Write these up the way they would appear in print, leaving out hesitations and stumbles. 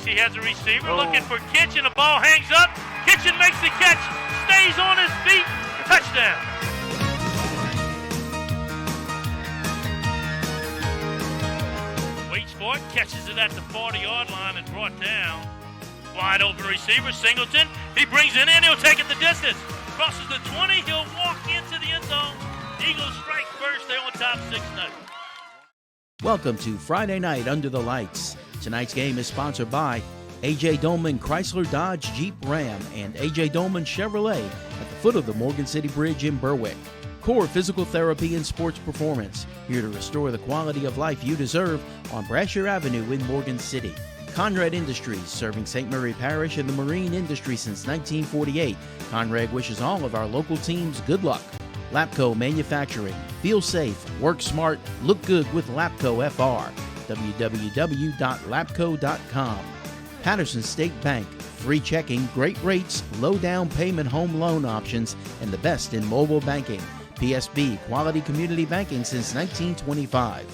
He has a receiver looking for Kitchen. The ball hangs up. Kitchen makes the catch. Stays on his feet. Touchdown. Waits for it. Catches it at the 40-yard line and brought down. Wide open receiver. Singleton. He brings it in. He'll take it the distance. Crosses the 20. He'll walk into the end zone. Eagles strike first. They're on top 6-0. Welcome to Friday Night Under the Lights. Tonight's game is sponsored by A.J. Dolman Chrysler Dodge Jeep Ram and A.J. Dolman Chevrolet at the foot of the Morgan City Bridge in Berwick. Core Physical Therapy and Sports Performance, here to restore the quality of life you deserve on Brasher Avenue in Morgan City. Conrad Industries, serving St. Mary Parish and the marine industry since 1948. Conrad wishes all of our local teams good luck. Lapco Manufacturing. Feel safe, work smart, look good with Lapco FR. www.lapco.com. Patterson State Bank. Free checking, great rates, low down payment home loan options, and the best in mobile banking. PSB, quality community banking since 1925.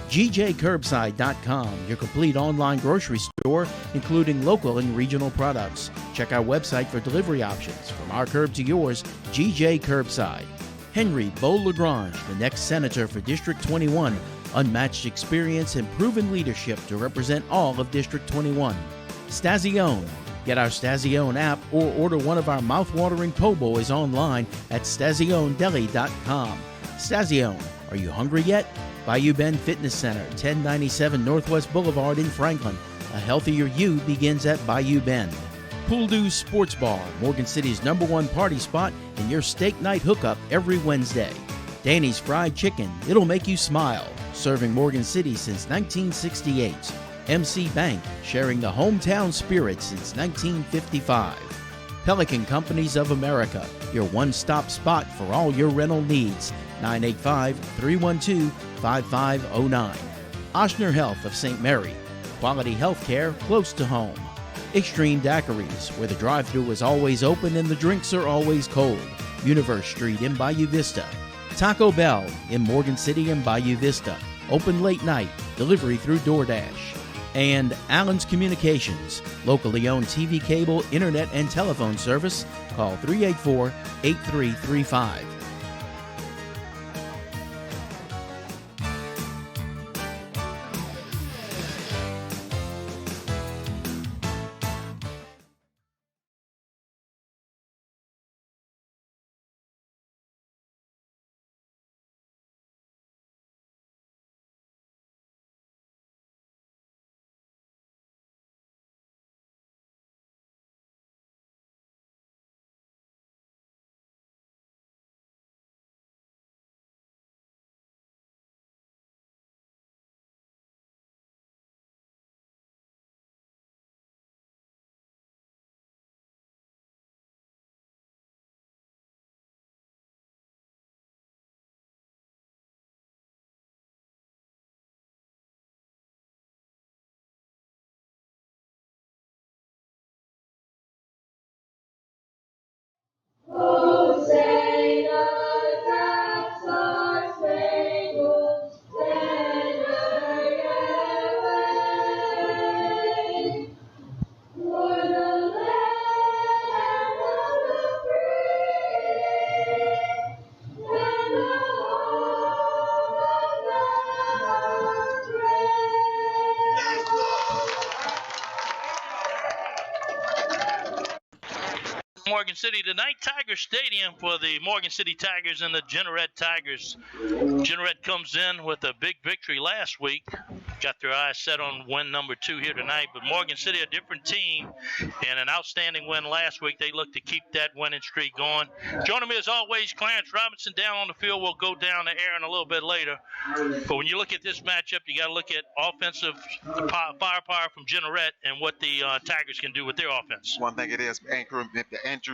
GJCurbside.com, your complete online grocery store, including local and regional products. Check our website for delivery options. From our curb to yours, GJ Curbside. Henry Beau-Lagrange, the next senator for District 21. Unmatched experience and proven leadership to represent all of District 21. Stazione. Get our Stazione app or order one of our mouth-watering po' boys online at StazioneDeli.com. Stazione, are you hungry yet? Bayou Bend Fitness Center, 1097 Northwest Boulevard in Franklin. A healthier you begins at Bayou Bend. Pool Dew Sports Bar, Morgan City's #1 party spot, and your steak night hookup every Wednesday. Danny's Fried Chicken, it'll make you smile. Serving Morgan City since 1968. MC Bank, sharing the hometown spirit since 1955. Pelican Companies of America, your one-stop spot for all your rental needs. 985-312-5509. Ochsner Health of St. Mary, quality health care close to home. Extreme Daiquiris, where the drive-thru is always open and the drinks are always cold. Universe Street in Bayou Vista. Taco Bell in Morgan City and Bayou Vista. Open late night, delivery through DoorDash. And Allen's Communications, locally owned TV cable, internet, and telephone service. Call 384-8335. Morgan City tonight, Tiger Stadium for the Morgan City Tigers and the Jeanerette Tigers. Jeanerette comes in with a big victory last week. Got their eyes set on win number 2 here tonight, but Morgan City, a different team, and an outstanding win last week. They look to keep that winning streak going. Joining me as always, Clarence Robinson down on the field. We'll go down to Aaron a little bit later. But when you look at this matchup, you got to look at offensive firepower from Jeanerette and what the Tigers can do with their offense. One thing it is, Andrew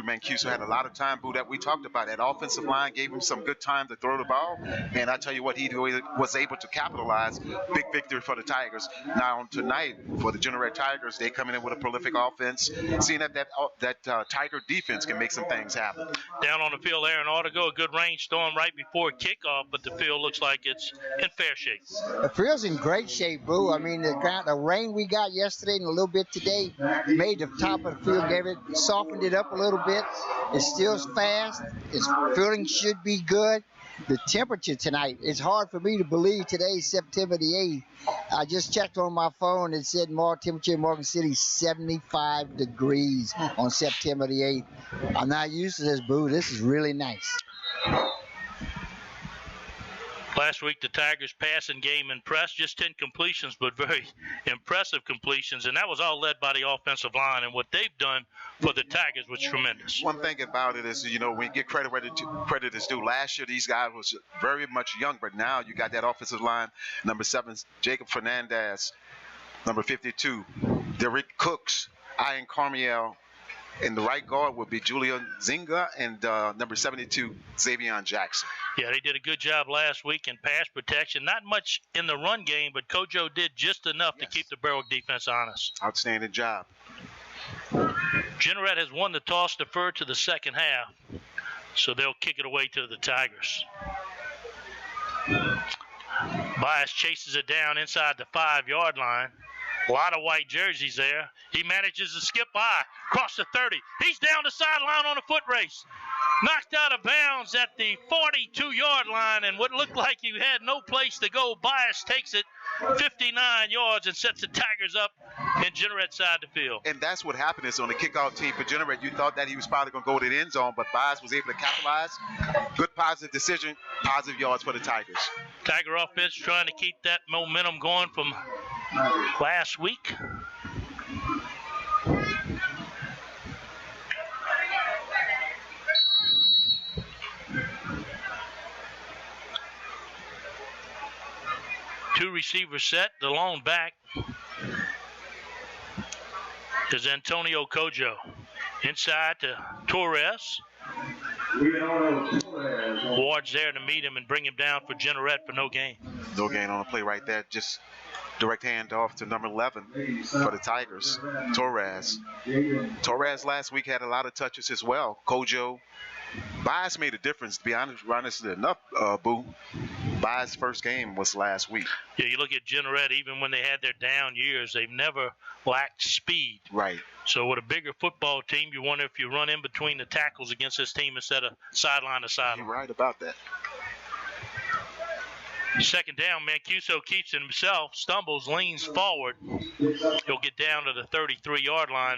Mancuso had a lot of time, Boo, that we talked about. That offensive line gave him some good time to throw the ball, and I tell you what, he was able to capitalize. Big victory for for the Tigers. Now tonight for the Jeanerette Tigers, they coming in with a prolific offense, seeing that Tiger defense can make some things happen. Down on the field there, and ought to go a good rainstorm right before kickoff, but the field looks like it's in fair shape. The field's in great shape, Boo. I mean, the rain we got yesterday and a little bit today made the top of the field, softened it up a little bit. It's still fast. Its fielding should be good. The temperature tonight, it's hard for me to believe today's September the 8th. I just checked on my phone. It said temperature in Morgan City 75 degrees on September the 8th. I'm not used to this, Boo. This is really nice. Last week, the Tigers' passing game impressed. Just 10 completions, but very impressive completions. And that was all led by the offensive line. And what they've done for the Tigers was tremendous. One thing about it is, we get credit where credit is due. Last year, these guys was very much young, but now you got that offensive line. Number 7, Jacob Fernandez. Number 52, Derek Cooks, Ian Carmiel. And the right guard would be Julian Zinga, and number 72, Xavier Jackson. Yeah, they did a good job last week in pass protection. Not much in the run game, but Kojo did just enough to keep the Berwick defense honest. Outstanding job. Jeanerette has won the toss, deferred to the second half, so they'll kick it away to the Tigers. Bias chases it down inside the 5-yard line. A lot of white jerseys there. He manages to skip by, cross the 30. He's down the sideline on a foot race. Knocked out of bounds at the 42-yard line, and what looked like he had no place to go. Bias takes it 59 yards and sets the Tigers up in Jeanerette side of the field. And that's what happened is on the kickoff team for Jeanerette. You thought that he was probably going to go to the end zone, but Bias was able to capitalize. Good positive decision, positive yards for the Tigers. Tiger offense trying to keep that momentum going from last week. Two receivers set. The lone back is Antonio Kojo. Inside to Torres. Ward's there to meet him and bring him down for Jeanerette for no gain. No gain on the play right there. Just direct hand off to number 11 for the Tigers, Torres. Torres last week had a lot of touches as well. Kojo. Bias made a difference, to be honest enough, Boo. Bias' first game was last week. Yeah, you look at Jeanerette, even when they had their down years, they've never lacked speed. Right. So with a bigger football team, you wonder if you run in between the tackles against this team instead of sideline to sideline. You're right about that. Second down, Mancuso keeps it himself, stumbles, leans forward. He'll get down to the 33-yard line.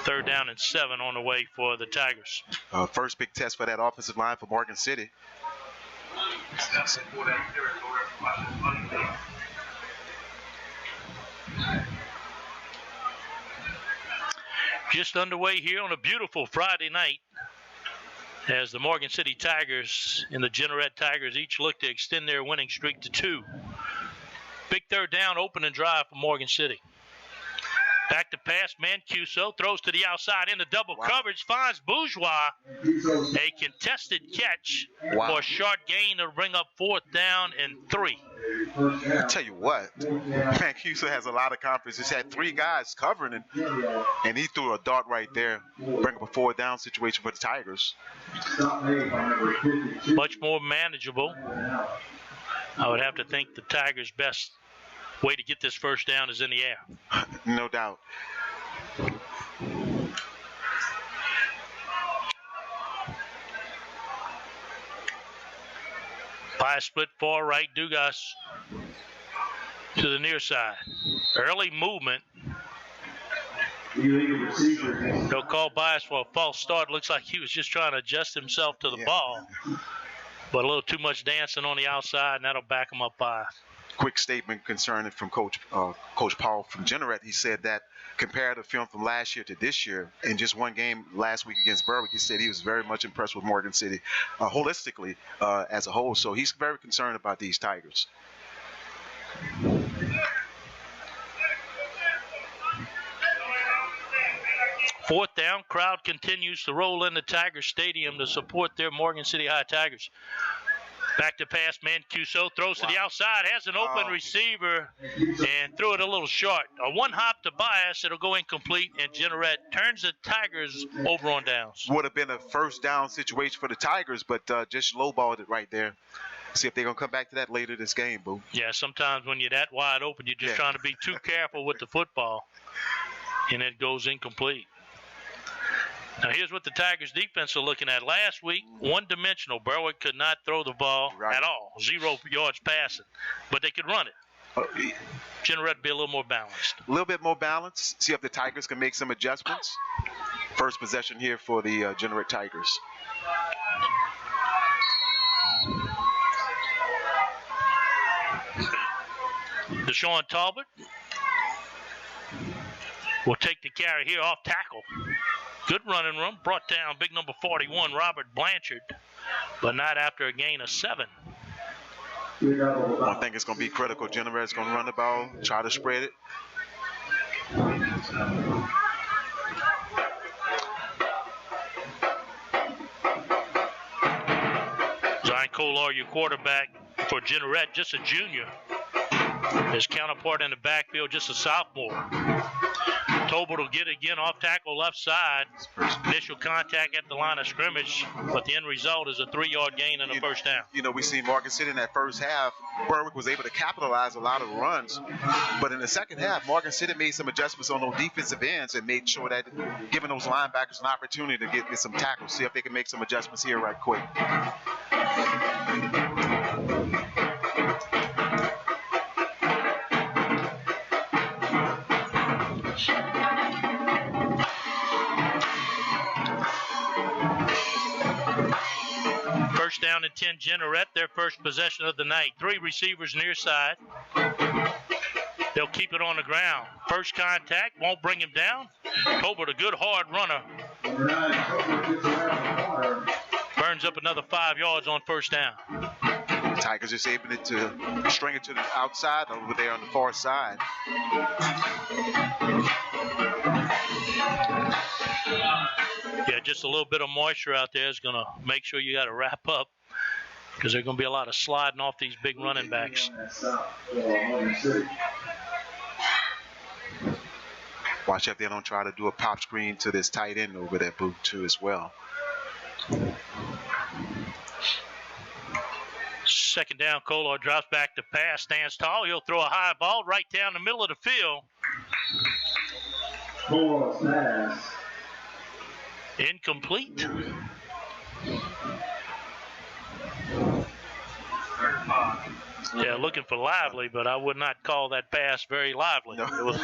Third down and 7 on the way for the Tigers. First big test for that offensive line for Morgan City. Just underway here on a beautiful Friday night, as the Morgan City Tigers and the Jeanerette Tigers each look to extend their winning streak to 2. Big third down, open and drive for Morgan City. Back to pass, Mancuso throws to the outside into double coverage, finds Bourgeois. A contested catch for a short gain to bring up fourth down and 3. I tell you what, Mancuso has a lot of confidence. He's had 3 guys covering, and he threw a dart right there, bring up a fourth down situation for the Tigers. Much more manageable. I would have to think the Tigers' best way to get this first down is in the air. No doubt. By a split far right, Dugas to the near side. Early movement. They'll call Bias for a false start. Looks like he was just trying to adjust himself to the ball. But a little too much dancing on the outside, and that'll back him up by. Quick statement concerning from Coach Paul from Jeanerette. He said that comparative film from last year to this year, in just one game last week against Berwick, he said he was very much impressed with Morgan City holistically as a whole. So he's very concerned about these Tigers. Fourth down, crowd continues to roll into Tiger Stadium to support their Morgan City High Tigers. Back to pass, Mancuso throws to the outside, has an open receiver, and threw it a little short. A one-hop to Bias, it'll go incomplete, and Jeanerette turns the Tigers over on downs. Would have been a first down situation for the Tigers, but just lowballed it right there. See if they're going to come back to that later this game, Boo. Yeah, sometimes when you're that wide open, you're just trying to be too careful with the football, and it goes incomplete. Now, here's what the Tigers defense are looking at. Last week, one-dimensional. Berwick could not throw the ball at all. 0 yards passing. But they could run it. Jeanerette be a little more balanced. A little bit more balanced. See if the Tigers can make some adjustments. First possession here for the Jeanerette Tigers. Deshaun Talbot will take the carry here off tackle. Good running room. Brought down big number 41, Robert Blanchard, but not after a gain of 7. I think it's going to be critical. Jeanerette's going to run the ball, try to spread it. Zion Kolar, your quarterback for Jeanerette, just a junior. His counterpart in the backfield, just a sophomore. Tolbert will get it again off tackle left side. Initial contact at the line of scrimmage, but the end result is a 3-yard gain and a first down. You know, we see Morgan City in that first half. Berwick was able to capitalize a lot of runs, but in the second half, Morgan City made some adjustments on those defensive ends and made sure that giving those linebackers an opportunity to get some tackles. See if they can make some adjustments here right quick. First down and 10, Jeanerette, their first possession of the night. 3 receivers near side. They'll keep it on the ground. First contact, won't bring him down. Tolbert, a good hard runner. Burns up another 5 yards on first down. Tigers just able to string it to the outside over there on the far side. Yeah, just a little bit of moisture out there is going to make sure you got to wrap up because there's going to be a lot of sliding off these big running backs. Watch if they don't try to do a pop screen to this tight end over there, Boo, too, as well. Second down, Kolar drops back to pass, stands tall. He'll throw a high ball right down the middle of the field. Incomplete. Yeah, looking for lively, but I would not call that pass very lively. No. It was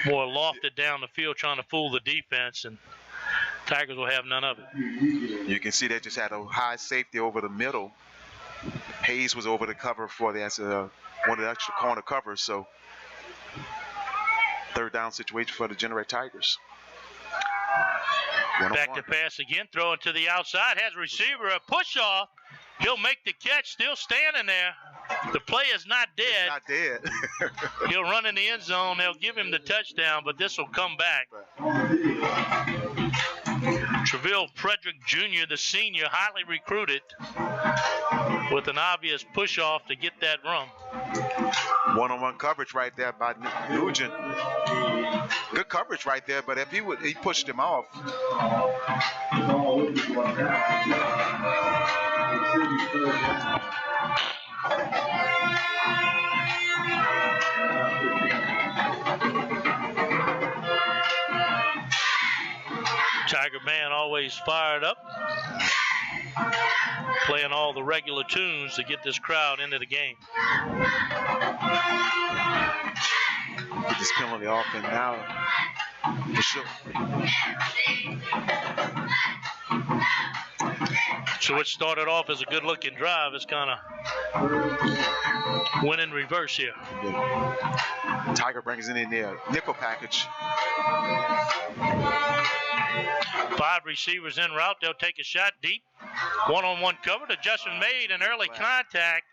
more lofted down the field trying to fool the defense, and Tigers will have none of it. You can see they just had a high safety over the middle. Hayes was over the cover for one of the extra corner covers, so third down situation for the Jeanerette Tigers. Back to pass again, throw it to the outside, has a receiver, a push off. He'll make the catch, still standing there. The play is not dead. It's not dead. He'll run in the end zone. They'll give him the touchdown, but this will come back. Treville Frederick Jr., the senior, highly recruited, with an obvious push-off to get that run. One-on-one coverage right there by Nugent. Good coverage right there, but if he pushed him off. Tiger Band always fired up, playing all the regular tunes to get this crowd into the game. Get this penalty off, and now so it started off as a good-looking drive. It's kind of went in reverse here. Tiger brings it in there. Nickel package. 5 receivers en route. They'll take a shot deep. One-on-one covered. Adjustment made. An early contact.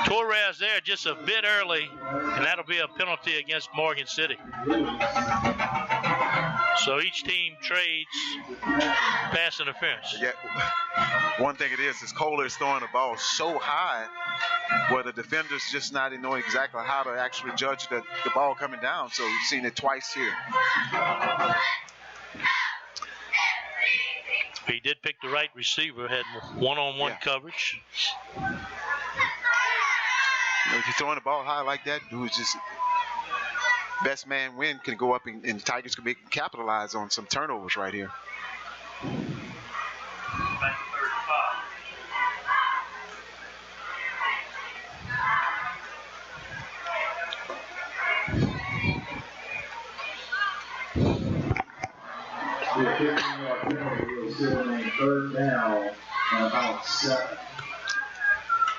Torres there just a bit early, and that'll be a penalty against Morgan City. So each team trades pass interference. Yeah. One thing it is Kohler is throwing the ball so high where the defender's just not knowing exactly how to actually judge the ball coming down. So we've seen it twice here. He did pick the right receiver, had one-on-one coverage. If you're throwing the ball high like that, who's just best man win can go up and the Tigers can capitalize on some turnovers right here. Third down and about 7.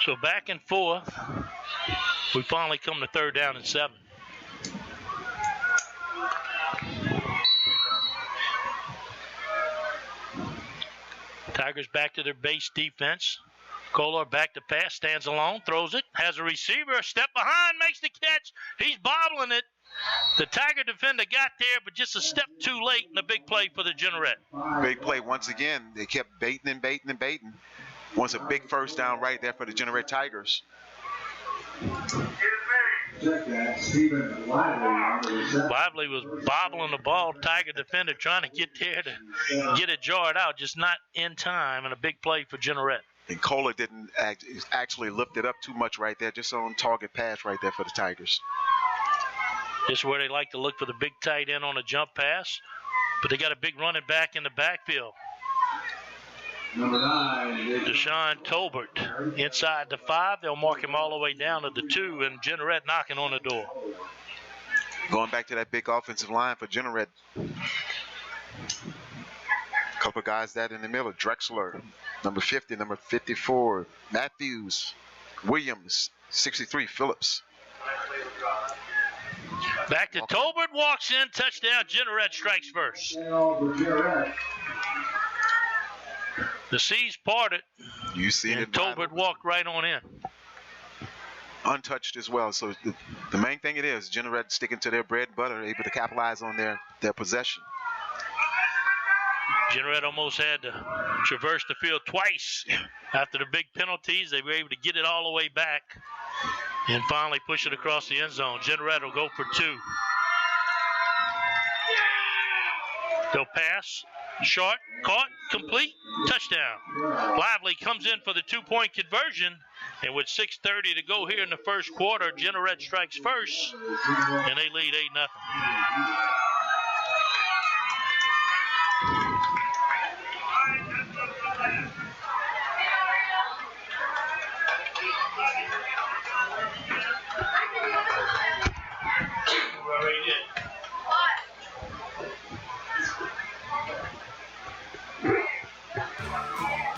So back and forth. We finally come to third down and 7. Tigers back to their base defense. Kohler back to pass, stands alone, throws it, has a receiver, a step behind, makes the catch. He's bobbling it. The Tiger defender got there, but just a step too late in the big play for the Jeanerette. Big play once again. They kept baiting and baiting and baiting. Once a big first down right there for the Jeanerette Tigers. Lively was bobbling the ball. Tiger defender trying to get there to get it jarred out, just not in time, and a big play for Jeanerette. And Kohler didn't actually lift it up too much right there, just on target pass right there for the Tigers. This is where they like to look for the big tight end on a jump pass, but they got a big running back in the backfield. Number 9. Deshaun Tolbert inside the 5. They'll mark him all the way down to the 2, and Jeanerette knocking on the door. Going back to that big offensive line for Jeanerette. A couple of guys that in the middle. Drexler, number 50, number 54. Matthews, Williams, 63, Phillips. Back to Tolbert, walks in, touchdown. Jeanerette strikes first. The seas parted. You see and it. Tolbert walked right on in. Untouched as well. So the main thing it is, Jeanerette sticking to their bread and butter, able to capitalize on their possession. Jeanerette almost had to traverse the field twice. After the big penalties, they were able to get it all the way back and finally push it across the end zone. Jeanerette will go for 2. They'll pass. Short, caught, complete, touchdown. Lively comes in for the 2-point conversion, and with 6:30 to go here in the first quarter, Jeanerette strikes first, and they lead 8-0.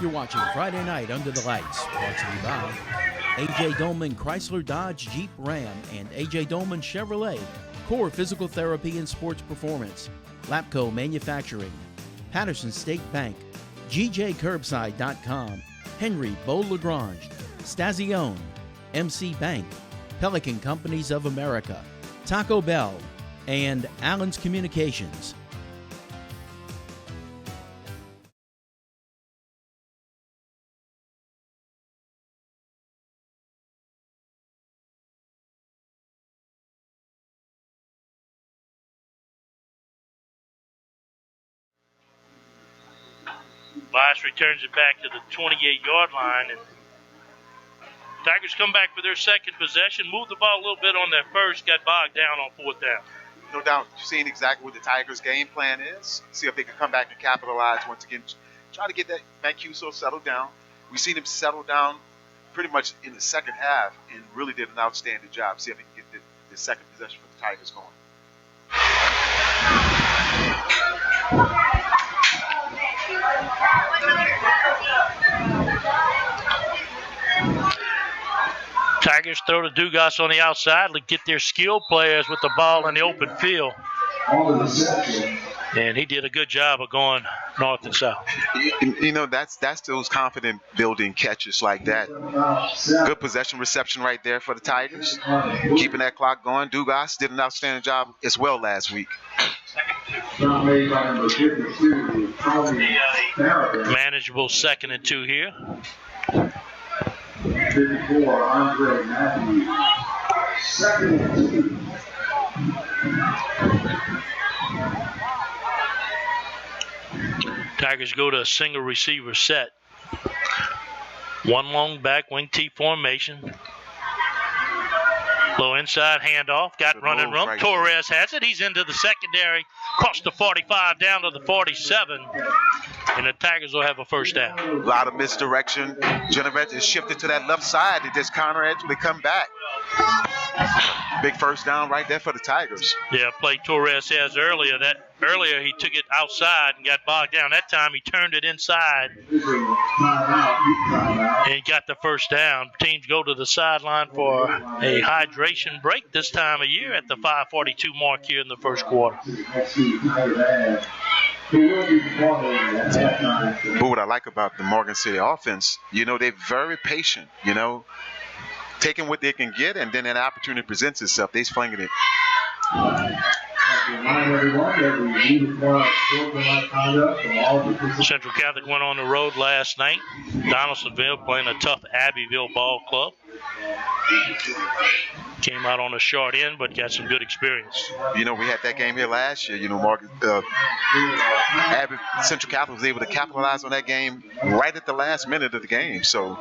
You're watching Friday Night Under the Lights, brought to you by A.J. Dolman Chrysler Dodge Jeep Ram and A.J. Dolman Chevrolet, Core Physical Therapy and Sports Performance, Lapco Manufacturing, Patterson State Bank, GJCurbside.com, Henry Beau-Lagrange, Stazione, MC Bank, Pelican Companies of America, Taco Bell, and Allen's Communications. Bias returns it back to the 28-yard line, and Tigers come back for their second possession, moved the ball a little bit on their first, got bogged down on 4th down. No doubt, seeing exactly what the Tigers' game plan is, see if they can come back and capitalize once again. Try to get that Mancuso settled down. We've seen him settle down pretty much in the second half and really did an outstanding job. See if he can get the second possession for the Tigers going. Tigers throw to Dugas on the outside to get their skilled players with the ball in the open field. And he did a good job of going north and south. You know, that's those confident building catches like that. Good possession reception right there for the Tigers. Keeping that clock going. Dugas did an outstanding job as well last week. Manageable 2nd and 2 here. 54, Andre Matthews. 2nd and 2. Tigers go to a single receiver set. One long back wing T formation. Low inside handoff. Got running room. Right Torres has it. He's into the secondary. Across the 45 down to the 47. And the Tigers will have a first down. A lot of misdirection. Jeanerette is shifted to that left side. It just counter actually come back. Big first down right there for the Tigers. Yeah, play Torres has earlier. Earlier he took it outside and got bogged down. That time he turned it inside and got the first down. Teams go to the sideline for a hydration break this time of year at the 5:42 mark here in the first quarter. But what I like about the Morgan City offense, you know, they're very patient, you know, taking what they can get, and then an opportunity presents itself. They're flinging it. Central Catholic went on the road last night. Donaldsonville playing a tough Abbeville ball club. Came out on a short end, but got some good experience. You know, we had that game here last year. You know, Central Catholic was able to capitalize on that game right at the last minute of the game. So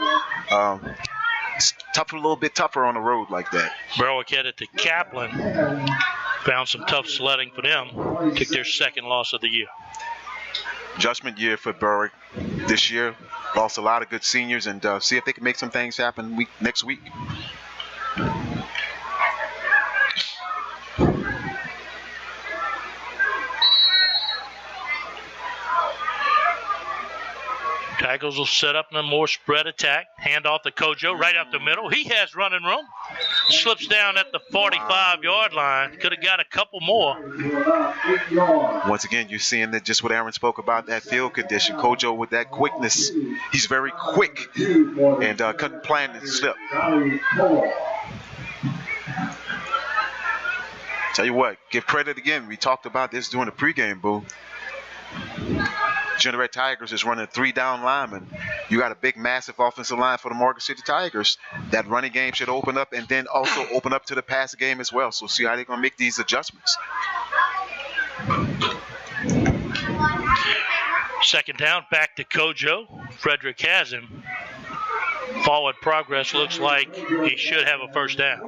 it's a little bit tougher on the road like that. Berwick headed to Kaplan. Found some tough sledding for them. Took their 2nd loss of the year. Adjustment year for Berwick this year. Lost a lot of good seniors, and see if they can make some things happen next week. Tigers will set up in a more spread attack. Hand off to Kojo right up the middle. He has running room. Slips down at the 45-yard line. Could have got a couple more. Once again, you're seeing that just what Aaron spoke about, that field condition. Kojo with that quickness. He's very quick and couldn't plan to slip. Tell you what, give credit again. We talked about this during the pregame, boo. Jeanerette Tigers is running 3 down linemen. You got a big, massive offensive line for the Morgan City Tigers. That running game should open up, and then also open up to the passing game as well. So see how they're going to make these adjustments. 2nd down, back to Kojo. Frederick has him. Forward progress looks like he should have a first down.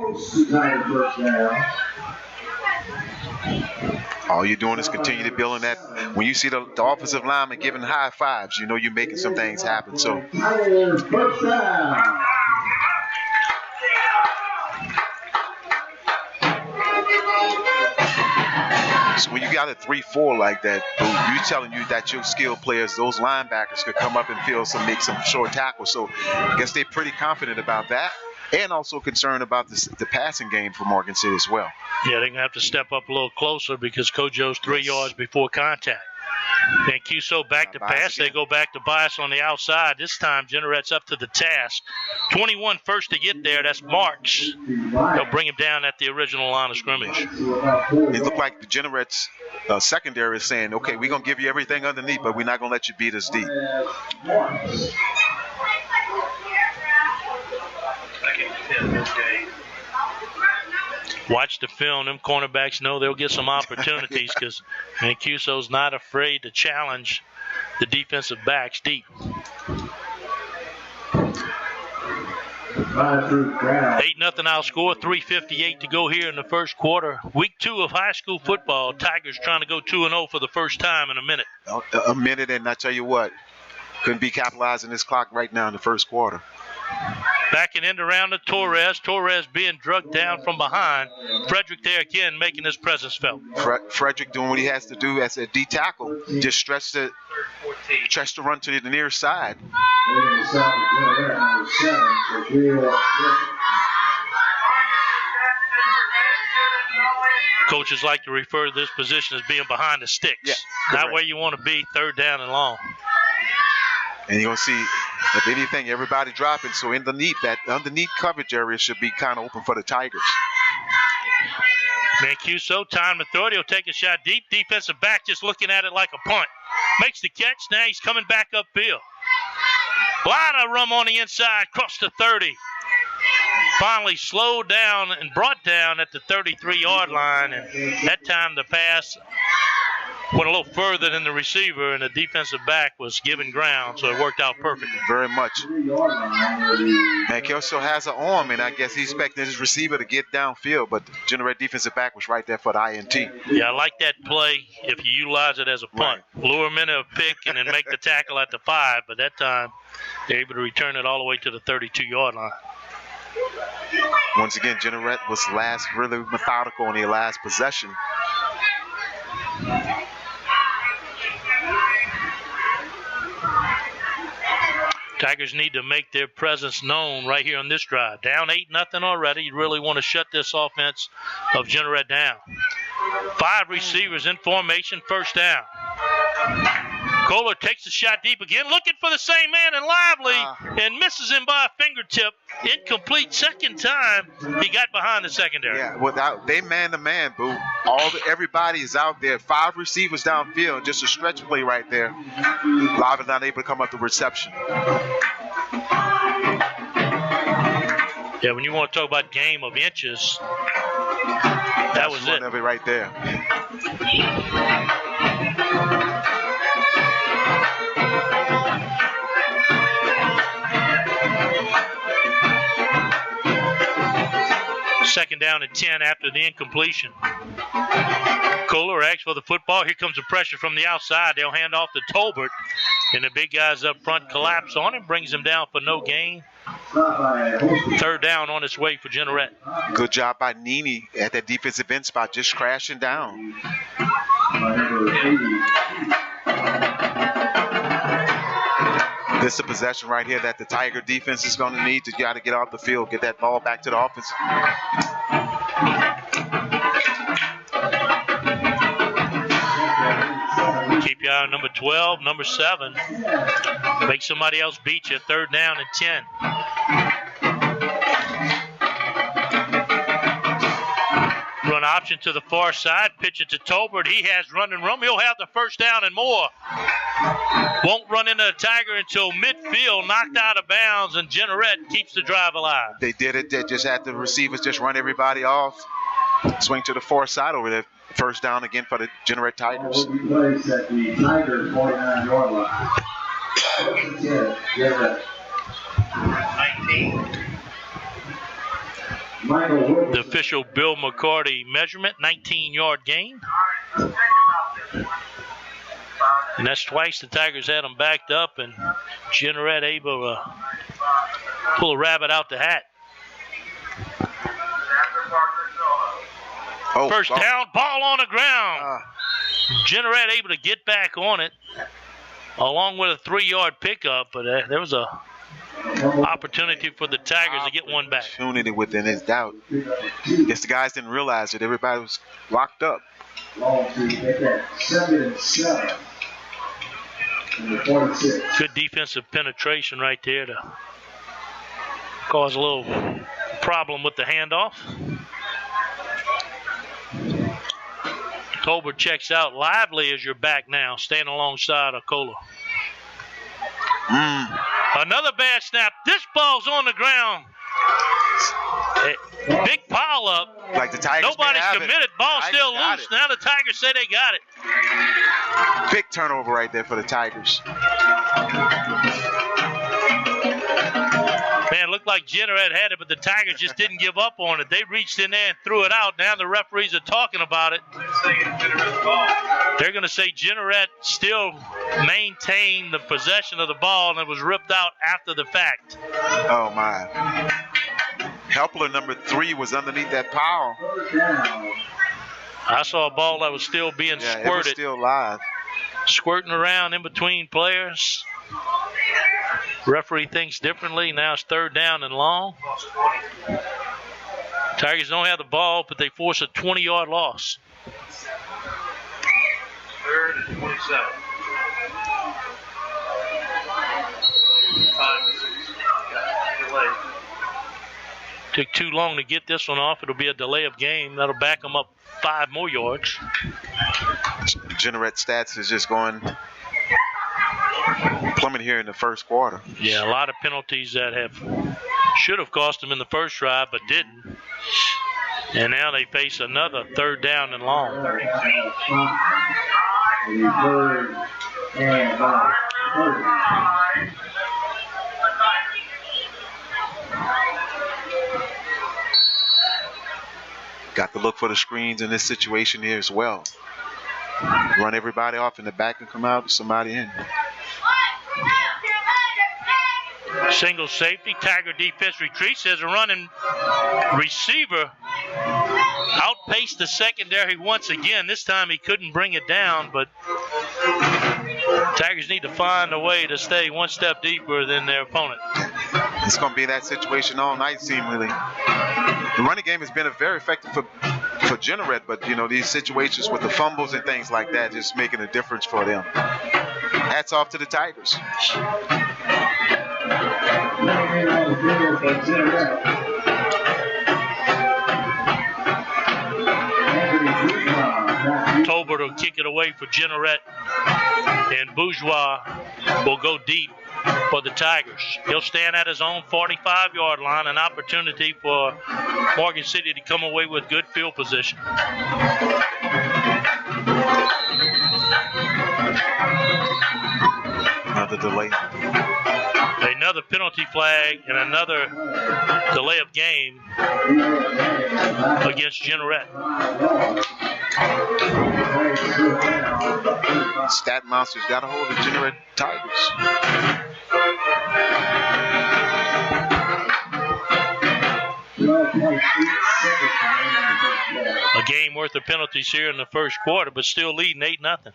All you're doing is continue to build on that. When you see the offensive lineman giving high fives, you know you're making some things happen. So when you got a 3-4 like that, you're telling you that your skilled players, those linebackers, could come up and make some short tackles. So I guess they're pretty confident about that. And also concerned about the passing game for Morgan City as well. Yeah, they're going to have to step up a little closer because Kojo's 3 yards before contact. Then QSO back to pass. They go back to bias on the outside. This time, Jeanerette's up to the task. 21 first to get there. That's Marks. They'll bring him down at the original line of scrimmage. It looked like the Jeanerette's secondary is saying, okay, we're going to give you everything underneath, but we're not going to let you beat us deep. Watch the film. Them cornerbacks know they'll get some opportunities because QSO's not afraid to challenge the defensive backs deep. 8-0 our score. 3:58 to go here in the first quarter. Week 2 of high school football. Tigers trying to go 2-0 for the first time in a minute. A minute, and I tell you what, couldn't be capitalizing this clock right now in the first quarter. Backing in around to Torres. Torres being drugged down from behind. Frederick there again making his presence felt. Frederick doing what he has to do as a D tackle. Just stretch to run to the near side. Coaches like to refer to this position as being behind the sticks. Yeah, not where you want to be, third down and long. And you're going to see, if anything, everybody dropping. So that underneath coverage area should be kind of open for the Tigers. Mancuso, time to throw it. He'll take a shot deep. Defensive back just looking at it like a punt. Makes the catch. Now he's coming back upfield. Lot of room on the inside. Cross the 30. Finally slowed down and brought down at the 33-yard line. And that time the pass went a little further than the receiver, and the defensive back was given ground, so it worked out perfectly. Very much. Mancuso has an arm, and I guess he's expecting his receiver to get downfield, but the Jeanerette defensive back was right there for the INT. Yeah, I like that play if you utilize it as a punt. Right. Lure him into a pick and then make the tackle at the 5, but that time they're able to return it all the way to the 32-yard line. Once again, Jeanerette was really methodical in their last possession. Tigers need to make their presence known right here on this drive. Down 8-0 already. You really want to shut this offense of Jeanerette down. 5 receivers in formation, first down. Kohler takes a shot deep again, looking for the same man and Lively, and misses him by a fingertip. Incomplete second time. He got behind the secondary. Yeah, they man-to-man, Boo. Everybody is out there. 5 receivers downfield, just a stretch play right there. Lively not able to come up the reception. Yeah, when you want to talk about game of inches, that was one of it right there. Second down and 10 after the incompletion. Kohler asks for the football. Here comes the pressure from the outside. They'll hand off to Tolbert, and the big guys up front collapse on him, brings him down for no gain. Third down on its way for Jeanerette. Good job by Nini at that defensive end spot, just crashing down. This is a possession right here that the Tiger defense is going to need to get off the field, get that ball back to the offense. Keep your eye on number 12, number 7. Make somebody else beat you. Third down and 10. Run option to the far side. Pitch it to Tolbert. He has running room. He'll have the first down and more. Won't run into the Tiger until midfield, knocked out of bounds, and Jeanerette keeps the drive alive. They did it. They just had the receivers just run everybody off. Swing to the far side over there. First down again for the Jeanerette Tigers. At the Tigers 49-yard line. 19. The official Bill McCarty measurement, 19-yard gain. And that's twice the Tigers had them backed up, and Jeanerette able to pull a rabbit out the hat. First down, ball on the ground. Jeanerette able to get back on it, along with a 3-yard pickup, but there was a opportunity for the Tigers to get one back. Opportunity within his doubt. Guess the guys didn't realize it. Everybody was locked up. Good defensive penetration right there to cause a little problem with the handoff. Tolbert checks out. Lively is your back now, standing alongside of Kohler. Another bad snap. This ball's on the ground. Big pile up. Like the Tigers. Nobody's committed. Ball still loose. Now the Tigers say they got it. Big turnover right there for the Tigers. Man, looked like Jeanerette had it, but the Tigers just didn't give up on it. They reached in there and threw it out. Now the referees are talking about it. They're going to say Jeanerette still maintained the possession of the ball, and it was ripped out after the fact. Oh, my. Helpler number 3 was underneath that pile. I saw a ball that was still being squirted. It was still live. Squirting around in between players. Referee thinks differently. Now it's third down and long. Tigers don't have the ball, but they force a 20-yard loss. 3rd and 27. 5 and 6. Delay. Took too long to get this one off. It'll be a delay of game. That'll back them up 5 more yards. Jeanerette stats is just going plummet here in the first quarter. Yeah, a lot of penalties that should have cost them in the first drive, but didn't. And now they face another 3rd down and long. Got to look for the screens in this situation here as well. Run everybody off in the back and come out, somebody in. Single safety, Tiger defense retreats as a running receiver outpaced the secondary once again. This time he couldn't bring it down, but Tigers need to find a way to stay one step deeper than their opponent. It's going to be that situation all night, seemingly. The running game has been very effective for Jeanerette, but, you know, these situations with the fumbles and things like that just making a difference for them. Hats off to the Tigers. Tolbert will kick it away for Jeanerette, and Bourgeois will go deep for the Tigers. He'll stand at his own 45-yard line, an opportunity for Morgan City to come away with good field position. Another delay. Another penalty flag and another delay of game against Jeanerette. Stat Monsters got a hold of Jeanerette Tigers. A game worth of penalties here in the first quarter, but still leading 8-0.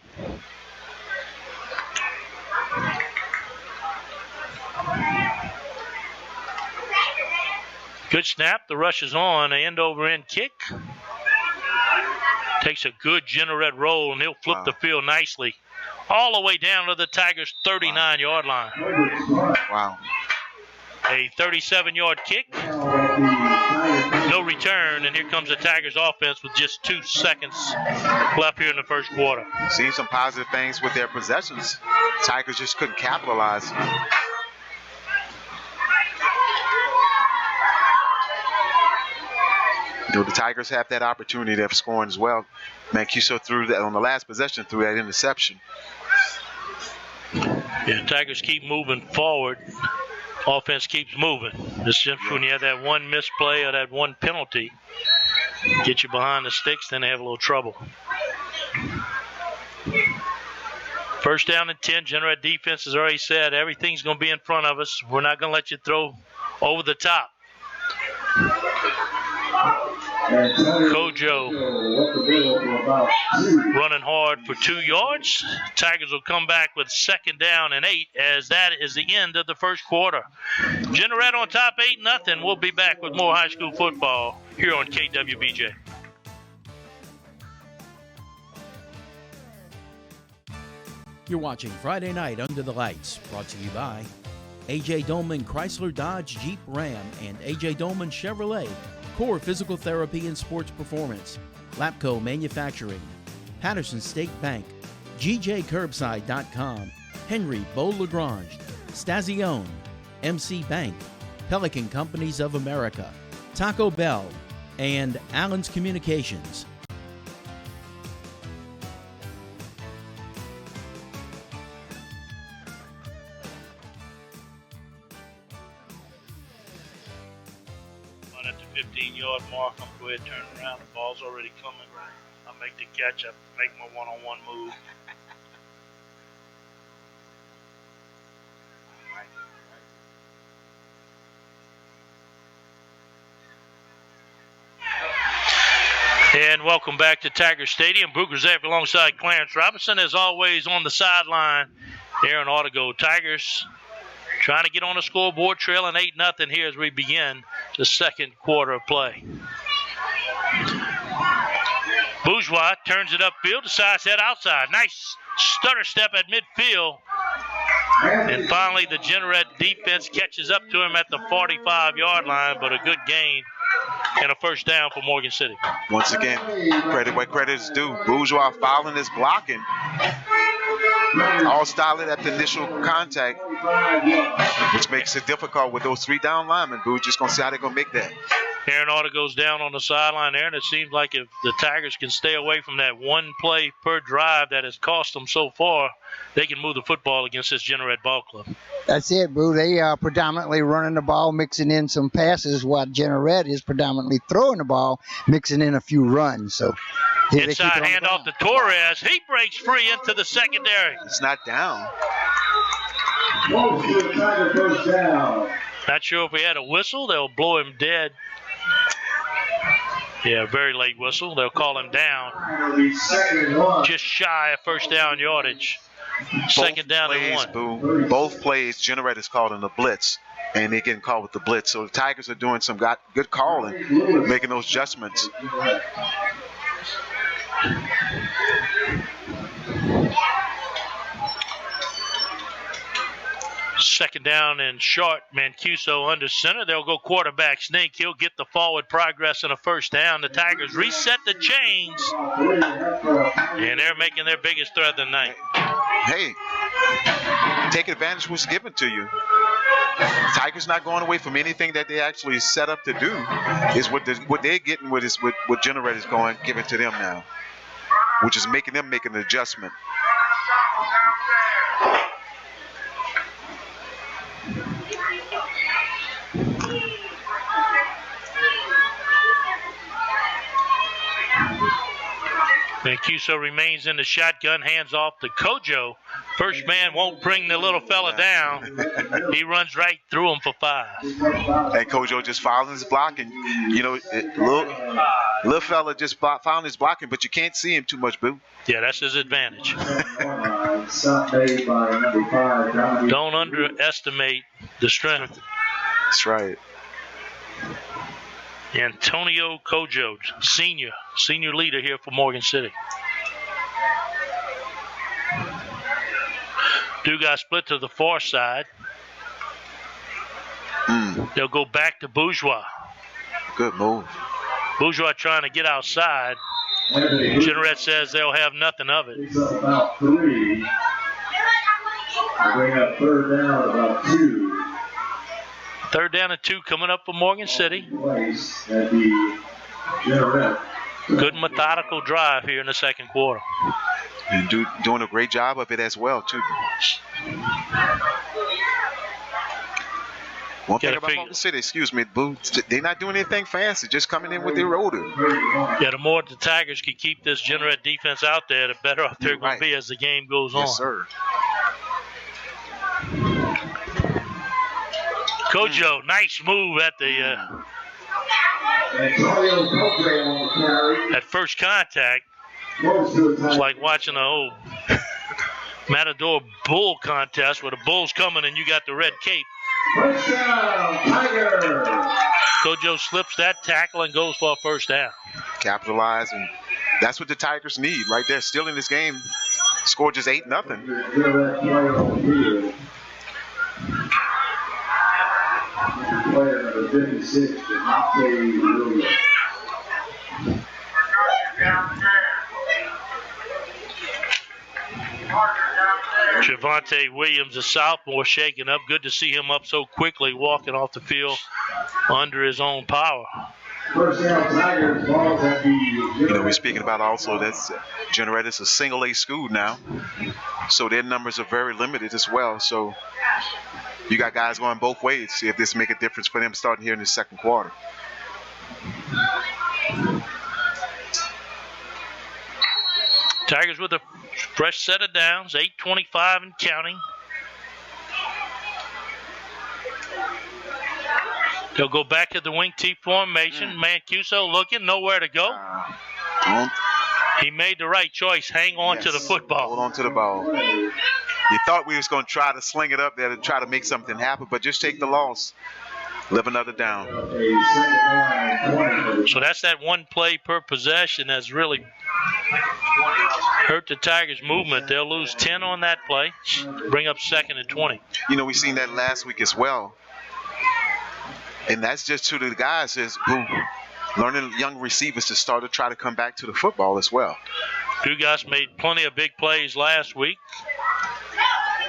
Good snap. The rush is on. An end-over-end kick. Takes a good Jeanerette roll, and he'll flip the field nicely. All the way down to the Tigers' 39-yard line. Wow. A 37-yard kick. No return, and here comes the Tigers offense with just 2 seconds left here in the first quarter. Seen some positive things with their possessions. Tigers just couldn't capitalize. You know, the Tigers have that opportunity of scoring as well. Mancuso threw that on the last possession, threw that interception. Yeah, Tigers keep moving forward. Offense keeps moving. It's just when you have that one misplay or that one penalty, get you behind the sticks, then they have a little trouble. First down and 10. Jeanerette defense has already said everything's going to be in front of us. We're not going to let you throw over the top. Kojo running hard for 2 yards. Tigers will come back with 2nd down and 8 as that is the end of the first quarter. Jeanerette on top 8-0. We'll be back with more high school football here on KWBJ. You're watching Friday Night Under the Lights, brought to you by A.J. Dolman Chrysler Dodge Jeep Ram and A.J. Dolman Chevrolet, Core Physical Therapy and Sports Performance, Lapco Manufacturing, Patterson State Bank, GJCurbside.com, Henry Beau Lagrange, Stazione, MC Bank, Pelican Companies of America, Taco Bell, and Allen's Communications. At the 15-yard mark, I'm going to go ahead and turn around. The ball's already coming. I'll make the catch. I make my one-on-one move. And welcome back to Tiger Stadium. Booker Zapp alongside Clarence Robinson. As always, on the sideline, Aaron Autigo. Tigers trying to get on the scoreboard, trailing 8-0 here as we begin the second quarter of play. Bourgeois turns it upfield, decides to head outside. Nice stutter step at midfield. And finally, the Jeanerette defense catches up to him at the 45-yard line, but a good gain and a first down for Morgan City. Once again, credit where credit is due. Bourgeois fouling his blocking. All solid at the initial contact, which makes it difficult with those 3 down linemen. We're just going to see how they're going to make that. Aaron Auto goes down on the sideline there, and it seems like if the Tigers can stay away from that one play per drive that has cost them so far, they can move the football against this Jeanerette ball club. That's it, Boo. They are predominantly running the ball, mixing in some passes, while Jeanerette is predominantly throwing the ball, mixing in a few runs. So inside handoff to Torres. He breaks free into the secondary. It's not down. Not sure if we had a whistle. They'll blow him dead. Yeah, very late whistle. They'll call him down. Just shy of first down yardage. Second down and 1. Boo. Both plays, Jeanerette is called in the blitz, and they're getting called with the blitz. So the Tigers are doing some good calling, making those adjustments. Second down and short. Mancuso under center. They'll go quarterback sneak. He'll get the forward progress and a first down. The Tigers reset the chains, and they're making their biggest threat of the night. Hey, take advantage of what's given to you. Tigers not going away from anything that they actually set up to do. Is what they're getting with is what Jeanerette is giving to them now, which is making them make an adjustment. Mancuso remains in the shotgun, hands off to Kojo. First man won't bring the little fella down. He runs right through him for 5. And Kojo just following his blocking. You know, little fella just found his blocking, but you can't see him too much, Boo. Yeah, that's his advantage. Don't underestimate the strength. That's right. Antonio Kojo, senior leader here for Morgan City. Dugas split to the far side. They'll go back to Bourgeois. Good move. Bourgeois trying to get outside. Jeanerette says they'll have nothing of it. It's about 3. Bring up third down about 2. Third down and 2 coming up for Morgan City. Good methodical drive here in the second quarter. And doing a great job of it as well, too. One thing about Morgan City, excuse me, Boo, they're not doing anything fancy, just coming in with their order. Yeah, the more the Tigers can keep this Jeanerette defense out there, the better off they're going to be as the game goes on. Yes, sir. Kojo, nice move at the at first contact. It's like watching an old Matador bull contest where the bull's coming and you got the red cape. Kojo slips that tackle and goes for a first down. Capitalize, and that's what the Tigers need right there. Still in this game, score just 8-0. Player number 56, Jeanerette Williams. Javante Williams, a sophomore, shaking up. Good to see him up so quickly, walking off the field under his own power. First down, Tigers, ball at the. You know, we're speaking about also that's Jeanerette is a single A school now, so their numbers are very limited as well. So you got guys going both ways. See if this make a difference for them starting here in the second quarter. Tigers with a fresh set of downs, 8:25 and counting. They'll go back to the wing T formation. Mancuso looking, nowhere to go. He made the right choice. Hang on to the football. Hold on to the ball. You thought we was going to try to sling it up there to try to make something happen, but just take the loss. Live another down. So that's that one play per possession that's really hurt the Tigers' movement. They'll lose 10 on that play, bring up 2nd and 20. You know, we seen that last week as well. And that's just to the guys who learning young receivers to start to try to come back to the football as well. Dugas made plenty of big plays last week.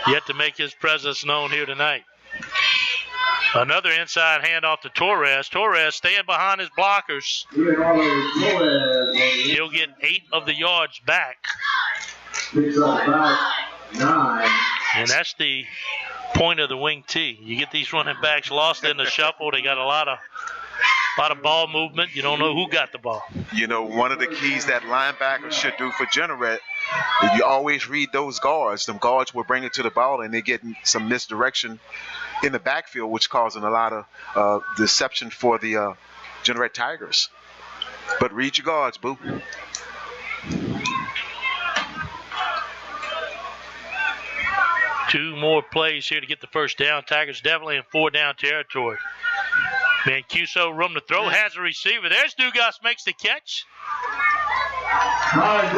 Yet to make his presence known here tonight. Another inside handoff to Torres. Torres staying behind his blockers. He'll get 8 of the yards back. And that's the point of the wing T. You get these running backs lost in the shuffle. They got a lot of ball movement. You don't know who got the ball. You know, one of the keys that linebackers should do for Jeanerette, you always read those guards. Them guards will bring it to the ball, and they're getting some misdirection in the backfield, which causing a lot of deception for the Jeanerette Tigers. But read your guards, boo. Two more plays here to get the first down. Tigers definitely in 4-down territory. Mancuso, room to throw, has a receiver. There's Dugas, makes the catch.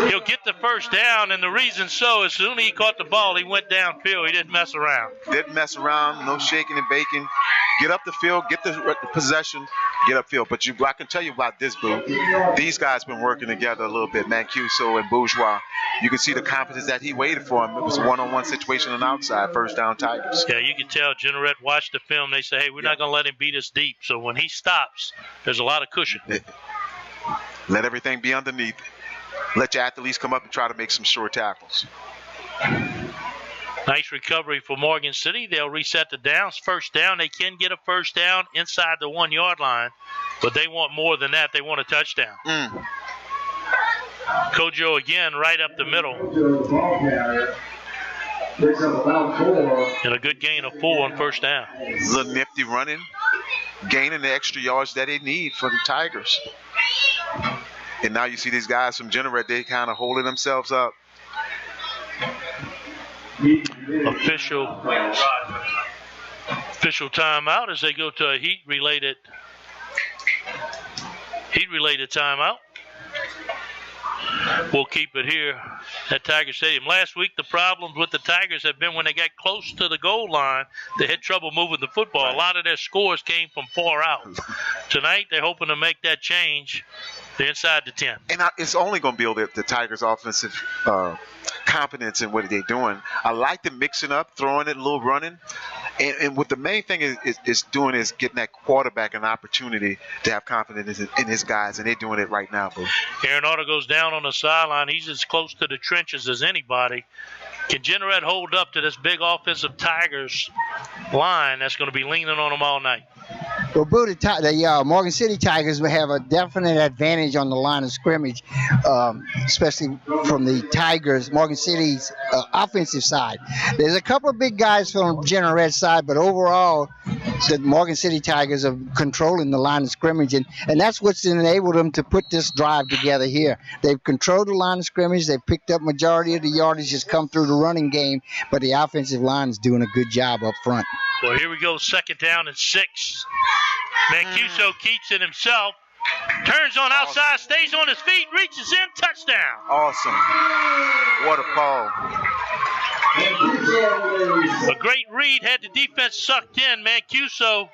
He'll get the first down, and the reason so, as soon as he caught the ball, he went downfield. He didn't mess around. Didn't mess around, no shaking and baking. Get up the field, get the possession, get upfield. But I can tell you about this, Boo. These guys been working together a little bit, Mancuso and Bourgeois. You can see the confidence that he waited for him. It was a one-on-one situation on the outside, first down Tigers. Yeah, you can tell Jeanerette watched the film. They say, hey, we're not going to let him beat us deep. So when he stops, there's a lot of cushion. Let everything be underneath. Let your athletes come up and try to make some short tackles. Nice recovery for Morgan City. They'll reset the downs. First down, they can get a first down inside the 1-yard line, but they want more than that. They want a touchdown. Kojo again right up the middle. And a good gain of 4 on first down. A little nifty running, gaining the extra yards that they need for the Tigers. And now you see these guys from Jeanerette, they kind of holding themselves up. Official timeout as they go to a heat-related timeout. We'll keep it here at Tiger Stadium. Last week, the problems with the Tigers have been when they got close to the goal line, they had trouble moving the football. Right. A lot of their scores came from far out. Tonight, they're hoping to make that change. They're inside the 10. And it's only going to build the Tigers' offensive confidence in what they're doing. I like them mixing up, throwing it, a little running. And what the main thing is doing is getting that quarterback an opportunity to have confidence in his guys, and they're doing it right now, boo. Aaron Otto goes down on the sideline. He's as close to the trenches as anybody. Can Jeanerette hold up to this big offensive Tigers line that's going to be leaning on them all night? Well, Boo, the Morgan City Tigers will have a definite advantage on the line of scrimmage, especially from the Tigers, Morgan City's offensive side. There's a couple of big guys from Jeanerette's side, but overall, the Morgan City Tigers are controlling the line of scrimmage, and that's what's enabled them to put this drive together here. They've controlled the line of scrimmage. They've picked up majority of the yardage just come through the running game, but the offensive line is doing a good job up front. Well, here we go, 2nd down and 6. Mancuso keeps it himself. Turns on outside, stays on his feet, reaches in, touchdown. Awesome. What a call. A great read, had the defense sucked in. Mancuso,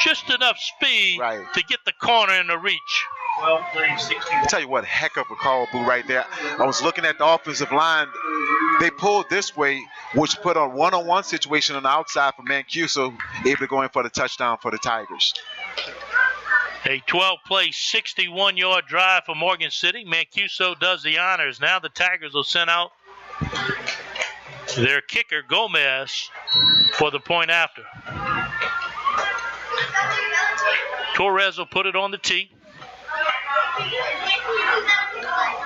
just enough speed to get the corner in the reach. Well played, 61. I'll tell you what, heck of a call, Boo, right there. I was looking at the offensive line. They pulled this way, which put a one-on-one situation on the outside for Mancuso, able to go in for the touchdown for the Tigers. A 12-play, 61-yard drive for Morgan City. Mancuso does the honors. Now the Tigers will send out their kicker, Gomez, for the point after. Torres will put it on the tee.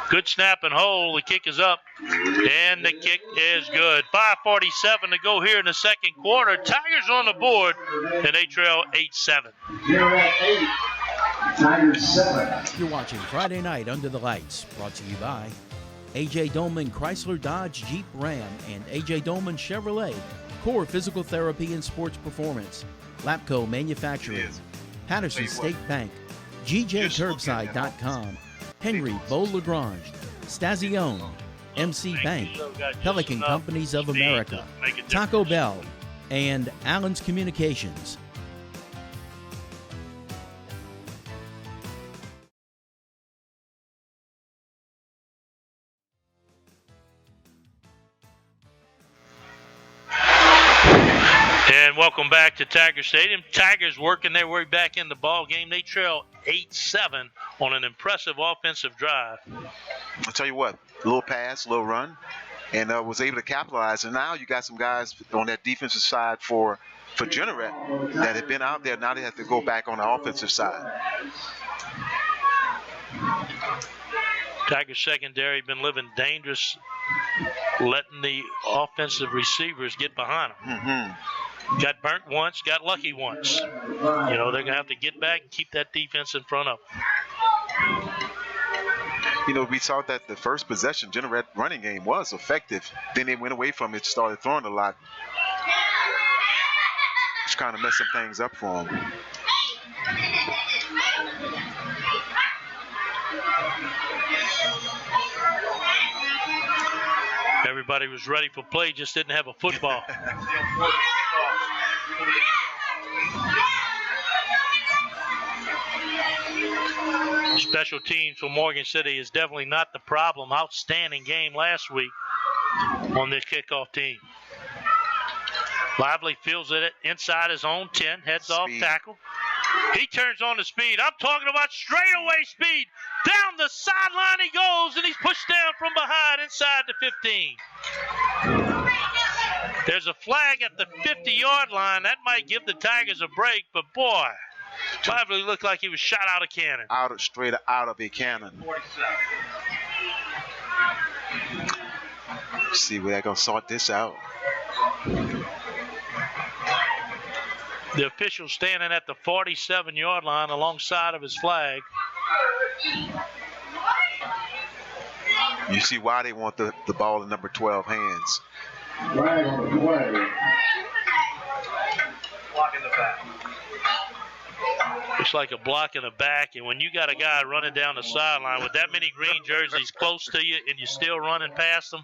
Good snap and hold. The kick is up, and the kick is good. 5:47 to go here in the second quarter. Tigers on the board, and they trail 8-7. Jeanerette 8, Tigers 7. You're watching Friday Night Under the Lights, brought to you by A.J. Dolman Chrysler Dodge Jeep Ram and A.J. Dolman Chevrolet, Core Physical Therapy and Sports Performance, Lapco Manufacturing, Patterson State Bank, GJCurbside.com, Henry Beau Lagrange, Stazione, MC Bank, sure got just Pelican enough Companies of speed America, to make a Taco difference. Bell, and Allen's Communications. And welcome back to Tiger Stadium. Tigers working their way back in the ball game. They trail 8-7 on an impressive offensive drive. I'll tell you what, a little pass, a little run, and was able to capitalize. And now you got some guys on that defensive side for Jeanerette that have been out there. Now they have to go back on the offensive side. Tigers secondary been living dangerous, letting the offensive receivers get behind them. Mm-hmm. Got burnt once, got lucky once. You know, they're going to have to get back and keep that defense in front of them. You know, we saw that the first possession, Jeanerette running game was effective. Then they went away from it, started throwing a lot. It's kind of messing things up for them. Everybody was ready for play, just didn't have a football. Special teams for Morgan City is definitely not the problem. Outstanding game last week on this kickoff team. Lively fields it inside his own 10, heads off tackle. He turns on the speed. I'm talking about straightaway speed. Down the sideline he goes, and he's pushed down from behind inside the 15. There's a flag at the 50-yard line. That might give the Tigers a break, but boy, Lively looked like he was shot out of cannon. Straight out of a cannon. Let's see where they're going to sort this out. The official standing at the 47-yard line alongside of his flag. You see why they want the ball in number 12 hands. Flag on the play. Block in the back. It's like a block in the back, and when you got a guy running down the sideline with that many green jerseys close to you and you're still running past them,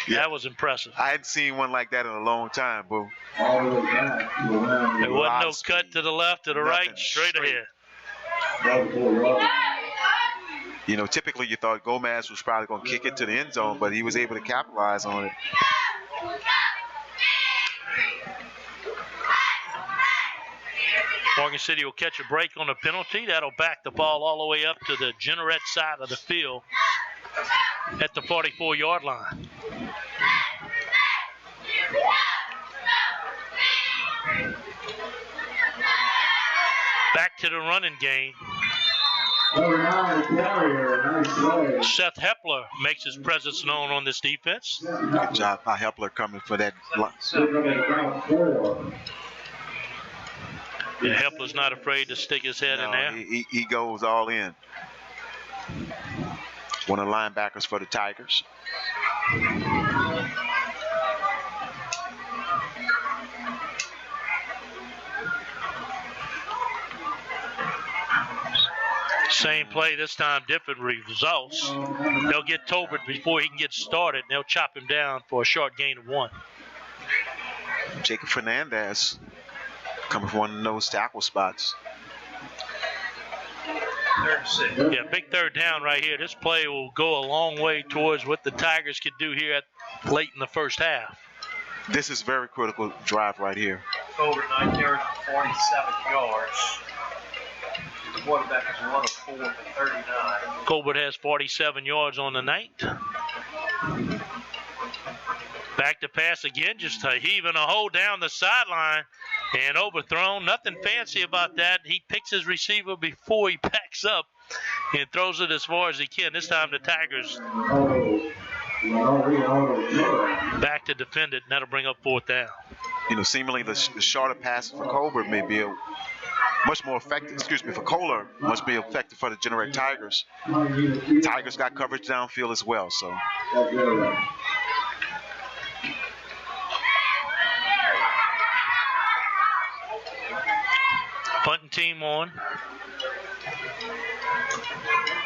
that was impressive. I hadn't seen one like that in a long time, Boo. All the way back. There wasn't no cut to the left, to the right, straight ahead. You know, typically you thought Gomez was probably going to kick it to the end zone, but he was able to capitalize on it. Morgan City will catch a break on a penalty. That'll back the ball all the way up to the Jeanerette side of the field at the 44-yard line. Back to the running game. Seth Hepler makes his presence known on this defense. Good job by Hepler coming for that. Yeah, Hepler's not afraid to stick his head in there. He goes all in. One of the linebackers for the Tigers. Same play, this time different results. They'll get Tolbert before he can get started, and they'll chop him down for a short gain of 1. Jacob Fernandez coming from one of those tackle spots. 3rd and 6. Yeah, big third down right here. This play will go a long way towards what the Tigers could do here late in the first half. This is very critical drive right here. Over 9 carries for 47 yards. The quarterback is 1 of 4 for 39. Colbert has 47 yards on the night. Back to pass again, just heaving a hole down the sideline and overthrown. Nothing fancy about that. He picks his receiver before he backs up and throws it as far as he can. This time the Tigers back to defend it, and that'll bring up 4th down. You know, seemingly the shorter pass for Colbert may be much more effective, for Kohler, must be effective for the Jeanerette Tigers. Tigers got coverage downfield as well, so. Punting team on.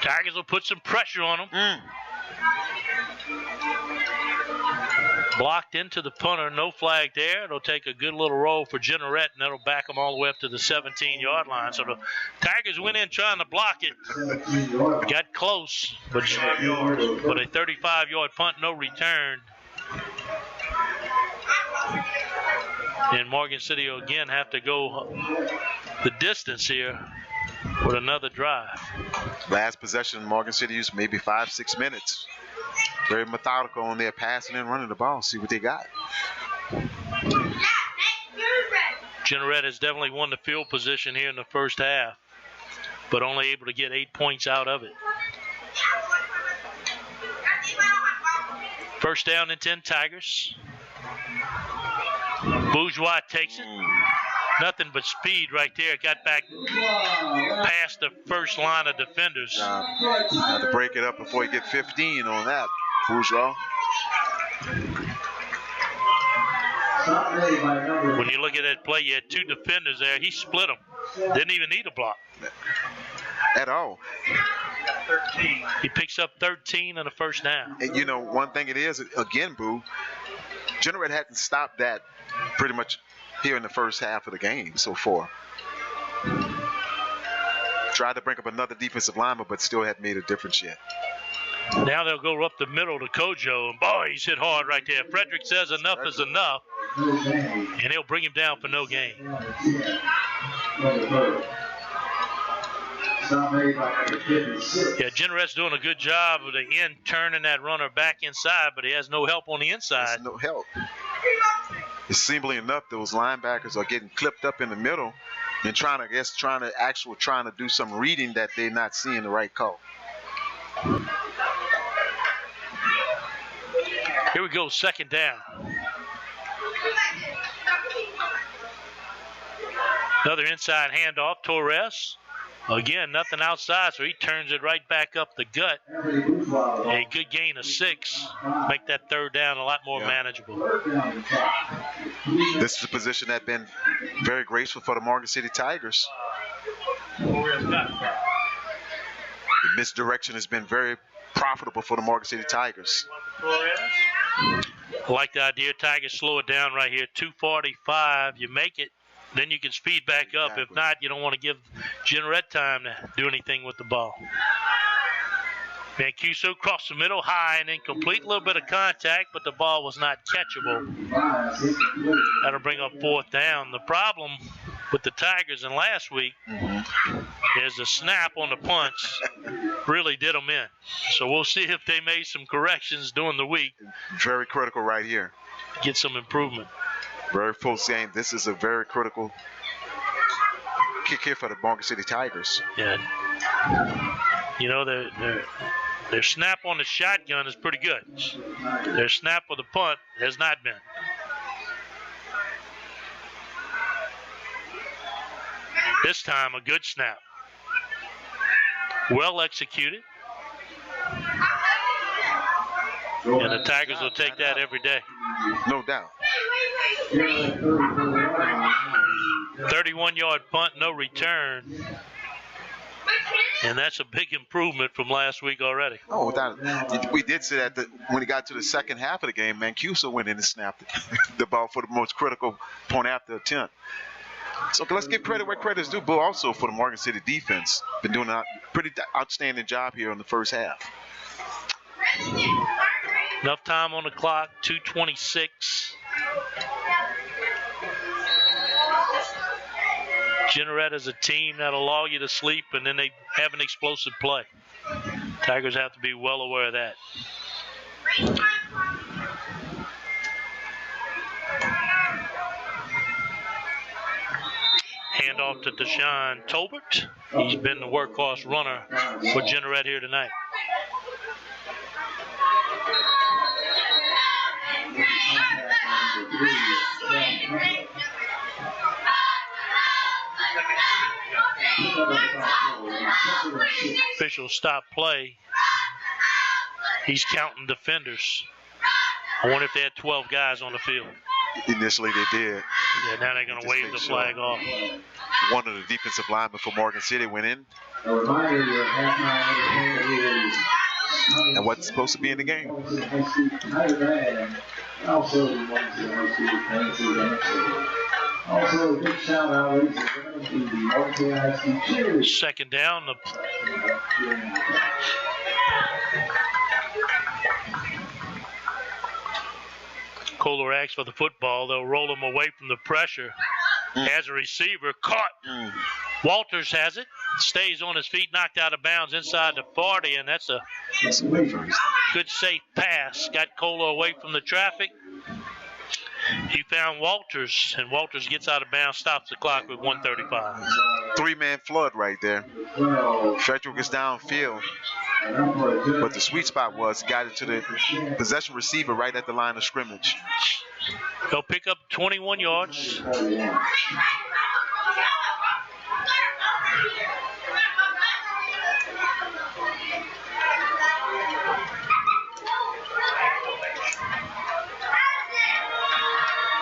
Tigers will put some pressure on them. Blocked into the punter, no flag there. It'll take a good little roll for Jeanerette, and that'll back them all the way up to the 17-yard line. So the Tigers went in trying to block it. Got close, but a 35-yard punt, no return. And Morgan City will again have to go the distance here with another drive. Last possession, Morgan City used maybe 5-6 minutes. Very methodical on their passing and running the ball. See what they got. Jeanerette has definitely won the field position here in the first half, but only able to get 8 points out of it. First down and 10 Tigers. Bourgeois takes it. Nothing but speed right there. Got back past the first line of defenders. Had to break it up before you get 15 on that, Bourgeois. When you look at that play, you had 2 defenders there. He split them. Didn't even need a block. At all. 13. He picks up 13 on the first down. And you know, one thing it is, again, Boo, Jeanerette hadn't stopped that pretty much here in the first half of the game so far. Tried to bring up another defensive lineman, but still hadn't made a difference yet. Now they'll go up the middle to Kojo, and boy, he's hit hard right there. Frederick says enough is enough, and he'll bring him down for no gain. Yeah, Jeanerette's doing a good job of the end turning that runner back inside, but he has no help on the inside. There's no help. Seemingly enough, those linebackers are getting clipped up in the middle and trying to do some reading that they're not seeing the right call. Here we go, second down. Another inside handoff, Torres. Again, nothing outside, so he turns it right back up the gut. A good gain of 6. Make that third down a lot more manageable. This is a position that's been very graceful for the Morgan City Tigers. The misdirection has been very profitable for the Morgan City Tigers. I like the idea. Tigers slow it down right here. 2:45. You make it. Then you can speed back up. If not, you don't want to give Jeanerette time to do anything with the ball. Mancuso across the middle, high and incomplete. A little bit of contact, but the ball was not catchable. That'll bring up fourth down. The problem with the Tigers in last week is the snap on the punts really did them in. So we'll see if they made some corrections during the week. Very critical right here. Get some improvement. Very full game. This is a very critical kick here for the Morgan City Tigers. Yeah. You know, their snap on the shotgun is pretty good. Their snap with the punt has not been. This time, a good snap. Well executed. And the Tigers will take that every day. No doubt. 31-yard punt, no return. And that's a big improvement from last week already. Oh, without it. We did say that when it got to the second half of the game, Mancuso went in and snapped the ball for the most critical point after attempt. So let's give credit where credit is due, but also for the Morgan City defense. Been doing a pretty outstanding job here in the first half. Enough time on the clock, 2:26. Jeanerette is a team that'll allow you to sleep, and then they have an explosive play. Tigers have to be well aware of that. Handoff to Deshaun Tolbert. He's been the workhorse runner for Jeanerette here tonight. Official stop play. He's counting defenders. I wonder if they had 12 guys on the field. Initially they did. Yeah, now they're going to wave the flag off. One of the defensive linemen for Morgan City went in. A reminder, your halftime entertainment is and what's supposed to be in the game. Also, a big shout out, ladies and gentlemen, to the RKIC. Second down. Kohler asks for the football. They'll roll him away from the pressure. Has a receiver caught. Walters has it. Stays on his feet, knocked out of bounds inside the 40, and that's a good safe pass. Got Kohler away from the traffic. He found Walters, and Walters gets out of bounds, stops the clock with 1:35. Three-man flood right there. Frederick is downfield, but the sweet spot was got it to the possession receiver right at the line of scrimmage. He'll pick up 21 yards.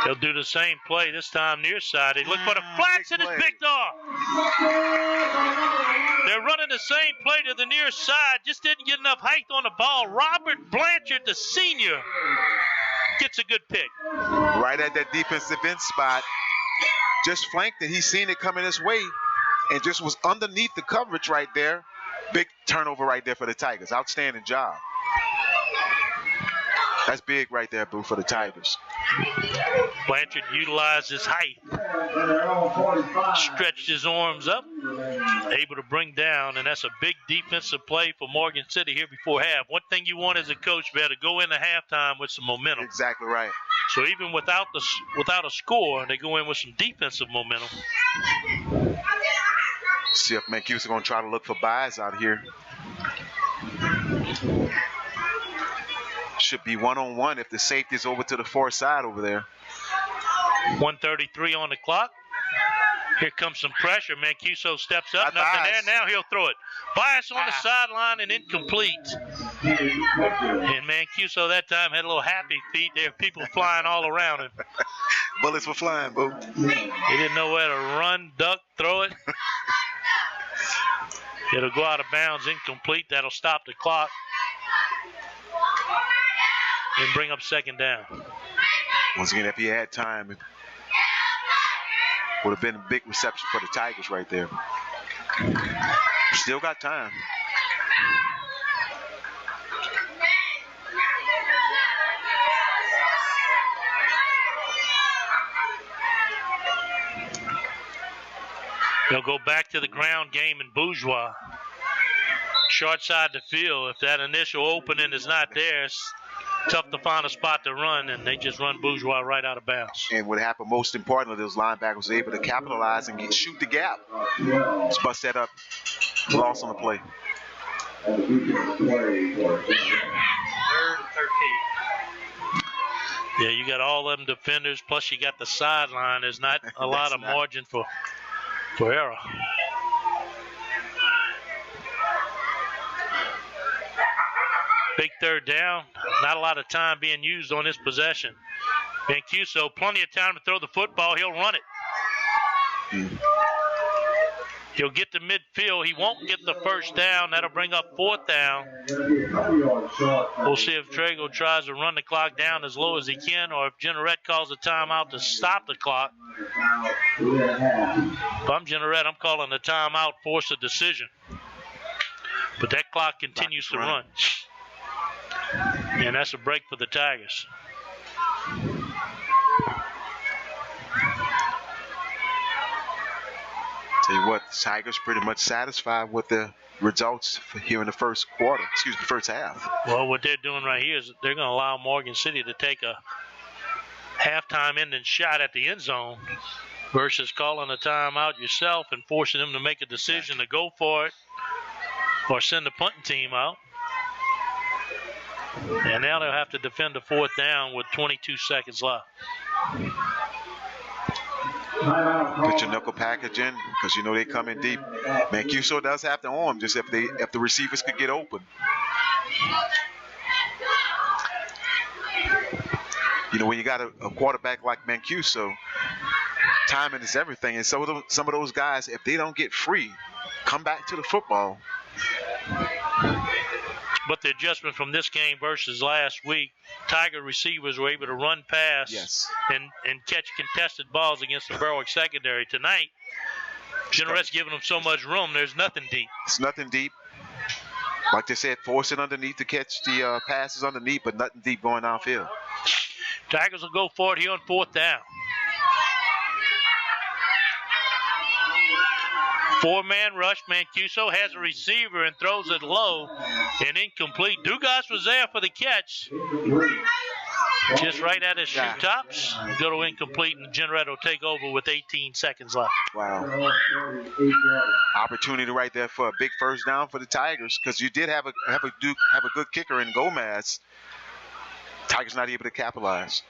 He'll do the same play, this time near side. They look for the flats and it's picked off. They're running the same play to the near side, just didn't get enough height on the ball. Robert Blanchard, the senior, gets a good pick. Right at that defensive end spot. Just flanked it. He's seen it coming his way and just was underneath the coverage right there. Big turnover right there for the Tigers. Outstanding job. That's big right there, Boo, for the Tigers. Blanchard utilized his height, stretched his arms up, able to bring down, and that's a big defensive play for Morgan City here before half. One thing you want as a coach, better go into halftime with some momentum. Exactly right. So even without a score, they go in with some defensive momentum. See if Mancuso going to try to look for buys out here. Should be one-on-one if the safety's over to the far side over there. 1:33 on the clock. Here comes some pressure. Mancuso steps up. Nothing there. Now he'll throw it. Bias on the sideline and incomplete. And Mancuso that time had a little happy feet. There were people flying all around him. Bullets were flying, Boo. He didn't know where to run, duck, throw it. It'll go out of bounds, incomplete. That'll stop the clock and bring up second down. Once again, if he had time, it would have been a big reception for the Tigers right there. Still got time. They'll go back to the ground game in Bourgeois. Short side of the field. If that initial opening is not there, it's tough to find a spot to run, and they just run Bourgeois right out of bounds. And what happened most importantly, those linebackers were able to capitalize and shoot the gap. Let's bust that up. Loss on the play. Third and 13. Yeah, you got all them defenders, plus you got the sideline. There's not a lot of margin for error. Big third down. Not a lot of time being used on this possession. Mancuso, plenty of time to throw the football. He'll run it. He'll get to midfield. He won't get the first down. That'll bring up fourth down. We'll see if Trago tries to run the clock down as low as he can, or if Jeanerette calls a timeout to stop the clock. If I'm Jeanerette, I'm calling a timeout, force a decision. But that clock continues to run. And that's a break for the Tigers. Tell you what, the Tigers pretty much satisfied with the results here in the first half. Well, what they're doing right here is they're going to allow Morgan City to take a halftime ending shot at the end zone versus calling a timeout yourself and forcing them to make a decision to go for it or send the punting team out. And now they'll have to defend the fourth down with 22 seconds left. Put your knuckle package in because you know they come in deep. Mancuso does have the arm, just if the receivers could get open. You know, when you got a quarterback like Mancuso, timing is everything. And some of those guys, if they don't get free, come back to the football. But the adjustment from this game versus last week, Tiger receivers were able to run past and catch contested balls against the Berwick secondary. Tonight, Jeanerette's giving them so much room, there's nothing deep. It's nothing deep. Like they said, force it underneath to catch the passes underneath, but nothing deep going downfield. Tigers will go for it here on 4th down. 4-man rush. Mancuso has a receiver and throws it low and incomplete. Dugas was there for the catch. Just right at his shoe tops. Little incomplete, and Jeanerette will take over with 18 seconds left. Wow. Opportunity right there for a big first down for the Tigers, because you did have a good kicker in Gomez. Tigers not able to capitalize.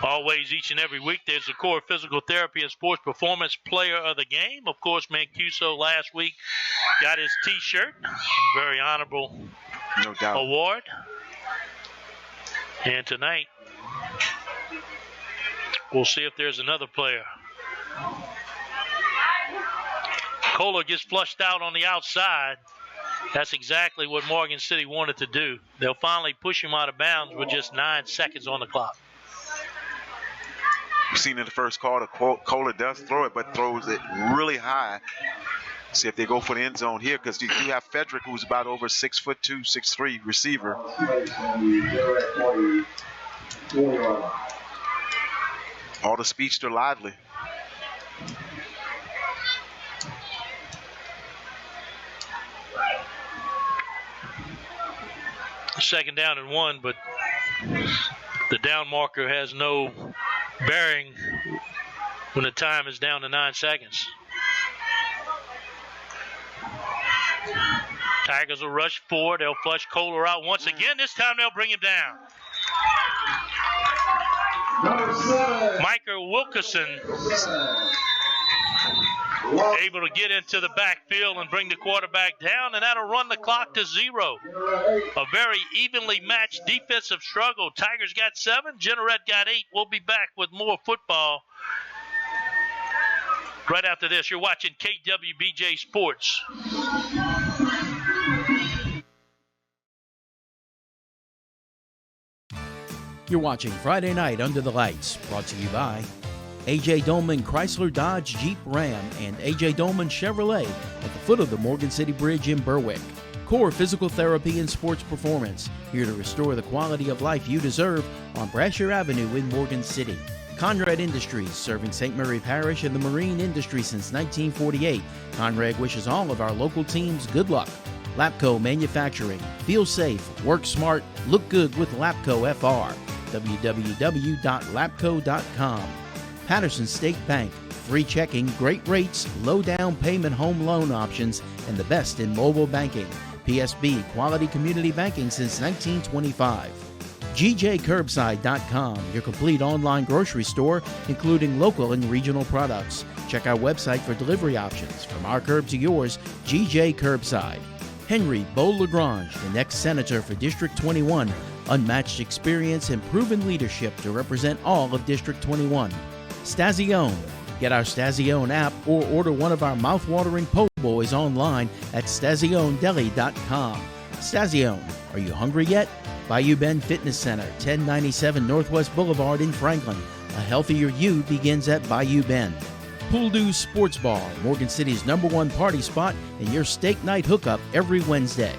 Always, each and every week, there's the core physical therapy and sports performance player of the game. Of course, Mancuso last week got his T-shirt. Very honorable award. And tonight, we'll see if there's another player. Kohler gets flushed out on the outside. That's exactly what Morgan City wanted to do. They'll finally push him out of bounds with just 9 seconds on the clock. We've seen in the first quarter, Kohler does throw it, but throws it really high. See if they go for the end zone here, because you do have Frederick, who's about over 6'2", 6'3" receiver. All the speedster lively. Second down and 1, but the down marker has no bearing when the time is down to 9 seconds. Tigers will rush 4. They'll flush Kohler out once again. This time they'll bring him down. Micah Wilkerson able to get into the backfield and bring the quarterback down, and that'll run the clock to 0. A very evenly matched defensive struggle. Tigers got 7, Jeanerette got 8. We'll be back with more football right after this. You're watching KWBJ Sports. You're watching Friday Night Under the Lights, brought to you by A.J. Dolman Chrysler Dodge Jeep Ram and A.J. Dolman Chevrolet at the foot of the Morgan City Bridge in Berwick. Core Physical Therapy and Sports Performance, here to restore the quality of life you deserve on Brasher Avenue in Morgan City. Conrad Industries, serving St. Mary Parish and the marine industry since 1948. Conrad wishes all of our local teams good luck. Lapco Manufacturing, feel safe, work smart, look good with Lapco FR. www.lapco.com. Patterson State Bank, free checking, great rates, low down payment home loan options, and the best in mobile banking. PSB, quality community banking since 1925. GJCurbside.com, your complete online grocery store, including local and regional products. Check our website for delivery options. From our curb to yours, GJ Curbside. Henry Beau-Lagrange, the next senator for District 21. Unmatched experience and proven leadership to represent all of District 21. Stazione. Get our Stazione app or order one of our mouth-watering po' boys online at StazioneDeli.com. Stazione, are you hungry yet? Bayou Bend Fitness Center, 1097 Northwest Boulevard in Franklin. A healthier you begins at Bayou Bend. Pool Dew Sports Bar, Morgan City's #1 party spot and your steak night hookup every Wednesday.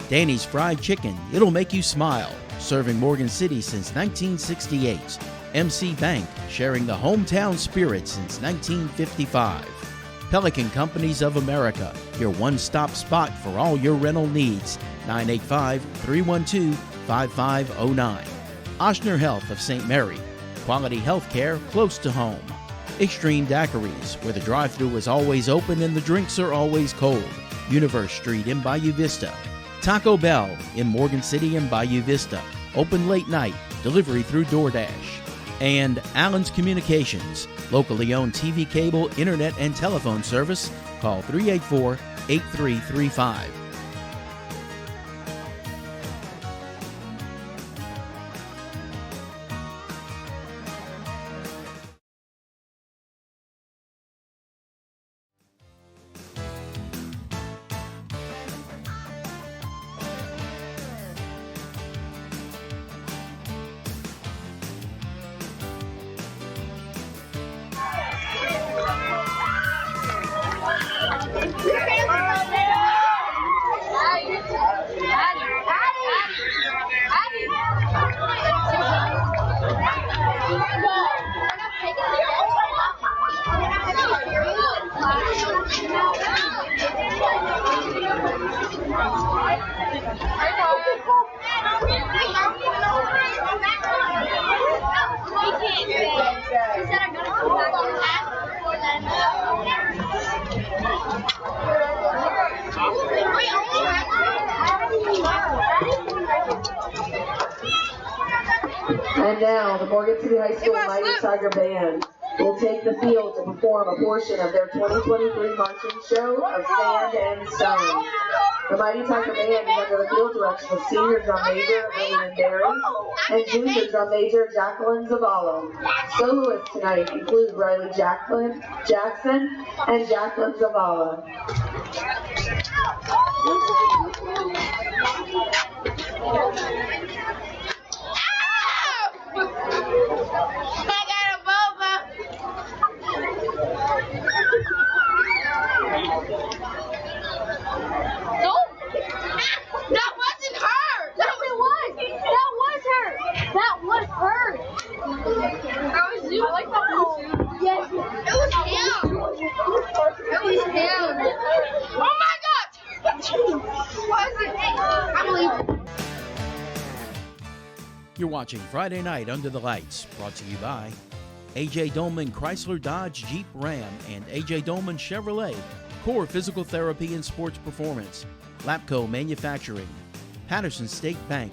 Danny's Fried Chicken, it'll make you smile. Serving Morgan City since 1968. MC Bank, sharing the hometown spirit since 1955. Pelican Companies of America, your one-stop spot for all your rental needs. 985-312-5509. Ochsner Health of St. Mary, quality health care close to home. Extreme Daiquiris, where the drive-thru is always open and the drinks are always cold. Universe Street in Bayou Vista. Taco Bell in Morgan City and Bayou Vista. Open late night, delivery through DoorDash. And Allen's Communications, locally owned TV cable, internet, and telephone service. Call 384-8335. And now, the Morgan City High School Mighty Tiger Band will take the field to perform a portion of their 2023 marching show of Sand and Stone. The Mighty Tiger Band is under the field direction of Senior Drum Major Lillian Berry and Junior Drum Major Jacqueline Zavala. Soloists tonight include Riley Jackson and Jacqueline Zavala. I got a boba. No, that wasn't her. Yes, it was. That was her. That was her. That was you. I like that one. Yes, it was him. It was him. Oh my God. Was it? I believe it. You're watching Friday Night Under the Lights, brought to you by A.J. Dolman Chrysler Dodge Jeep Ram and A.J. Dolman Chevrolet, Core Physical Therapy and Sports Performance, Lapco Manufacturing, Patterson State Bank,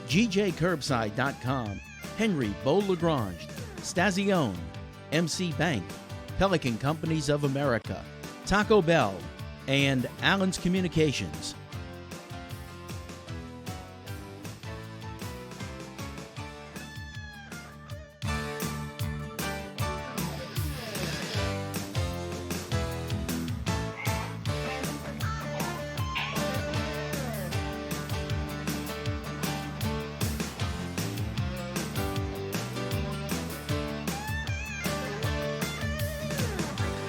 GJCurbside.com, Henry Beau-Lagrange, Stazione, MC Bank, Pelican Companies of America, Taco Bell, and Allen's Communications.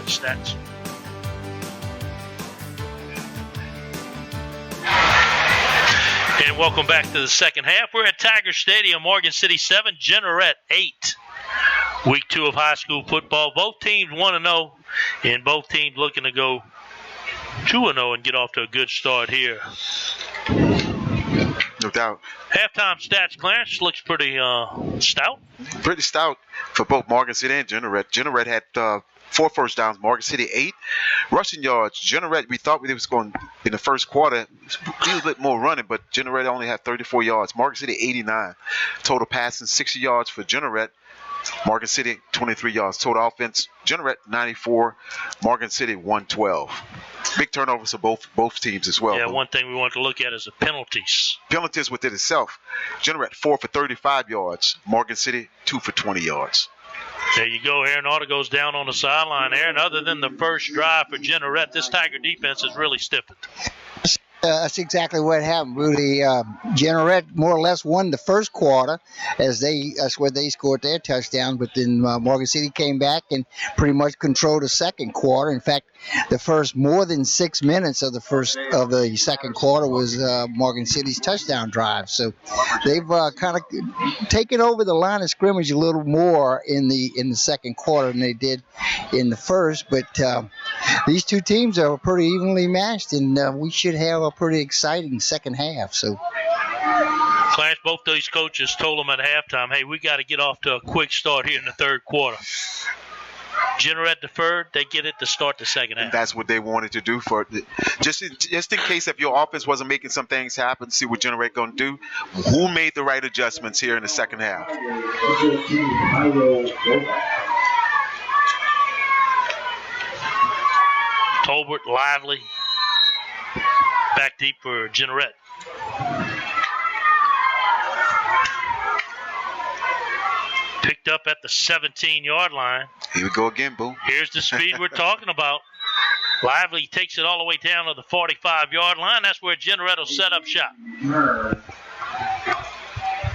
Stats. And welcome back to the second half. We're at Tiger Stadium, Morgan City 7, Jeanerette 8. Week 2 of high school football. Both teams 1-0, and both teams looking to go 2-0 and get off to a good start here. No doubt. Halftime stats, Clarence, looks pretty stout. Pretty stout for both Morgan City and Jeanerette. Jeanerette had 4 first downs, Morgan City 8. Rushing yards, Jeanerette, we thought it was going in the first quarter, a little bit more running, but Jeanerette only had 34 yards. Morgan City 89. Total passing 60 yards for Jeanerette. Morgan City 23 yards. Total offense, Jeanerette 94, Morgan City 112. Big turnovers of both teams as well. Yeah, one thing we want to look at is the penalties. Penalties within itself. Jeanerette 4 for 35 yards. Morgan City 2 for 20 yards. There you go. Aaron Auto goes down on the sideline. Aaron, other than the first drive for Jeanerette, this Tiger defense has really stiffened. That's exactly what happened. Really, Jeanerette more or less won the first quarter, that's where they scored their touchdown. But then Morgan City came back and pretty much controlled the second quarter. In fact, the first more than 6 minutes of the second quarter was Morgan City's touchdown drive. So they've kind of taken over the line of scrimmage a little more in the second quarter than they did in the first. But these two teams are pretty evenly matched, and we should have a pretty exciting second half. So, Clarence, both these coaches told them at halftime, hey, we got to get off to a quick start here in the third quarter. Jeanerette deferred, they get it to start the second half. And that's what they wanted to do for just in case if your offense wasn't making some things happen, see what Jeanerette going to do. Who made the right adjustments here in the second half? Tolbert, Lively, back deep for Jeanerette. Picked up at the 17-yard line. Here we go again, Boo. Here's the speed we're talking about. Lively takes it all the way down to the 45-yard line. That's where Jeanerette will set up shop.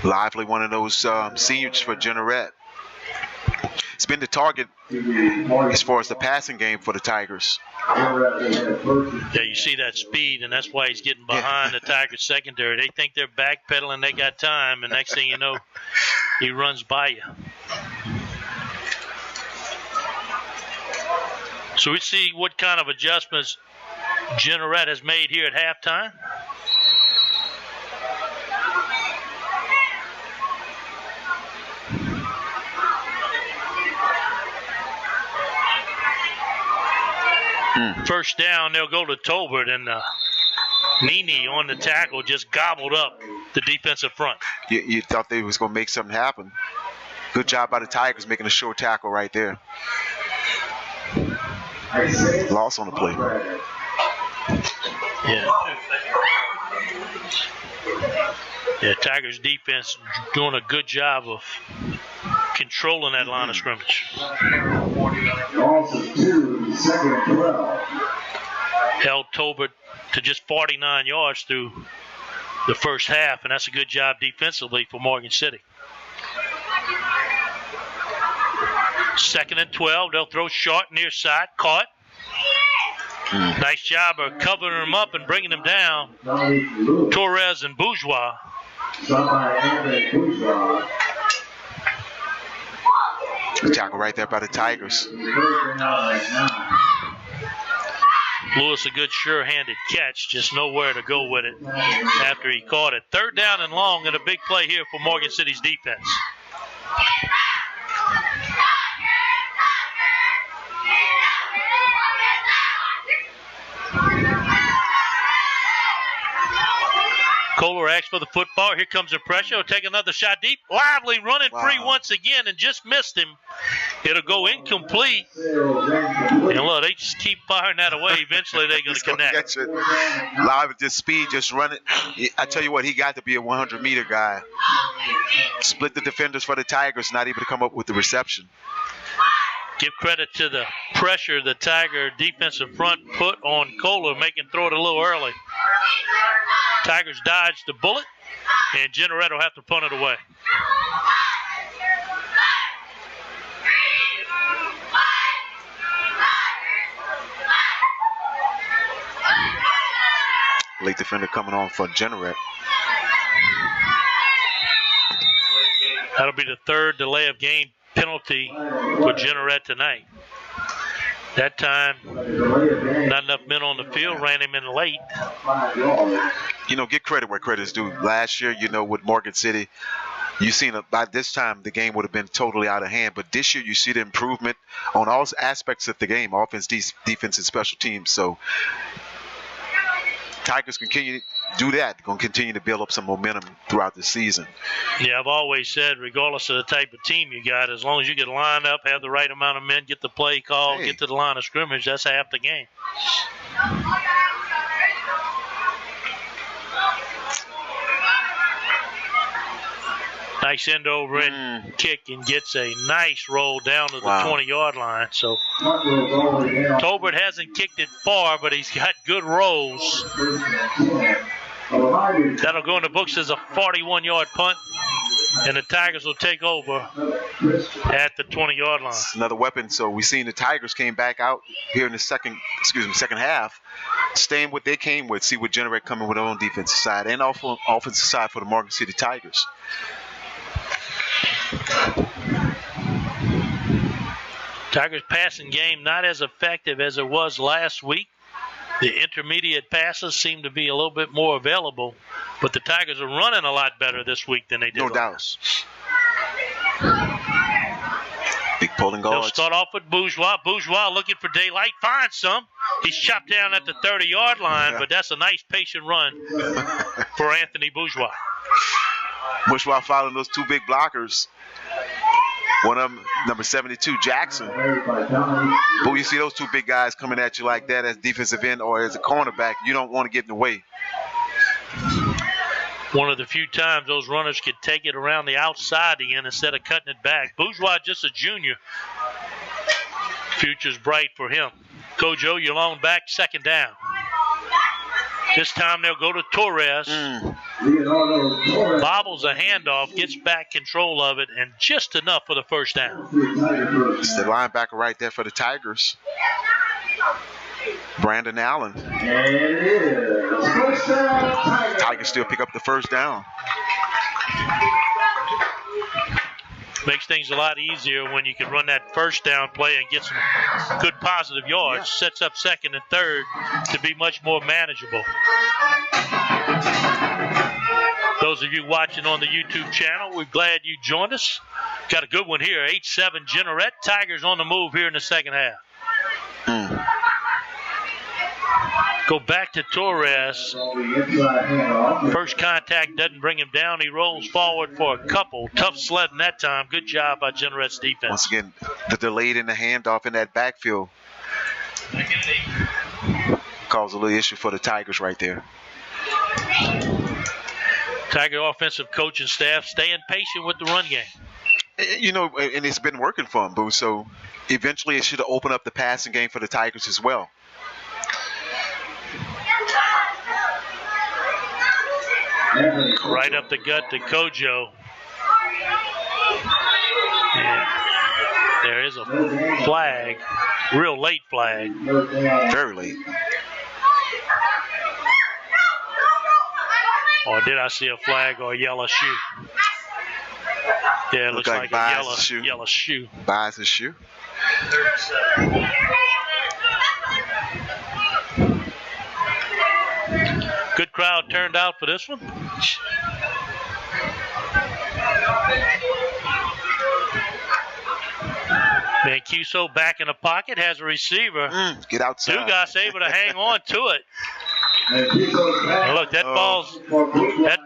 Lively, one of those seniors for Jeanerette. It's been the target as far as the passing game for the Tigers. Yeah, you see that speed, and that's why he's getting behind the Tigers secondary. They think they're backpedaling, they got time, and next thing you know, he runs by you. So we see what kind of adjustments Jeanerette has made here at halftime. First down, they'll go to Tolbert, and Nene on the tackle just gobbled up the defensive front. You thought they was going to make something happen. Good job by the Tigers making a short tackle right there. Loss on the play. Yeah, Tigers defense doing a good job of controlling that line of scrimmage. Held Tolbert to just 49 yards through the first half, and that's a good job defensively for Morgan City. 2nd and 12. They'll throw short near side. Caught. Nice job of covering him up and bringing him down. Torres and Bourgeois. Good tackle right there by the Tigers. Lewis, a good sure-handed catch, just nowhere to go with it after he caught it. 3rd down and long, and a big play here for Morgan City's defense. Kohler acts for the football. Here comes the pressure. He'll take another shot deep. Lively running free once again and just missed him. It'll go incomplete. And look, they just keep firing that away. Eventually they're going to connect. Live at this speed, just running. I tell you what, he got to be a 100-meter guy. Split the defenders for the Tigers, not able to come up with the reception. Give credit to the pressure the Tiger defensive front put on Kohler, making throw it a little early. Tigers dodged the bullet, and Jeanerette will have to punt it away. Late defender coming on for Jeanerette. That'll be the 3rd delay of game penalty for Jeanerette tonight. That time, not enough men on the field, ran him in late. You know, get credit where credit is due. Last year, you know, with Morgan City, you seen by this time the game would have been totally out of hand. But this year, you see the improvement on all aspects of the game, offense, defense, and special teams. So Tigers continue to do that. Going to continue to build up some momentum throughout the season. Yeah, I've always said, regardless of the type of team you got, as long as you get lined up, have the right amount of men, get the play call, get to the line of scrimmage, that's half the game. Nice end over and kick, and gets a nice roll down to the 20-yard line. So Tolbert hasn't kicked it far, but he's got good rolls. That'll go in the books as a 41-yard punt, and the Tigers will take over at the 20-yard line. Another weapon. So we seen the Tigers came back out here in the second half, staying what they came with. See what Jeanerette coming with on defensive side and offensive side for the Morgan City Tigers. Tigers passing game not as effective as it was last week. The intermediate passes seem to be a little bit more available, but the Tigers are running a lot better this week than they did last. No doubt. Big pulling guards. They'll start off with Bourgeois. Bourgeois looking for daylight, finds some. He's chopped down at the 30-yard line, but that's a nice patient run for Anthony Bourgeois. Bourgeois following those two big blockers. One of them, number 72, Jackson. But you see those two big guys coming at you like that as defensive end or as a cornerback, you don't want to get in the way. One of the few times those runners could take it around the outside the end instead of cutting it back. Bourgeois just a junior. Future's bright for him. Kojo, your long back, 2nd down. This time they'll go to Torres. Bobbles a handoff, gets back control of it, and just enough for the first down. It's the linebacker right there for the Tigers, Brandon Allen. Tigers still pick up the first down. Makes things a lot easier when you can run that first down play and get some good positive yards. Yeah. Sets up second and third to be much more manageable. Those of you watching on the YouTube channel, we're glad you joined us. Got a good one here. 8-7 Jeanerette Tigers on the move here in the second half. Go back to Torres. First contact doesn't bring him down. He rolls forward for a couple. Tough sledding that time. Good job by Jeanerette's defense. Once again, the delayed in the handoff in that backfield caused a little issue for the Tigers right there. Tiger offensive coach and staff staying patient with the run game. You know, and it's been working for them, Boo. So eventually it should open up the passing game for the Tigers as well. Right up the gut to Kojo. And there is a flag, real late flag. Very late. Or did I see a flag or a yellow shoe? Yeah, it looks like a yellow shoe. Buys a shoe. Good crowd turned out for this one. Mancuso back in the pocket, has a receiver. Get outside. Dugas able to hang on to it. And look, that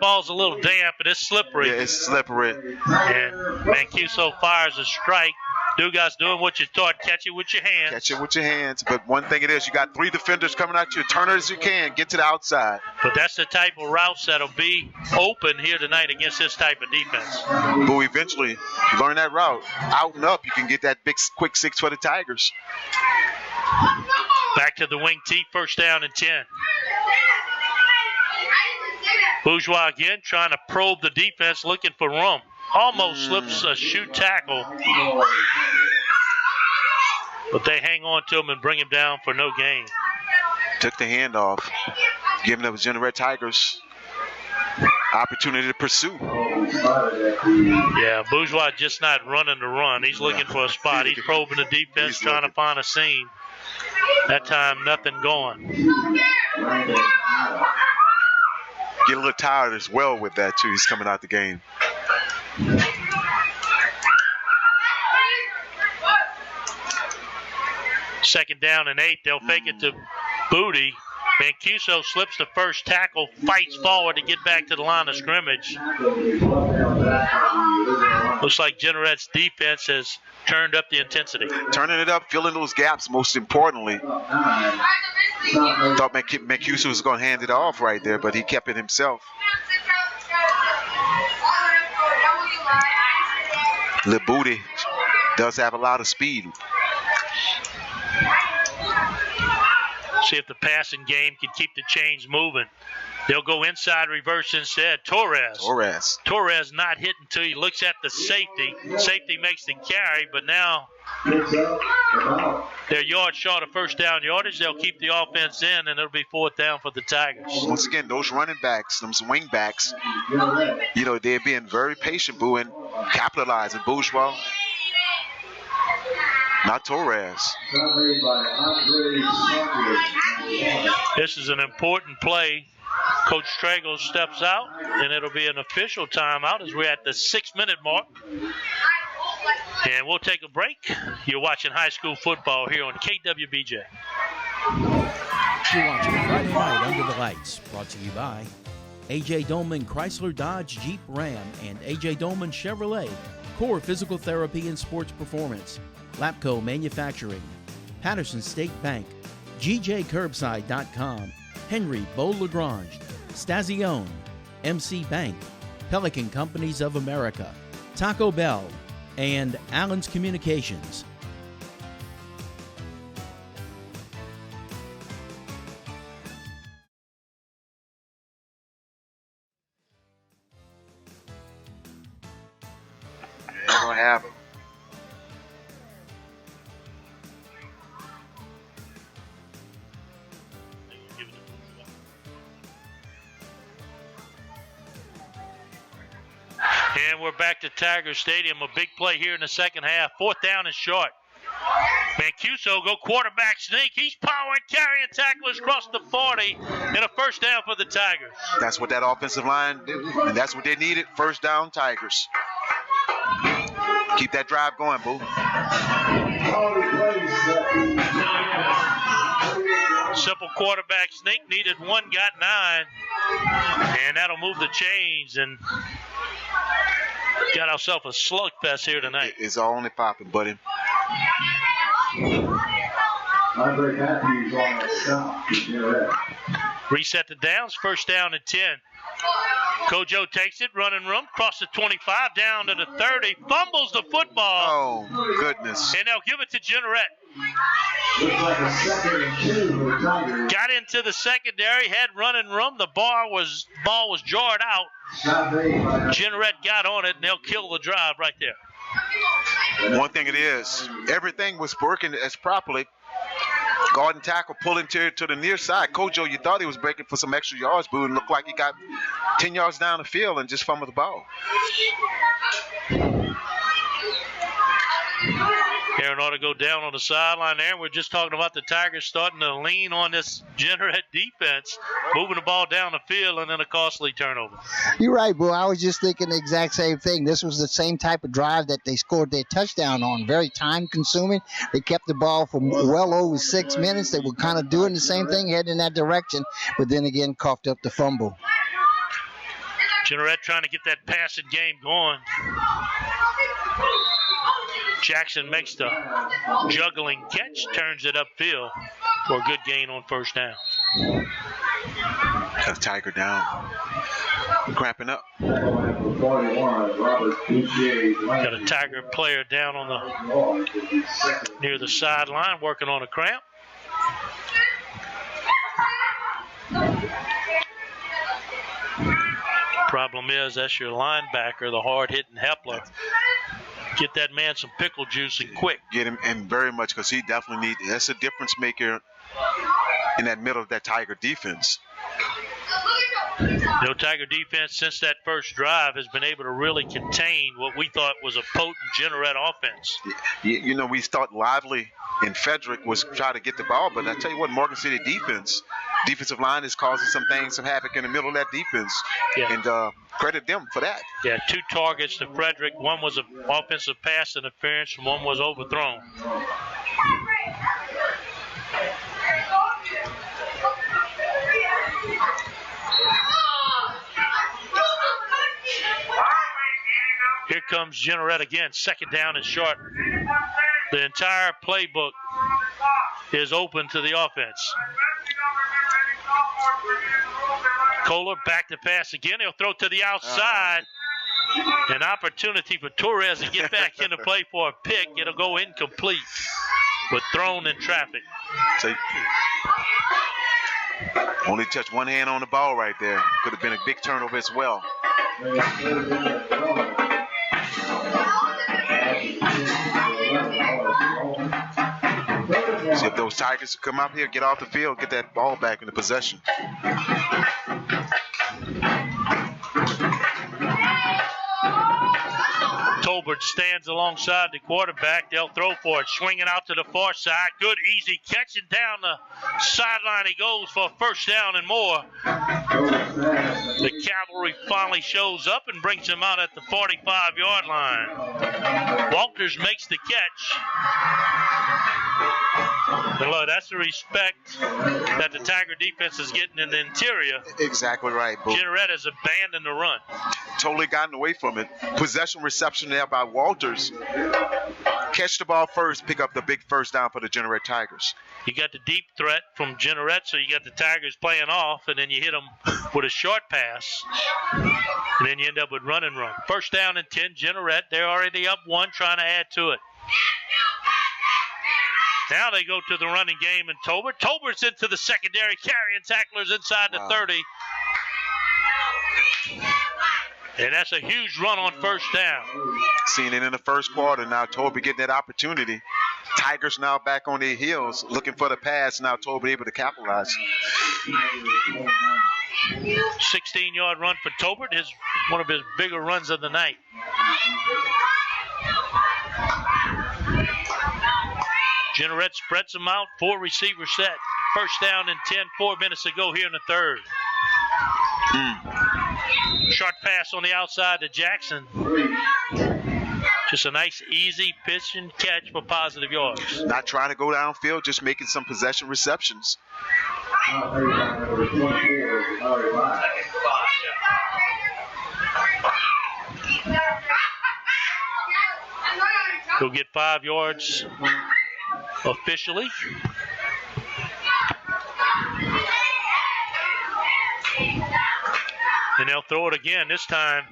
ball's a little damp, but it's slippery. Yeah, it's slippery. And Mancuso fires a strike. Dugas doing what you're taught, catch it with your hands. Catch it with your hands. But one thing it is, you got three defenders coming at you. Turn it as you can. Get to the outside. But that's the type of routes that'll be open here tonight against this type of defense. But eventually, you learn that route. Out and up, you can get that big, quick 6 for the Tigers. Back to the wing T, first down and 10. Bourgeois again trying to probe the defense, looking for room. Almost slips a shoe tackle. But they hang on to him and bring him down for no gain. Took the handoff, giving the Jeanerette Tigers opportunity to pursue. Yeah, Bourgeois just not running to run. He's looking for a spot. He's probing the defense, trying to find a seam. That time, nothing going. Get a little tired as well with that, too. He's coming out the game. Second down and 8. They'll fake it to Booty. Mancuso slips the first tackle, fights forward to get back to the line of scrimmage. Looks like Jeanerette's defense has turned up the intensity. Turning it up, filling those gaps, most importantly. Thought Mancuso was going to hand it off right there, but he kept it himself. Le Booty does have a lot of speed. See if the passing game can keep the chains moving. They'll go inside reverse instead. Torres not hitting until he looks at the safety. Safety makes the carry, but now they're yards short of first down yardage. They'll keep the offense in, and it'll be fourth down for the Tigers. Once again, those running backs, those wing backs, you know, they're being very patient, Boo, and capitalizing. Bourgeois, not Torres. This is an important play. Coach Trago steps out, and it'll be an official timeout as we're at the 6-minute mark. And we'll take a break. You're watching high school football here on KWBJ. You're watching Friday Night Under the Lights, brought to you by A.J. Dolman Chrysler Dodge Jeep Ram and A.J. Dolman Chevrolet, Core Physical Therapy and Sports Performance, Lapco Manufacturing, Patterson State Bank, GJCurbside.com, Henry Beau-Lagrange, Stazione, MC Bank, Pelican Companies of America, Taco Bell, and Allen's Communications. going to have it. And we're back to Tiger Stadium. A big play here in the second half. 4th down and short. Mancuso go quarterback sneak. He's powering, carrying tacklers across the 40. And a first down for the Tigers. That's what that offensive line did, and that's what they needed. First down, Tigers. Keep that drive going, Boo. Simple quarterback sneak. Needed 1, got 9. And that'll move the chains. And got ourselves a slugfest here tonight. It's only popping, buddy. Reset the downs. First down and 10. Kojo takes it, running room, across the 25, down to the 30, fumbles the football. Oh, goodness. And they'll give it to Jeanerette. Got into the secondary, had running room. The ball was jarred out. Jeanerette got on it, and they'll kill the drive right there. One thing it is, everything was working as properly. Guard and tackle pulling to the near side. Kojo, you thought he was breaking for some extra yards, but it looked like he got 10 yards down the field and just fumbled the ball. Aaron ought to go down on the sideline there. We're just talking about the Tigers starting to lean on this Jeanerette defense, moving the ball down the field, and then a costly turnover. You're right, Boo. I was just thinking the exact same thing. This was the same type of drive that they scored their touchdown on. Very time-consuming. They kept the ball for well over 6 minutes. They were kind of doing the same thing, heading in that direction, but then again coughed up the fumble. Jeanerette trying to get that passing game going. Jackson makes the juggling catch, turns it upfield for a good gain on first down. Got a Tiger down. Cramping up. Got a Tiger player down on the near the sideline working on a cramp. Problem is, that's your linebacker, the hard-hitting Hepler. Get that man some pickle juice and quick. Get him, and very much, because he definitely needs. That's a difference maker in that middle of that Tiger defense. No Tiger defense since that first drive has been able to really contain what we thought was a potent Jeanerette offense. You know, we thought Lively and Frederick was trying to get the ball, but I tell you what, Morgan City defensive line is causing some havoc in the middle of that defense. Yeah. And credit them for that. Yeah, 2 targets to Frederick. One was an offensive pass interference, and one was overthrown. Here comes Jeanerette again, second down and short. The entire playbook is open to the offense. Kohler back to pass again. He'll throw to the outside. An opportunity for Torres to get back into play for a pick. It'll go incomplete, but thrown in traffic. So only touched one hand on the ball right there. Could have been a big turnover as well. See if those Tigers come out here, get off the field, get that ball back in the possession. Tolbert stands alongside the quarterback. They'll throw for it, swinging out to the far side. Good, easy catch, and down the sideline he goes for a first down and more. The cavalry finally shows up and brings him out at the 45-yard line. Walters makes the catch. And look, that's the respect that the Tiger defense is getting in the interior. Exactly right, Boo. Jeanerette has abandoned the run. Totally gotten away from it. Possession reception there by Walters. Catch the ball first, pick up the big first down for the Jeanerette Tigers. You got the deep threat from Jeanerette, so you got the Tigers playing off, and then you hit them with a short pass, and then you end up with run and run. First down and 10, Jeanerette. They're already up 1, trying to add to it. Now they go to the running game, and Tolbert. Tolbert's into the secondary, carrying tacklers inside the 30. And that's a huge run on first down. Seen it in the first quarter. Now Toby getting that opportunity. Tigers now back on their heels, looking for the pass. Now Toby able to capitalize. 16-yard run for Tobert, one of his bigger runs of the night. Jeanerette spreads them out, 4 receiver set. First down and 10, 4 minutes to go here in the third. Short pass on the outside to Jackson. Just a nice, easy pitch and catch for positive yards. Not trying to go downfield, just making some possession receptions. He'll get 5 yards officially. And they'll throw it again. This time,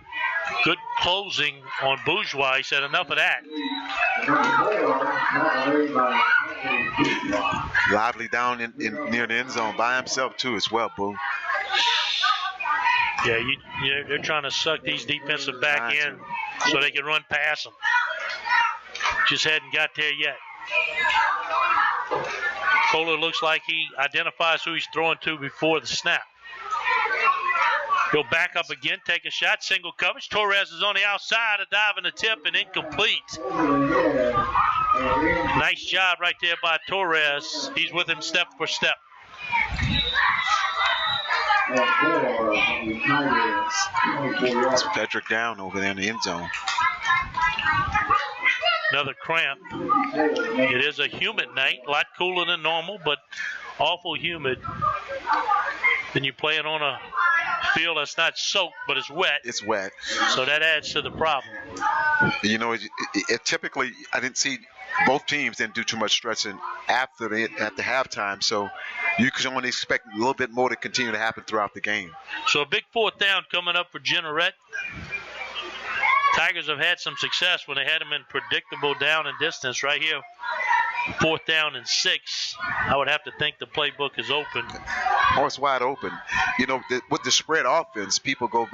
good closing on Bourgeois. He said, enough of that. Lively down in near the end zone by himself, too, as well, Boo. Yeah, they're trying to suck these defensive back in so they can run past them. Just hadn't got there yet. Kohler looks like he identifies who he's throwing to before the snap. He'll back up again, take a shot, single coverage. Torres is on the outside, a dive and a tip, and incomplete. Nice job right there by Torres. He's with him step for step. It's Frederick down over there in the end zone. Another cramp. It is a humid night, a lot cooler than normal, but awful humid. Then you're playing on a field that's not soaked, but it's wet. It's wet. So that adds to the problem. You know, it typically, I didn't see both teams didn't do too much stretching at the halftime, so you can only expect a little bit more to continue to happen throughout the game. So a big 4th down coming up for Jeanerette. Tigers have had some success when they had them in predictable down and distance. Right here, 4th down and 6. I would have to think the playbook is open. Oh, it's wide open. You know, with the spread offense, people go,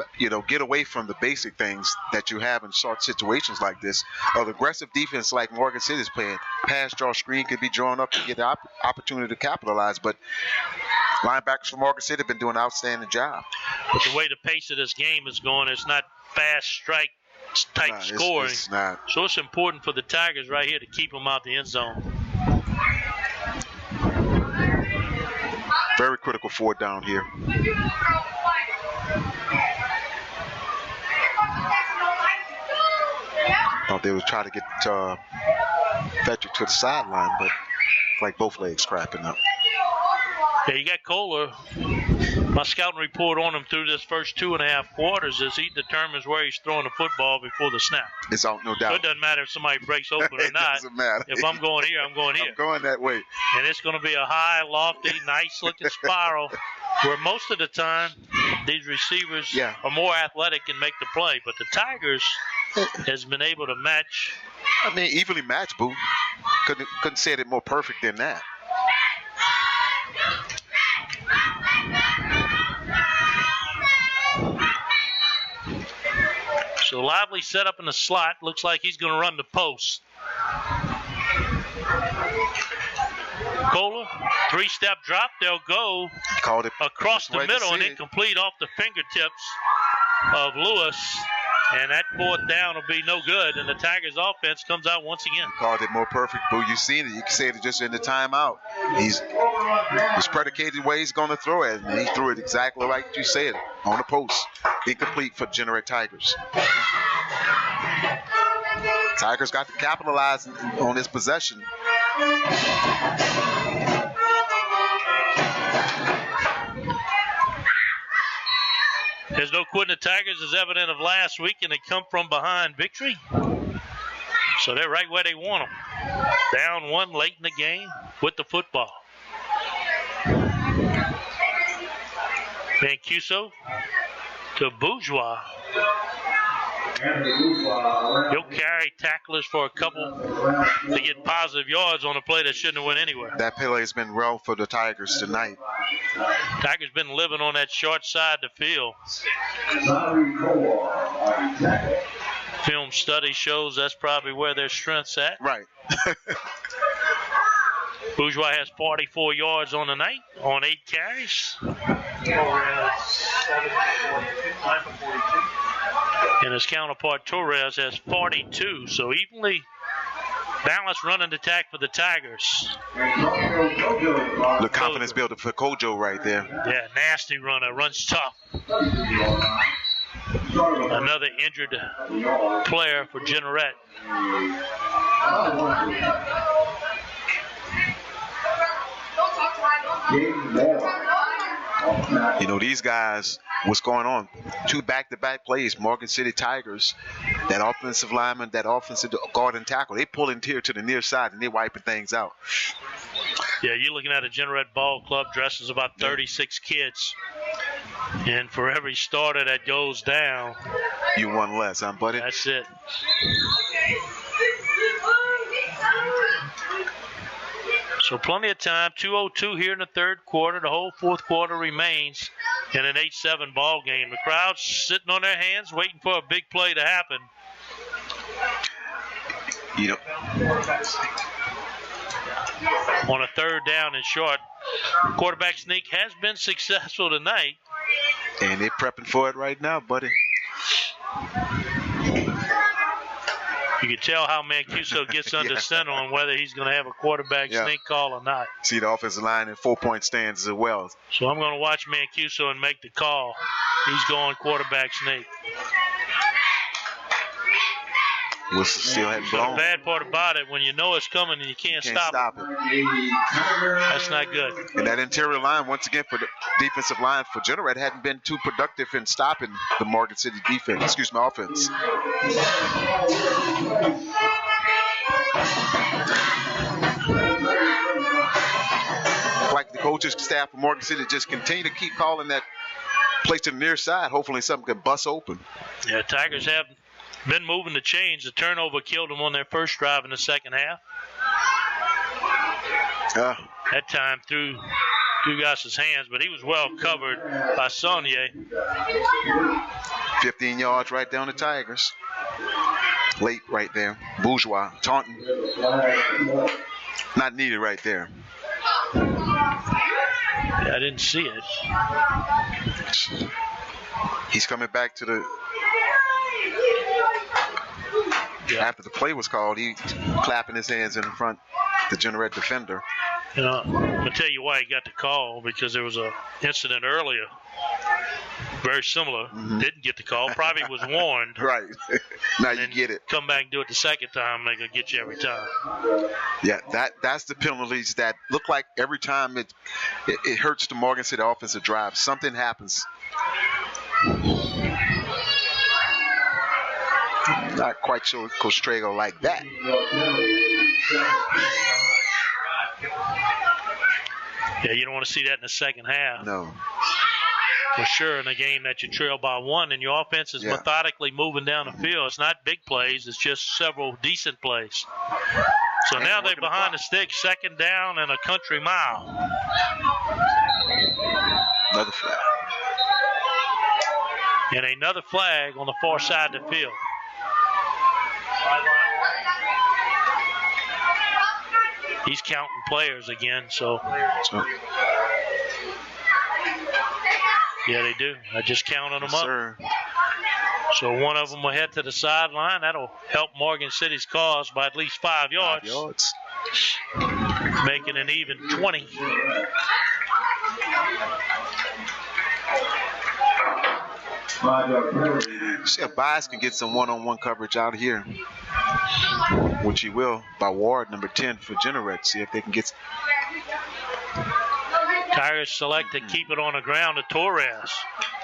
get away from the basic things that you have in short situations like this. The aggressive defense like Morgan City is playing, pass draw screen could be drawn up to get the opportunity to capitalize. But linebackers from Morgan City have been doing an outstanding job. But the way the pace of this game is going, it's not fast strike type scoring. It's not. So it's important for the Tigers right here to keep them out the end zone. Very critical 4th down here. Thought they would try to get Frederick to the sideline, but it's like both legs crapping up. Yeah, you got Kohler. My scouting report on him through this first 2.5 quarters is he determines where he's throwing the football before the snap. It's out, no doubt. So it doesn't matter if somebody breaks open or not. It doesn't matter. If I'm going here, I'm going here. I'm going that way. And it's going to be a high, lofty, nice-looking spiral where most of the time these receivers are more athletic and make the play. But the Tigers has been able to match. I mean, evenly matched, Boo. Couldn't say it more perfect than that. So Lively set up in the slot. Looks like he's going to run the post. Kohler, 3-step drop. They'll go across the middle and incomplete off the fingertips of Lewis. And that 4th down will be no good. And the Tigers offense comes out once again. Called it more perfect, Boo. You've seen it. You can say it just in the timeout. He's predicated where he's going to throw it. And he threw it exactly like you said, on the post. Incomplete for Jeanerette Tigers. Tigers got to capitalize on this possession. There's no quitting the Tigers is evident of last week, and they come from behind victory. So they're right where they want them. Down 1 late in the game with the football. Mancuso to Bourgeois. He'll carry tacklers for a couple to get positive yards on a play that shouldn't have went anywhere. That play has been well for the Tigers tonight. Tigers been living on that short side of the field. Film study shows that's probably where their strength's at. Right. Bourgeois has 44 yards on the night on 8 carries. And his counterpart Torres has 42, so evenly balanced running attack for the Tigers. The confidence builder for Kojo right there. Yeah, nasty runner, runs tough. Another injured player for Jeanerette. You know, these guys, what's going on? 2 back-to-back plays, Morgan City Tigers, that offensive lineman, that offensive guard and tackle, they pull in here to the near side and they're wiping things out. Yeah, you're looking at a Jeanerette ball club, dresses about 36 kids. And for every starter that goes down, you one less, huh, buddy? That's it. So plenty of time, 2:02 here in the third quarter. The whole fourth quarter remains in an 8-7 ball game. The crowd's sitting on their hands waiting for a big play to happen. You know, on a third down and short, quarterback sneak has been successful tonight. And they're prepping for it right now, buddy. You can tell how Mancuso gets under center on whether he's going to have a quarterback sneak call or not. See the offensive line in 4-point stands as well. So I'm going to watch Mancuso and make the call. He's going quarterback sneak. Whistle still hadn't blown. The bad part about it, when you know it's coming and you can't stop it. That's not good. And that interior line, once again, for the defensive line for Jeanerette, hadn't been too productive in stopping the Morgan City offense. Like the coaches staff of Morgan City just continue to keep calling that place to the near side. Hopefully something can bust open. Yeah, Tigers have been moving the chains. The turnover killed them on their first drive in the second half. That time through Dugas's hands, but he was well covered by Saunier. 15 yards right down the Tigers. Late right there. Bourgeois taunting. Not needed right there. Yeah, I didn't see it. He's coming back to the... After the play was called, he clapping his hands in front of the Jeanerette defender. You know, I'm going to tell you why he got the call, because there was an incident earlier, very similar. Didn't get the call, probably was warned. Right. Now you get it. Come back and do it the second time, they're going to get you every time. Yeah, that's the penalties that look like every time it hurts the Morgan City offensive drive. Something happens. Not quite sure Coach Trago like that. Yeah, you don't want to see that in the second half. No. For sure, in a game that you trail by 1 and your offense is methodically moving down the field. It's not big plays, it's just several decent plays. So now they're behind the stick, second down and a country mile. Another flag. And another flag on the far side of the field. He's counting players again, so. Yeah, they do. I just counted them up. Sir. So one of them will head to the sideline. That'll help Morgan City's cause by at least 5 yards. 5 yards. Making an even 20. See if Bias can get some one-on-one coverage out here, which he will, by Ward, number 10 for Jeanerette. See if they can get. Tigers select to keep it on the ground to Torres.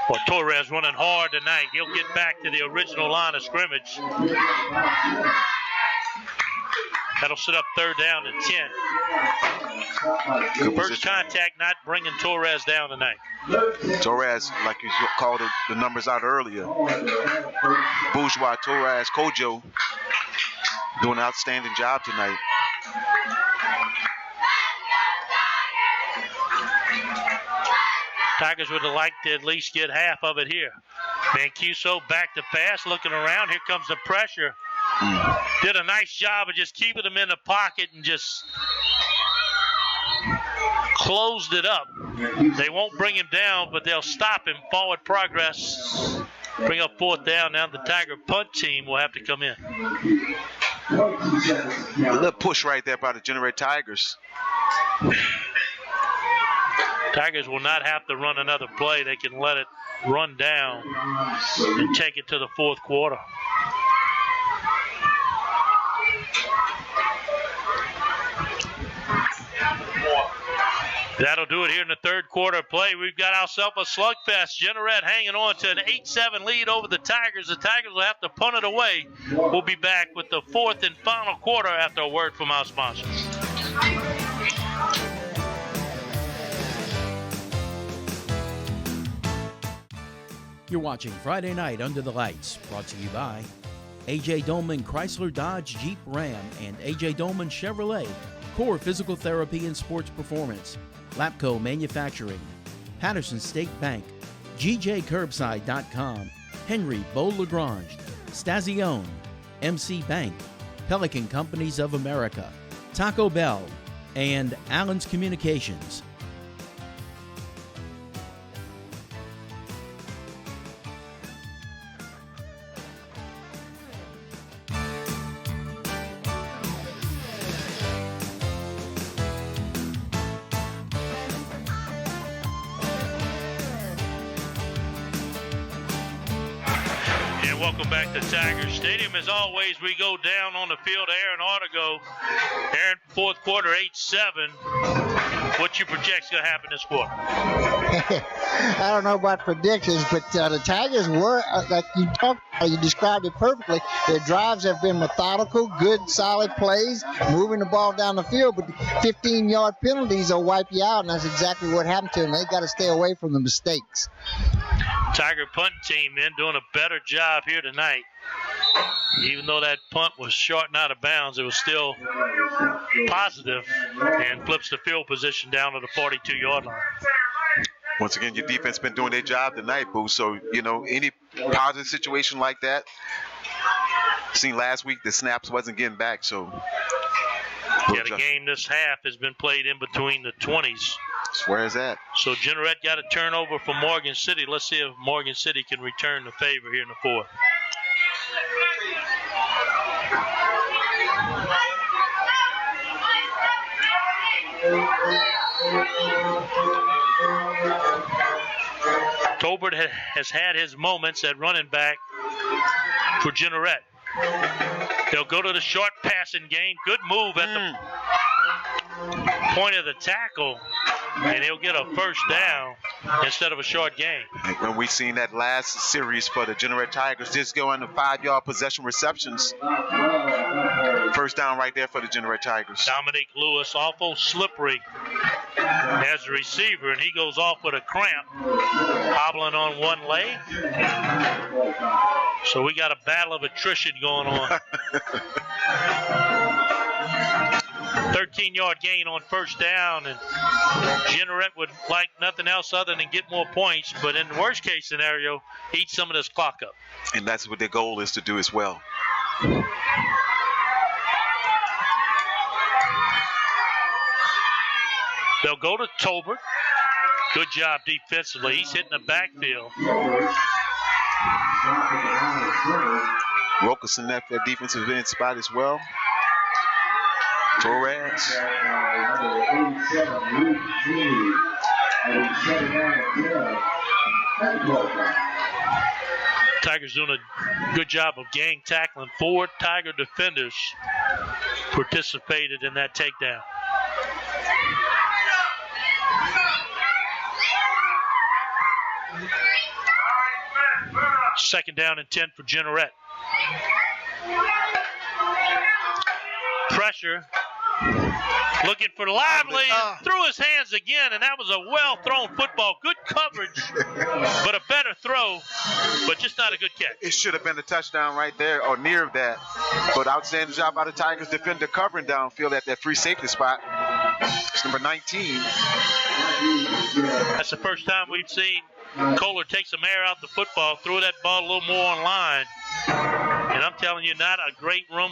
Well, Torres running hard tonight. He'll get back to the original line of scrimmage. That'll set up 3rd down and 10. Good First position. contact not bringing Torres down tonight. Torres, like you called the numbers out earlier. Bourgeois, Torres, Kojo doing an outstanding job tonight. Tigers would have liked to at least get half of it here. Mancuso back to pass, looking around. Here comes the pressure. Did a nice job of just keeping him in the pocket and just closed it up. They won't bring him down, but they'll stop him. Forward progress. Bring up 4th down. Now the Tiger punt team will have to come in. A little push right there by the Jeanerette Tigers. Tigers will not have to run another play. They can let it run down and take it to the 4th quarter. That'll do it here in the 3rd quarter of play. We've got ourselves a slugfest. Jeanerette hanging on to an 8-7 lead over the Tigers. The Tigers will have to punt it away. We'll be back with the 4th and final quarter after a word from our sponsors. You're watching Friday Night Under the Lights, brought to you by A.J. Dolman Chrysler Dodge Jeep Ram and A.J. Dolman Chevrolet, Core Physical Therapy and Sports Performance, Lapco Manufacturing, Patterson State Bank, GJCurbside.com, Henry Beau-Lagrange, Stazione, MC Bank, Pelican Companies of America, Taco Bell, and Allen's Communications. Welcome back to Tiger Stadium. As always, we go down on the field. Aaron Artigo. Aaron, 4th quarter, 8-7. What you project's going to happen this quarter? I don't know about predictions, but the Tigers were, like you described it perfectly. Their drives have been methodical, good, solid plays, moving the ball down the field, but 15-yard penalties will wipe you out, and that's exactly what happened to them. They got to stay away from the mistakes. Tiger punt team in doing a better job here tonight. Even though that punt was short and out of bounds, it was still positive and flips the field position down to the 42-yard line. Once again, your defense been doing their job tonight, Boo. So, any positive situation like that. Seen last week, the snaps wasn't getting back, so. Yeah, the game this half has been played in between the 20s. Where is that? So Jeanerette got a turnover from Morgan City. Let's see if Morgan City can return the favor here in the 4th. Tolbert has had his moments at running back for Jeanerette. They'll go to the short passing game. Good move at the point of the tackle, and he'll get a 1st down instead of a short gain. When we seen that last series for the Jeanerette Tigers, just go into 5-yard possession receptions. 1st down right there for the Jeanerette Tigers. Dominic Lewis, awful slippery as a receiver, and he goes off with a cramp, hobbling on one leg. So we got a battle of attrition going on. 13-yard gain on 1st down, and Jeanerette would like nothing else other than get more points, but in the worst case scenario, eat some of this clock up. And that's what their goal is to do as well. They'll go to Tolbert. Good job defensively. He's hitting the backfield. Wilkerson at that defensive end spot as well. Torres. Tigers doing a good job of gang tackling. 4 Tiger defenders participated in that takedown. Second down and 10 for Jeanerette. pressure. Looking for Lively, threw his hands again, and that was a well-thrown football. Good coverage, but a better throw, but just not a good catch. It should have been a touchdown right there or near that. But outstanding job by the Tigers defender covering downfield at that free safety spot. It's number 19. That's the first time we've seen Kohler take some air out the football, throw that ball a little more on line. And I'm telling you, not a great room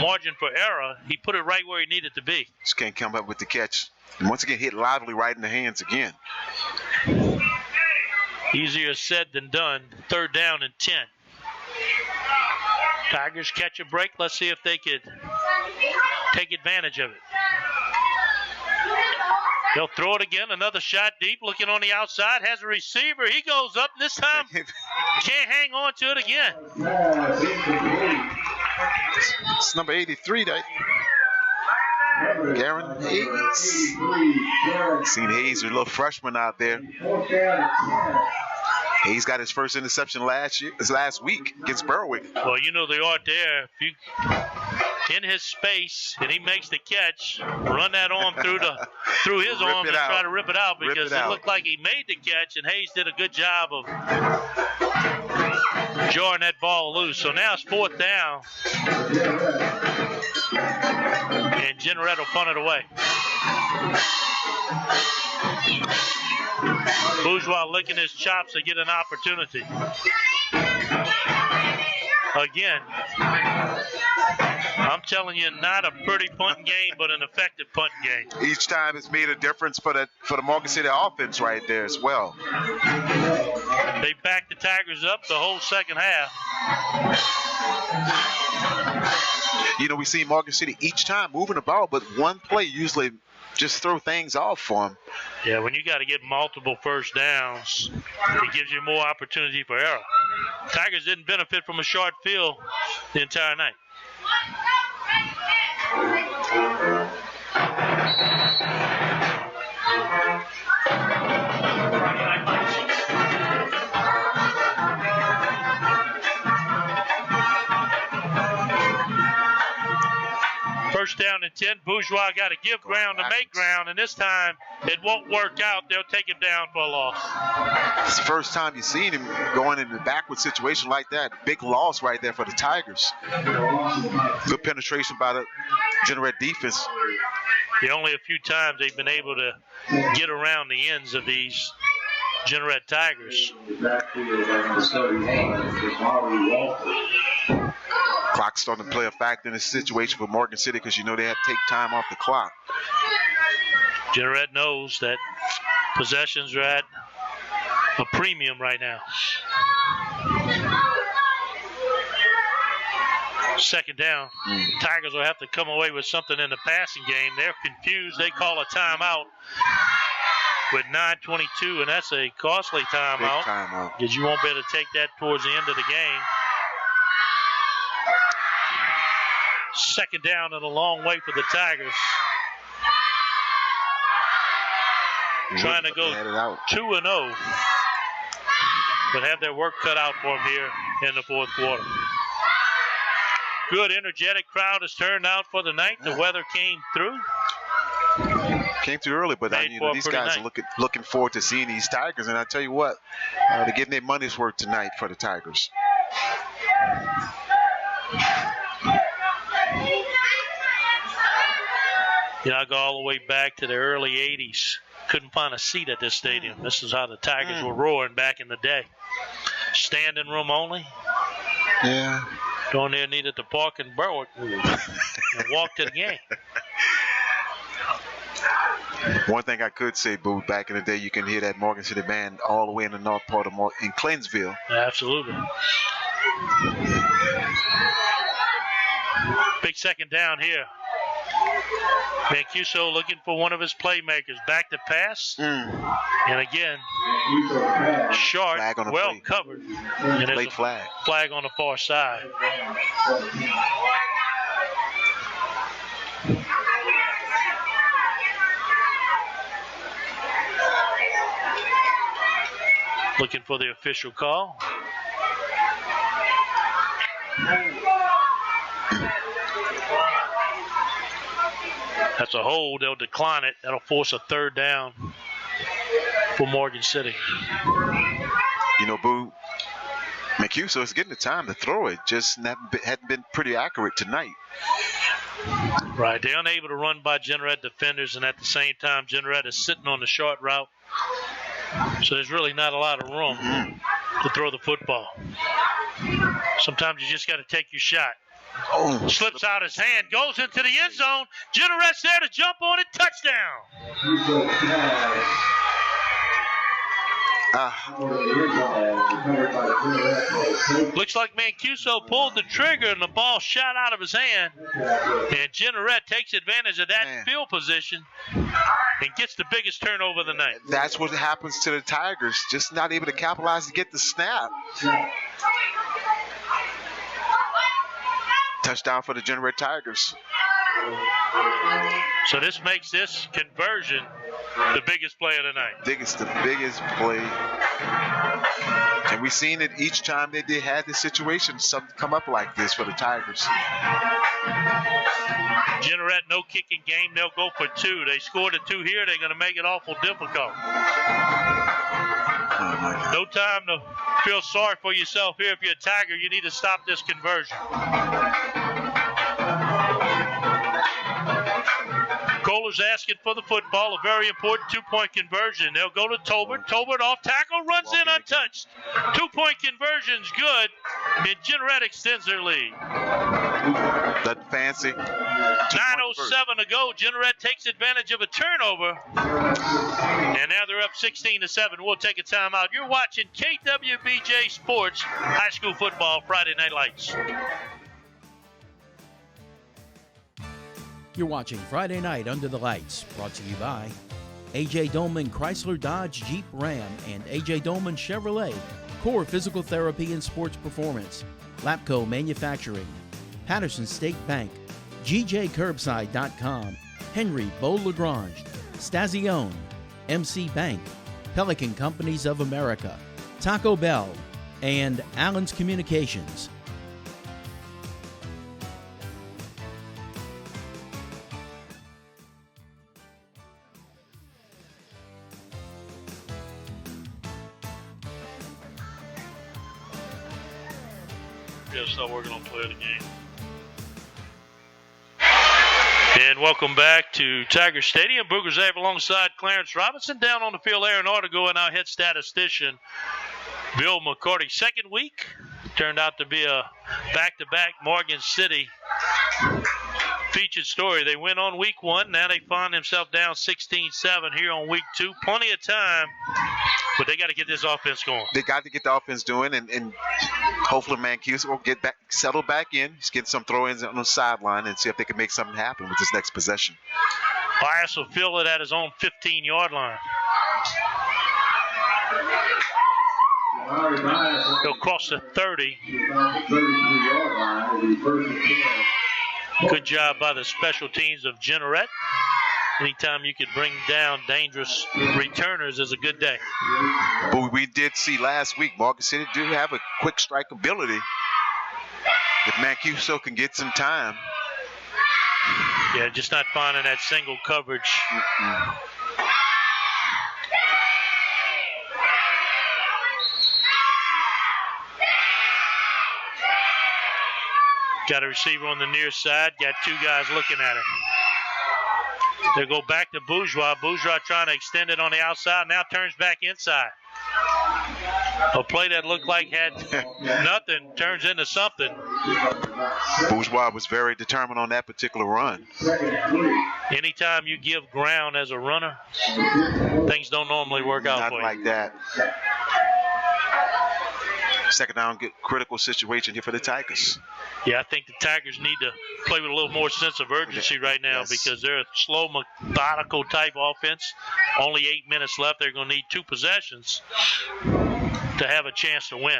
margin for error. He put it right where he needed to be. Just can't come up with the catch. And once again, hit Lively right in the hands again. Easier said than done. 3rd down and 10. Tigers catch a break. Let's see if they could take advantage of it. They'll throw it again. Another shot deep. Looking on the outside. Has a receiver. He goes up. This time can't hang on to it again. It's number 83. Garen Hayes. Seen Hayes, a little freshman out there. Hayes got his first interception last week against Berwick. Well, you know they are there. If you in his space and he makes the catch, run that arm through his arm and try to rip it out, because it looked like he made the catch, and Hayes did a good job of jarring that ball loose. So now it's 4th down, and Jeanerette will punt it away. Bourgeois licking his chops to get an opportunity. Again, I'm telling you, not a pretty punting game, but an effective punting game. Each time it's made a difference for the Morgan City offense right there as well. They backed the Tigers up the whole second half. You know, we see Morgan City each time moving the ball, but one play usually just throw things off for them. Yeah, when you got to get multiple first downs, it gives you more opportunity for error. Tigers didn't benefit from a short field the entire night. First down and 10. Bourgeois got to give ground to make ground, and this time it won't work out. They'll take him down for a loss. It's the first time you've seen him going in the backward situation like that. Big loss right there for the Tigers. Good penetration by the Jeanerette defense. The only a few times they've been able to get around the ends of these Jeanerette Tigers. Clock's starting to play a factor in this situation for Morgan City, because you know they have to take time off the clock. Jeanerette knows that possessions are at a premium right now. 2nd down. Tigers will have to come away with something in the passing game. They're confused. They call a timeout with 9:22, and that's a costly timeout. Big timeout. Because you won't be able to take that towards the end of the game. 2nd down and a long way for the Tigers. Trying to go 2-0, but have their work cut out for them here in the 4th quarter. Good, energetic crowd has turned out for the night. The weather came through. Came through early, but these guys are looking forward to seeing these Tigers. And I tell you what, they're getting their money's worth tonight for the Tigers. You know, I go all the way back to the early 80s. Couldn't find a seat at this stadium. This is how the Tigers were roaring back in the day. Standing room only. Yeah. Going there needed to park in Berwick and walk to the game. One thing I could say, Boo, back in the day, you can hear that Morgan City band all the way in the north part of in Cleansville. Absolutely. Big 2nd down here. Mancuso looking for one of his playmakers. Back to pass. And again, short, well covered. And late flag. Flag on the far side. Looking for the official call. That's a hold. They'll decline it. That'll force a third down for Morgan City. You know, Boo, Mancuso is getting the time to throw it. Just hadn't been pretty accurate tonight. Right. They're unable to run by Jeanerette defenders, and at the same time, Jeanerette is sitting on the short route. So there's really not a lot of room to throw the football. Sometimes you just got to take your shot. Oh, Slips out his hand, goes into the end zone. Jeanerette's there to jump on it. Touchdown. Looks like Mancuso pulled the trigger and the ball shot out of his hand. And Jeanerette takes advantage of that field position and gets the biggest turnover of the night. That's what happens to the Tigers. Just not able to capitalize to get the snap. Touchdown for the Jeanerette Tigers. So this makes this conversion the biggest play of the night. The biggest play. And we've seen it each time they had this situation, something come up like this for the Tigers. Jeanerette, no kicking game. They'll go for 2. They scored a 2 here. They're going to make it awful difficult. No time to feel sorry for yourself here. If you're a Tiger, you need to stop this conversion. Kohler's asking for the football, a very important 2-point conversion. They'll go to Tolbert. Tolbert off tackle, runs in untouched. 2-point conversion's good, and Jeanerette extends their lead. That fancy. 9:07 to go. Jeanerette takes advantage of a turnover, and now they're up 16-7. We'll take a timeout. You're watching KWBJ Sports High School Football Friday Night Lights. You're watching Friday Night Under the Lights, brought to you by A.J. Dolman Chrysler Dodge Jeep Ram and A.J. Dolman Chevrolet, Core Physical Therapy and Sports Performance, Lapco Manufacturing, Patterson State Bank, GJCurbside.com, Henry Beau Lagrange, Stazione, MC Bank, Pelican Companies of America, Taco Bell, and Allen's Communications. Start working on play of the game. And welcome back to Tiger Stadium. Boogers Ave alongside Clarence Robinson. Down on the field, Aaron Ortego and our head statistician, Bill McCarty. Second week turned out to be a back-to-back Morgan City featured story. They win on week 1. Now they find themselves down 16-7 here on week 2. Plenty of time, but they got to get this offense going. They got to get the offense doing, and hopefully Mancuso will get back, settle back in. Just get some throw-ins on the sideline and see if they can make something happen with this next possession. Bias will fill it at his own 15-yard line. He'll cross the 30. Good job by the special teams of Jeanerette. Anytime you could bring down dangerous returners is a good day. But we did see last week, Morgan City do have a quick strike ability. If Mancuso can get some time. Yeah, just not finding that single coverage. Got a receiver on the near side. Got 2 guys looking at it. They go back to Bourgeois. Bourgeois trying to extend it on the outside. Now turns back inside. A play that looked like had nothing turns into something. Bourgeois was very determined on that particular run. Anytime you give ground as a runner, things don't normally work out for you. Not like that. Second down, critical situation here for the Tigers. Yeah, I think the Tigers need to play with a little more sense of urgency right now because they're a slow, methodical type offense. Only 8 minutes left. They're going to need 2 possessions to have a chance to win.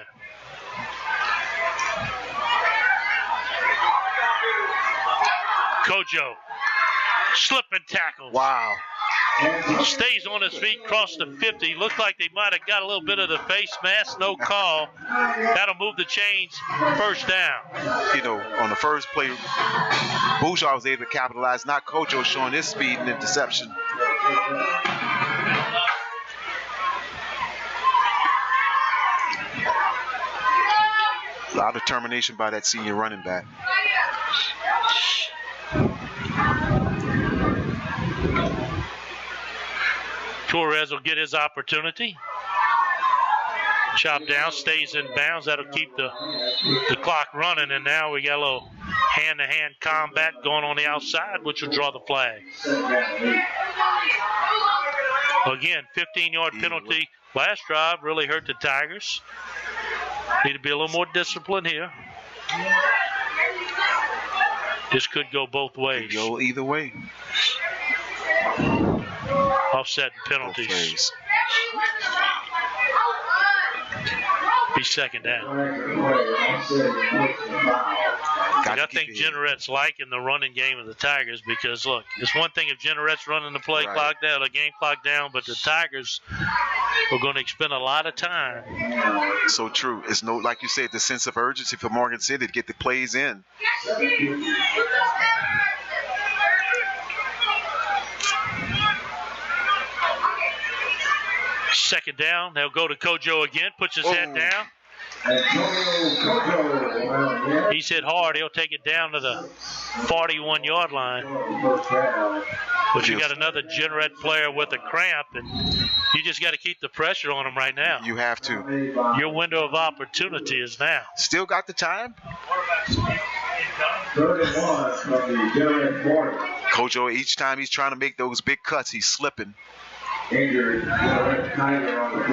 Kojo, slip and tackle. Wow. Stays on his feet, crossed the 50. Looked like they might have got a little bit of the face mask. No call. That'll move the chains. First down. You know, on the first play, Bourgeois was able to capitalize. Not Kojo showing his speed and interception. A lot of determination by that senior running back. Torres will get his opportunity. Chop down, stays in bounds. That'll keep the clock running. And now we got a little hand-to-hand combat going on the outside, which will draw the flag. Again, 15-yard penalty. Last drive really hurt the Tigers. Need to be a little more disciplined here. This could go both ways. Could go either way. Offset penalties. Be second down. I think Jeanerette's liking the running game of the Tigers because, look, it's one thing if Jeanerette's running the play clock down, the game clock down, but the Tigers are going to expend a lot of time. So true. It's no, like you said, the sense of urgency for Morgan City to get the plays in. Second down. They'll go to Kojo again. Puts his head down. He's hit hard. He'll take it down to the 41-yard line. But you got another Jeanerette player with a cramp, and you just got to keep the pressure on him right now. You have to. Your window of opportunity is now. Still got the time. Kojo, each time he's trying to make those big cuts, he's slipping. Injured Jeanerette Tiger on the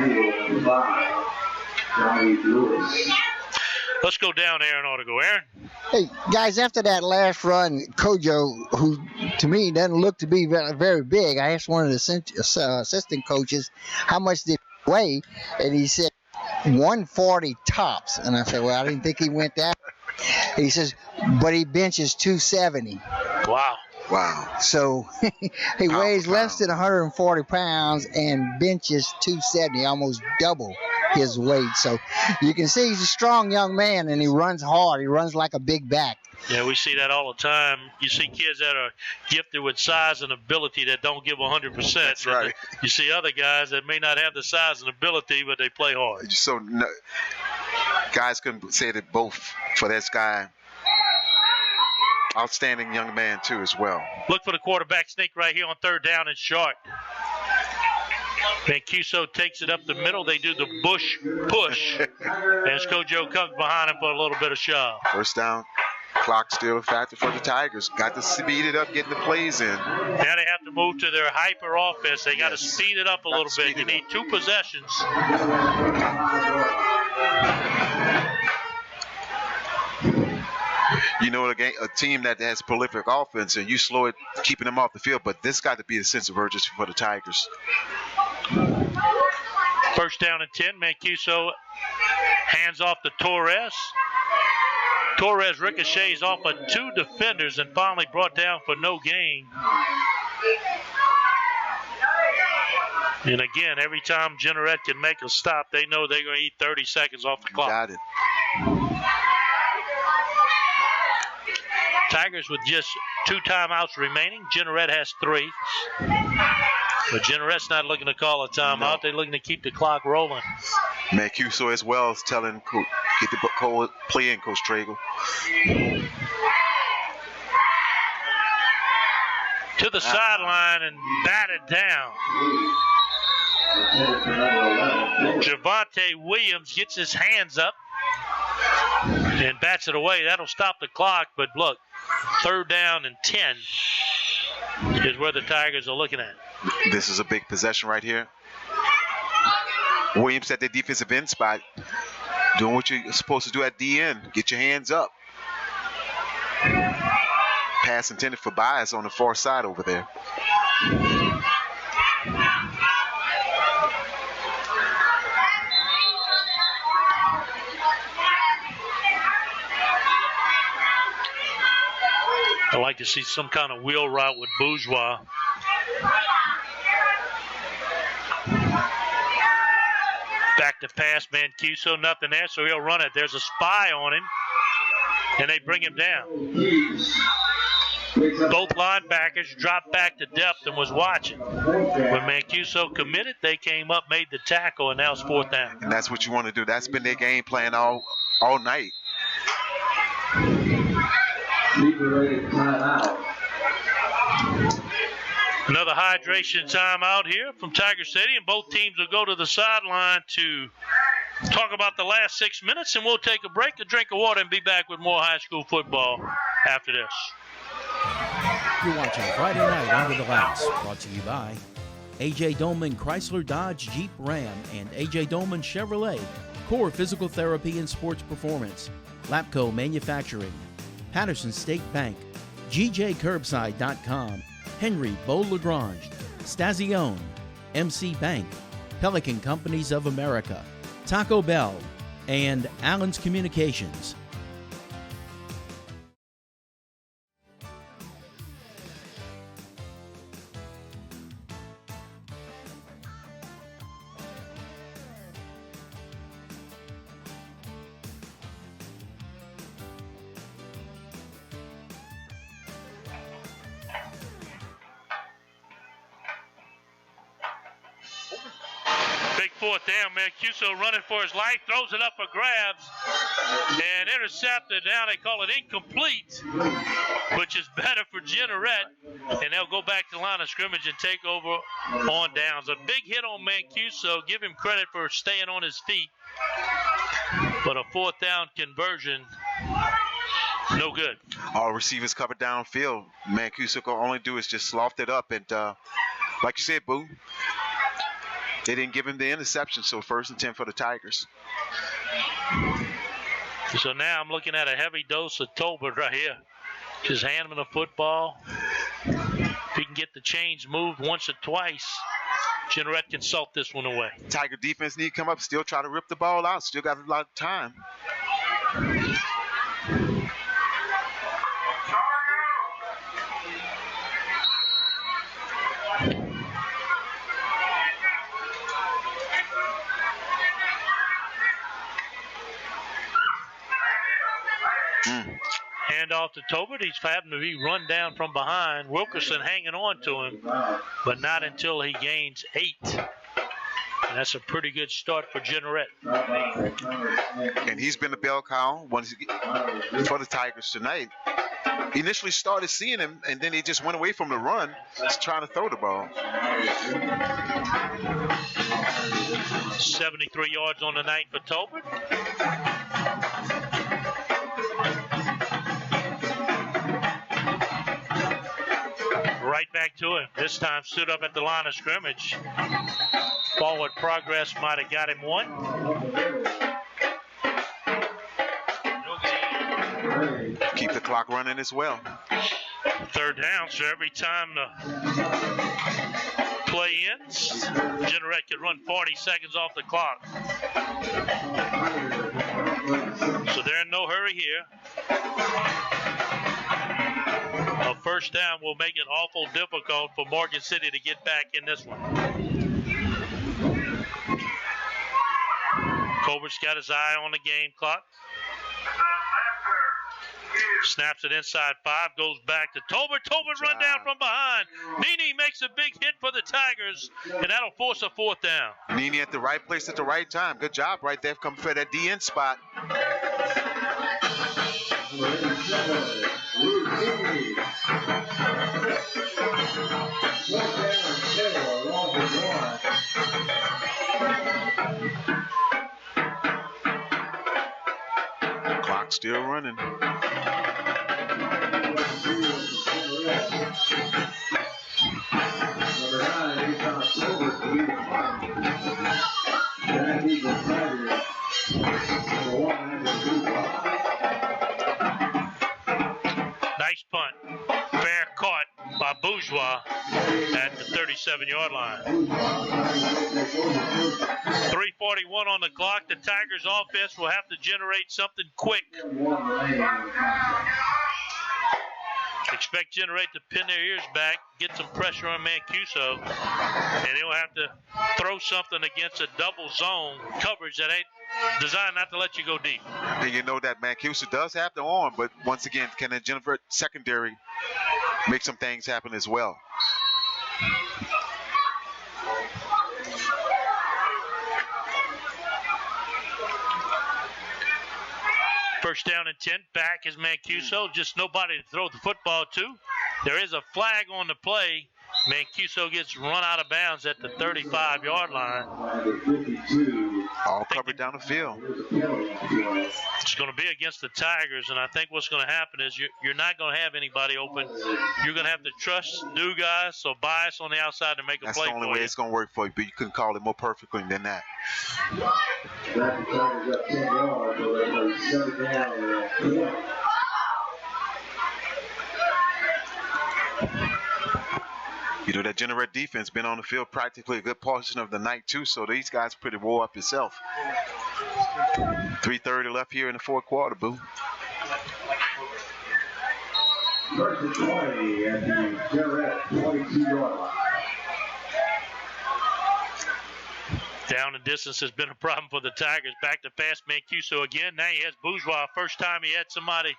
field. Johnny Lewis. Let's go down. Aaron ought to go. Aaron? Hey, guys, after that last run, Kojo, who to me doesn't look to be very, very big, I asked one of the assistant coaches how much did he weigh, and he said 140 tops. And I said, well, I didn't think he went that. He says, but he benches 270. Wow. Wow. So he weighs less than 140 pounds and benches 270, almost double his weight. So you can see he's a strong young man, and he runs hard. He runs like a big back. Yeah, we see that all the time. You see kids that are gifted with size and ability that don't give 100%. That's right. You see other guys that may not have the size and ability, but they play hard. So guys couldn't say that both for this guy. Outstanding young man, too, as well. Look for the quarterback sneak right here on third down and short. Mancuso takes it up the middle. They do the bush push as Kojo comes behind him for a little bit of shove. First down. Clock still a factor for the Tigers. Got to speed it up, getting the plays in. Now they have to move to their hyper offense. They got to speed it up a little bit. You need 2 possessions. You know, a team that has prolific offense, and you slow it, keeping them off the field, but this got to be a sense of urgency for the Tigers. First down and 10. Mancuso hands off to Torres. Torres ricochets off of 2 defenders and finally brought down for no gain. And again, every time Jeanerette can make a stop, they know they're going to eat 30 seconds off the clock. Got it. Tigers with just 2 timeouts remaining. Jeanerette has 3. But Jeanerette's not looking to call a timeout. No. They're looking to keep the clock rolling. Mancuso as well is telling get the play in, Coach Tragle. To the sideline and batted down. Javante Williams gets his hands up and bats it away. That'll stop the clock, but look, third down and 10 is where the Tigers are looking at. This is a big possession right here. Williams at the defensive end spot, doing what you're supposed to do at the end. Get your hands up. Pass intended for Bias on the far side over there. I like to see some kind of wheel route with Bourgeois. to pass Mancuso, nothing there, so he'll run it. There's a spy on him, and they bring him down. Both linebackers dropped back to depth and was watching. When Mancuso committed, they came up, made the tackle, and now it's 4th down. And that's what you want to do. That's been their game plan all night. Another hydration timeout here from Tiger Stadium. Both teams will go to the sideline to talk about the last 6 minutes, and we'll take a break, a drink of water, and be back with more high school football after this. You're watching Friday Night Under the Lights, brought to you by A.J. Dolman Chrysler Dodge Jeep Ram and A.J. Dolman Chevrolet, Core Physical Therapy and Sports Performance, Lapco Manufacturing, Patterson State Bank, GJCurbside.com, Henry Beau-Lagrange, Stazione, MC Bank, Pelican Companies of America, Taco Bell, and Allen's Communications. Big 4th down. Mancuso running for his life, throws it up for grabs, and intercepted. Now they call it incomplete, which is better for Jeanerette, and they'll go back to the line of scrimmage and take over on downs. A big hit on Mancuso. Give him credit for staying on his feet, but a 4th down conversion, no good. All receivers covered downfield. Mancuso can only do is just sloughed it up, and like you said, Boo, they didn't give him the interception, so 1st and 10 for the Tigers. So now I'm looking at a heavy dose of Tolbert right here. Just hand him the football. If he can get the chains moved once or twice, Jeanerette can salt this one away. Tiger defense need to come up, still try to rip the ball out. Still got a lot of time. Hand off to Tolbert. He's having to be run down from behind. Wilkerson hanging on to him, but not until he gains 8. And that's a pretty good start for Jeanerette. And he's been the bell cow for the Tigers tonight. He initially started seeing him, and then he just went away from the run, just trying to throw the ball. 73 yards on the night for Tolbert. Right back to him. This time stood up at the line of scrimmage. Forward progress might have got him one. Keep the clock running as well. 3rd down, so every time the play ends, Jeanerette could run 40 seconds off the clock. So they're in no hurry here. A 1st down will make it awful difficult for Morgan City to get back in this one. Colbert's got his eye on the game clock. Snaps it inside 5, goes back to Tolbert. Tolbert run down from behind. Nene makes a big hit for the Tigers, and that'll force a 4th down. Nene at the right place at the right time. Good job right there. Come for that DN spot. Clock still running. Nice punt. Fair caught by Bourgeois at the 37-yard line. 3:41 on the clock. The Tigers offense will have to generate something quick. Expect Jeanerette to pin their ears back, get some pressure on Mancuso, and he'll have to throw something against a double zone coverage that ain't designed not to let you go deep. And you know that Mancuso does have the arm, but once again, can the Jeanerette secondary make some things happen as well? First down and 10. Back is Mancuso. Just nobody to throw the football to. There is a flag on the play. Mancuso gets run out of bounds at the 35-yard line. All covered down the field. It's going to be against the Tigers, and I think what's going to happen is you're not going to have anybody open. You're going to have to trust new guys, so bias on the outside to make a play for you. That's the only way it's going to work for you, but you couldn't call it more perfectly than that. You know, that Jeanerette defense been on the field practically a good portion of the night, too, so these guys pretty wore up itself. 3:30 left here in the fourth quarter, Boo. First and 20 at the Jeanerette 22-yard line. Down and distance has been a problem for the Tigers. Back to pass Mancuso again. Now he has Bourgeois. First time he had somebody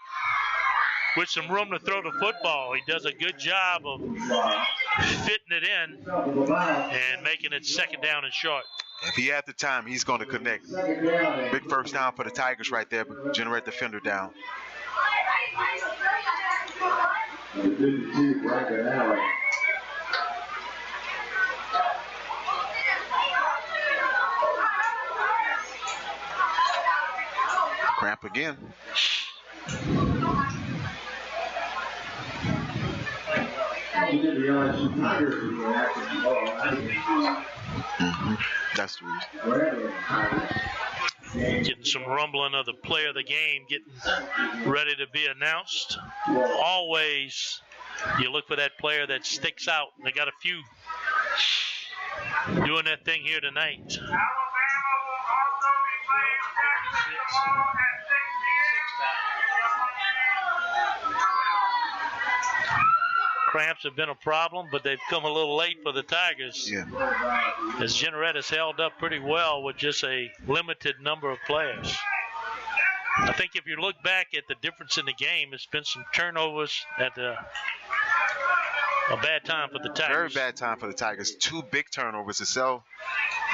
with some room to throw the football. He does a good job of fitting it in and making it second down and short. If he had the time, he's going to connect. Big first down for the Tigers right there, but Jeanerette defender down. Cramp again. That's the reason. Getting some rumbling of the player of the game, getting ready to be announced. Always, you look for that player that sticks out. They got a few doing that thing here tonight. Cramps have been a problem, but they've come a little late for the Tigers. Yeah. As Jeanerette has held up pretty well with just a limited number of players. I think if you look back at the difference in the game, it's been some turnovers at a bad time for the Tigers. Very bad time for the Tigers. 2 big turnovers itself,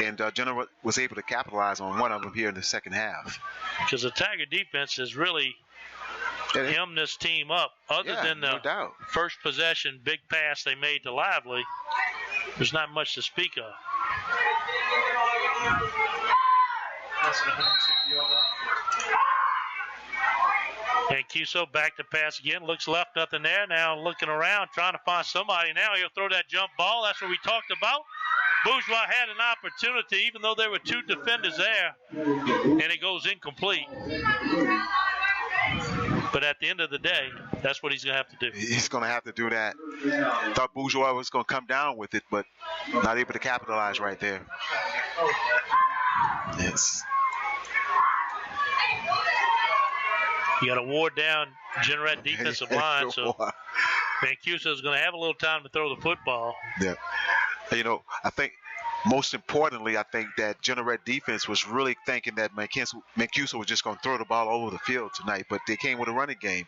and Jeanerette was able to capitalize on one of them here in the second half. Because the Tiger defense has really hemmed this team up. Other than the first possession big pass they made to Lively, there's not much to speak of. Mancuso back to pass again. Looks left, nothing there. Now looking around, trying to find somebody. Now he'll throw that jump ball. That's what we talked about. Bourgeois had an opportunity, even though there were 2 defenders there, and it goes incomplete. But at the end of the day, that's what he's going to have to do. He's going to have to do that. Thought Bourgeois was going to come down with it, but not able to capitalize right there. Yes. You got to ward down Jeanerette defensive line, so Mancuso is going to have a little time to throw the football. Yeah. You know, I think most importantly, I think that Jeanerette defense was really thinking that Mancuso was just going to throw the ball all over the field tonight, but they came with a running game.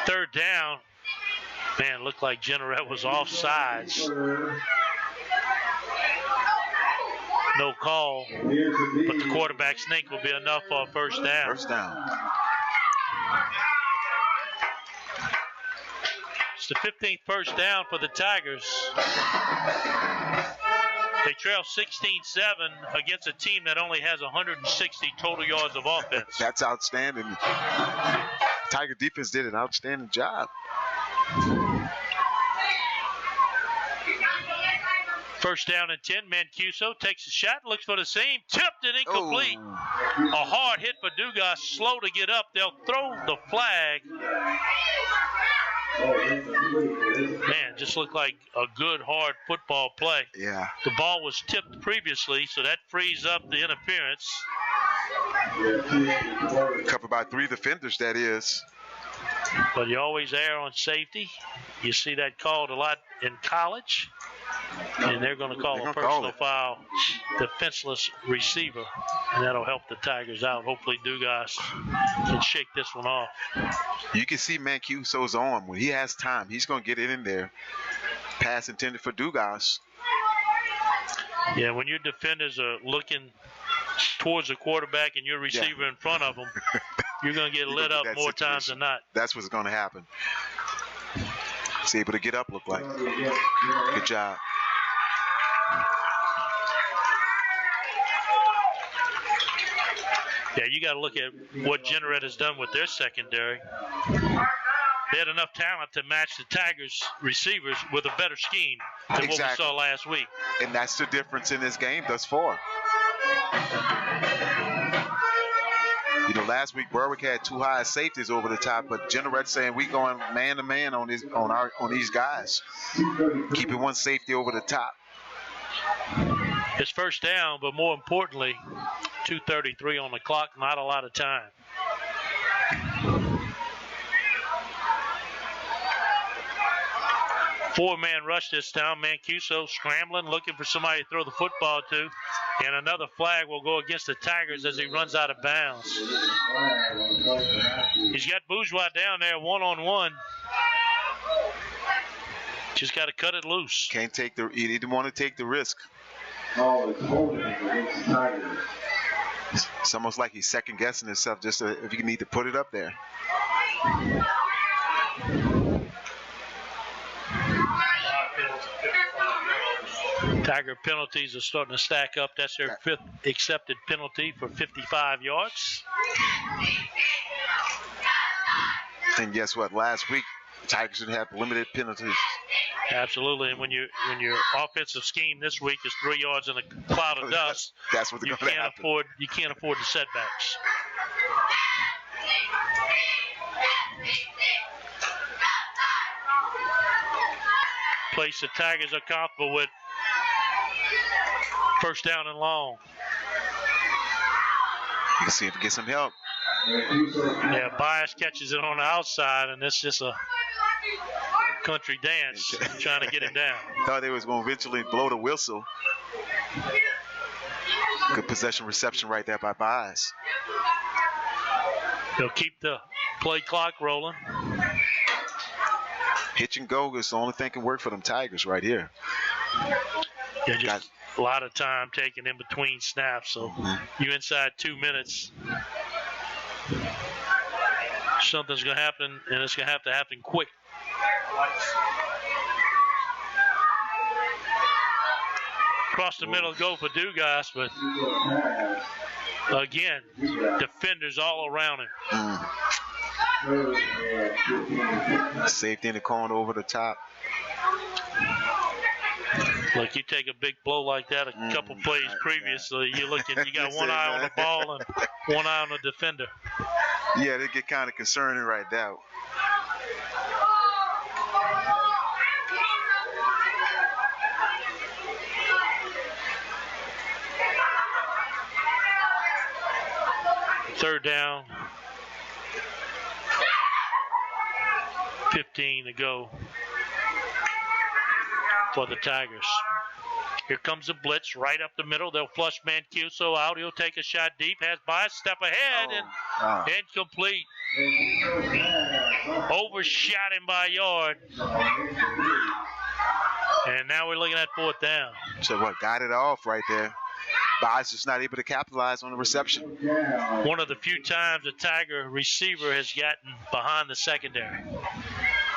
Third down. Man, looked like Jeanerette was offsides. No call, but the quarterback sneak will be enough for a first down. First down. It's the 15th first down for the Tigers. They trail 16-7 against a team that only has 160 total yards of offense. That's outstanding. Tiger defense did an outstanding job. First down and 10. Mancuso takes a shot, looks for the seam, tipped it incomplete. A hard hit for Dugas, slow to get up. They'll throw the flag. Man, just looked like a good, hard football play. Yeah. The ball was tipped previously, so that frees up the interference. Covered by 3 defenders, that is. But you always err on safety. You see that called a lot in college. And they're going to call a personal foul, defenseless receiver. And that'll help the Tigers out. Hopefully Dugas can shake this one off. You can see Mancuso's arm. When he has time, he's going to get it in there. Pass intended for Dugas. Yeah, when your defenders are looking towards the quarterback and your receiver in front of them, you're going to get lit up more times than not. That's what's going to happen. He's able to get up, look like. Good job. Yeah, you got to look at what Jeanerette has done with their secondary. They had enough talent to match the Tigers' receivers with a better scheme than what we saw last week. And that's the difference in this game thus far. You know, last week Berwick had 2 high safeties over the top, but Jeanerette saying we going man to man on these guys, keeping one safety over the top. It's first down, but more importantly, 2:33 on the clock, not a lot of time. Four-man rush this time. Mancuso scrambling, looking for somebody to throw the football to. And another flag will go against the Tigers as he runs out of bounds. He's got Bourgeois down there one-on-one. Just got to cut it loose. He didn't want to take the risk. It's almost like he's second-guessing himself just if you need to put it up there. Tiger penalties are starting to stack up. That's their 5th accepted penalty for 55 yards. And guess what? Last week, Tigers should have limited penalties. Absolutely, and when your offensive scheme this week is 3 yards in a cloud of dust, that's what's going to happen. You can't afford the setbacks. Place the Tigers are comfortable with. First down and long. You can see if he gets some help. Yeah, Bias catches it on the outside, and it's just a country dance trying to get him down. Thought they was going to eventually blow the whistle. Good possession reception right there by Bias. They'll keep the play clock rolling. Hitch and go is the only thing can work for them Tigers right here. Yeah, just a lot of time taken in between snaps, so you inside 2 minutes. Something's going to happen, and it's going to have to happen quick. Across the middle go for Dugas, but again, defenders all around him. Safety in the corner over the top. Look, you take a big blow like that a couple plays previously, you got one eye on the ball and one eye on the defender. Yeah, they get kind of concerning right now. Third down. 15 to go for the Tigers. Here comes a blitz right up the middle. They'll flush Mancuso out. He'll take a shot deep. Has Bias step ahead and incomplete. Overshot him by a yard. And now we're looking at fourth down. So what? Got it off right there. Bias just not able to capitalize on the reception. One of the few times a Tiger receiver has gotten behind the secondary.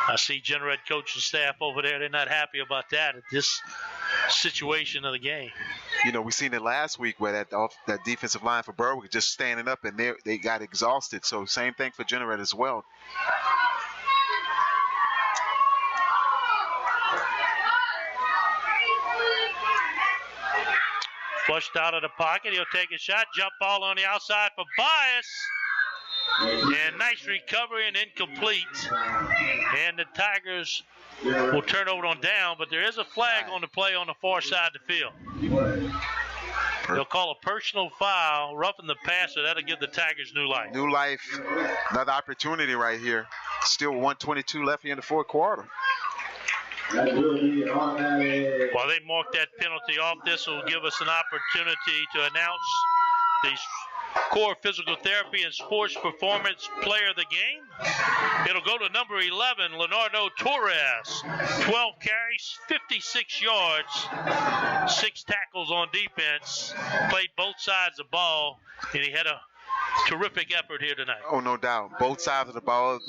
I see Jeanerette coaching staff over there. They're not happy about that at this situation of the game. You know, we seen it last week where that defensive line for Berwick just standing up and they got exhausted. So same thing for Jeanerette as well. Flushed out of the pocket. He'll take a shot. Jump ball on the outside for Bias. And nice recovery and incomplete. And the Tigers will turn over on down, but there is a flag on the play on the far side of the field. They'll call a personal foul, roughing the passer. That'll give the Tigers new life. New life. Another opportunity right here. Still 1:22 left here in the fourth quarter. While they mark that penalty off, this will give us an opportunity to announce the Core Physical Therapy and Sports Performance Player of the Game. It'll go to number 11, Leonardo Torres. 12 carries, 56 yards, 6 tackles on defense. Played both sides of the ball, and he had a terrific effort here tonight. Oh, no doubt. Both sides of the ball.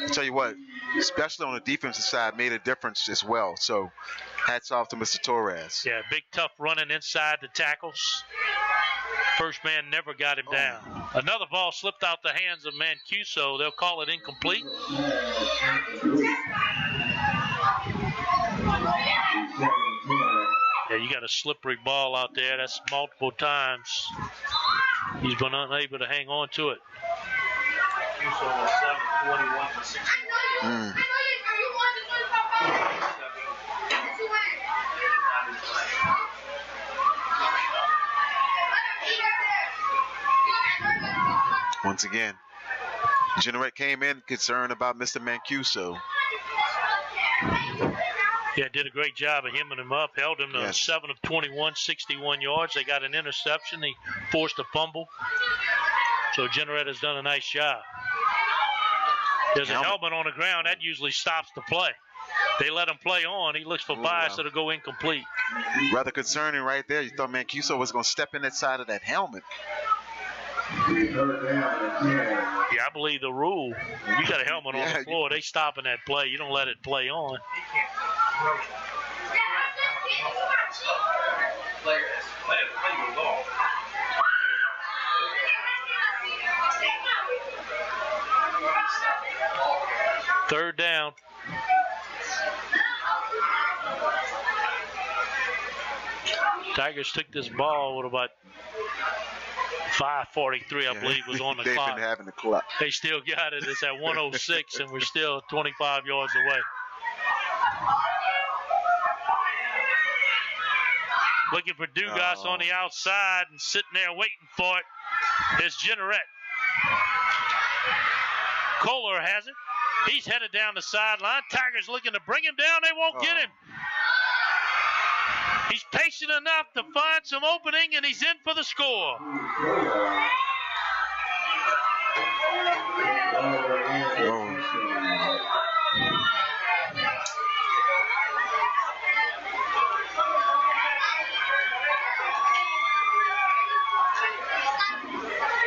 I'll tell you what, especially on the defensive side, made a difference as well. So hats off to Mr. Torres. Yeah, big, tough running inside the tackles. First man never got him down. Another ball slipped out the hands of Mancuso. They'll call it incomplete. Yeah, you got a slippery ball out there. That's multiple times. He's been unable to hang on to it. Once again, Jeanerette came in concerned about Mr. Mancuso. Yeah, did a great job of hemming him up. Held him to 7 of 21, 61 yards. They got an interception. He forced a fumble. So Jeanerette has done a nice job. There's a helmet on the ground. That usually stops the play. They let him play on. He looks for bias. It'll go incomplete. Rather concerning right there. You thought Mancuso was going to step in that side of that helmet. Yeah, I believe the rule. You got a helmet on the floor. They stopping that play. You don't let it play on. Third down. Tigers took this ball with about 5:43, I believe, was on the They've clock. been having the clock. They still got it. It's at 106, and we're still 25 yards away. Looking for Dugas on the outside and sitting there waiting for it is Jeanerette. Kohler has it. He's headed down the sideline. Tigers looking to bring him down. They won't get him. He's patient enough to find some opening, and he's in for the score.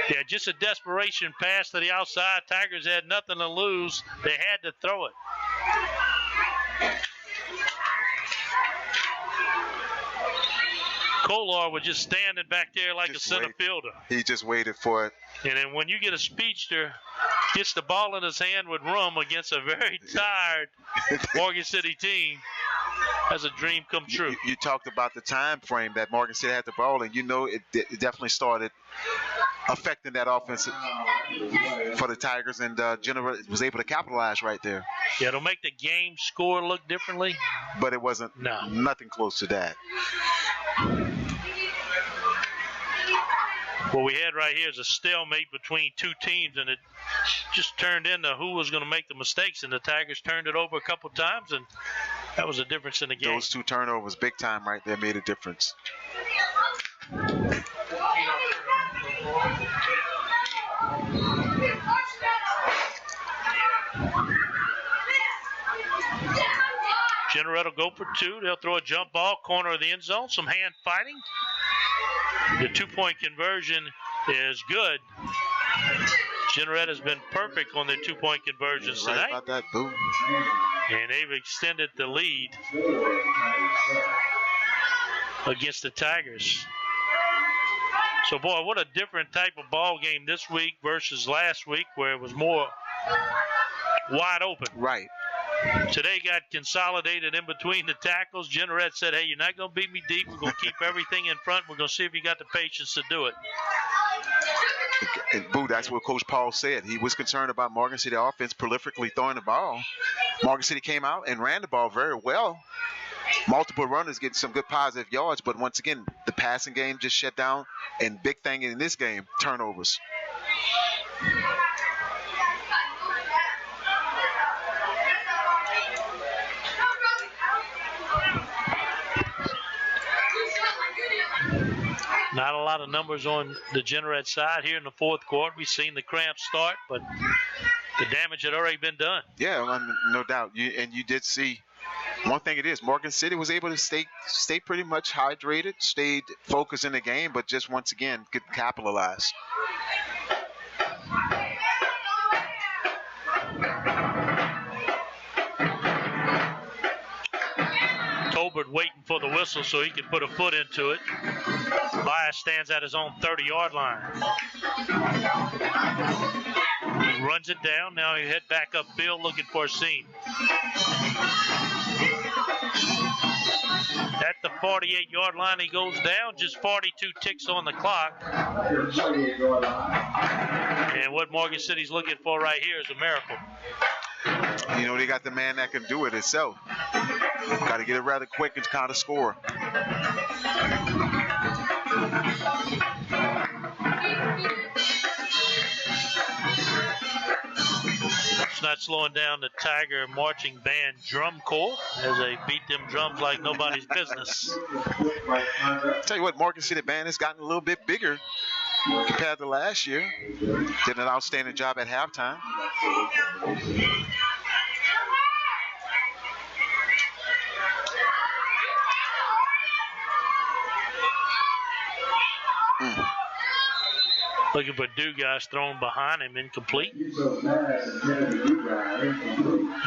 Yeah, just a desperation pass to the outside. Tigers had nothing to lose. They had to throw it. Kolar was just standing back there like a center fielder. He just waited for it. And then when you get a speedster, gets the ball in his hand with room against a very tired Morgan City team, that's a dream come true. You talked about the time frame that Morgan City had the ball, and you know it definitely started affecting that offense for the Tigers, and Jeanerette was able to capitalize right there. Yeah, it'll make the game score look differently. But it wasn't nothing close to that. What we had right here is a stalemate between two teams, and it just turned into who was going to make the mistakes, and the Tigers turned it over a couple times, and that was a difference in the game. Those two turnovers, big time right there, made a difference. Jeanerette will go for two. They'll throw a jump ball, corner of the end zone, some hand fighting. The two-point conversion is good. Jeanerette has been perfect on the two-point conversions tonight. Right about that, boom. And they've extended the lead against the Tigers. So, boy, what a different type of ball game this week versus last week, where it was more wide open. Right. Today got consolidated in between the tackles. Jeanerette said, hey, you're not going to beat me deep. We're going to keep everything in front. We're going to see if you got the patience to do it. And, boo, that's what Coach Paul said. He was concerned about Morgan City offense prolifically throwing the ball. Morgan City came out and ran the ball very well. multiple runners getting some good positive yards, but once again, the passing game just shut down, and big thing in this game, turnovers. Not a lot of numbers on the Jeanerette side here in the fourth quarter. We've seen the cramps start, but the damage had already been done. Yeah, no doubt. You did see one thing it is, Morgan City was able to stay pretty much hydrated, stayed focused in the game, but just once again could capitalize. Tolbert waiting for the whistle so he can put a foot into it. Bias stands at his own 30-yard line. He runs it down. Now he head back upfield looking for a seam. At the 48-yard line, he goes down. Just 42 ticks on the clock. And what Morgan City's looking for right here is a miracle. You know, they got the man that can do it itself. Got to get it rather quick and kind of score. It's not slowing down the Tiger marching band drum corps as they beat them drums like nobody's business. Tell you what, Morgan City band has gotten a little bit bigger compared to last year. Did an outstanding job at halftime. Looking for Dugas, thrown behind him, incomplete. You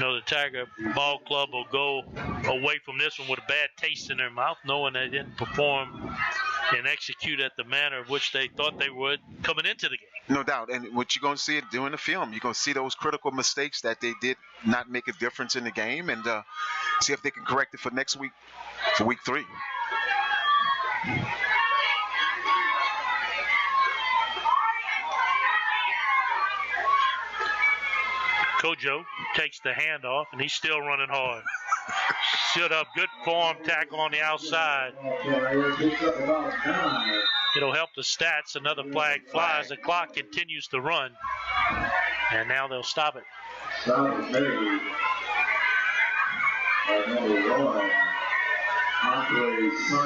know, the Tiger Ball Club will go away from this one with a bad taste in their mouth, knowing they didn't perform and execute at the manner of which they thought they would coming into the game. No doubt. And what you're going to see during the film, you're going to see those critical mistakes that they did not make a difference in the game, and see if they can correct it for next week, for week 3. Kojo takes the handoff, and he's still running hard. Stood up, good form tackle on the outside. It'll help the stats. Another flag flies. The clock continues to run, and now they'll stop it.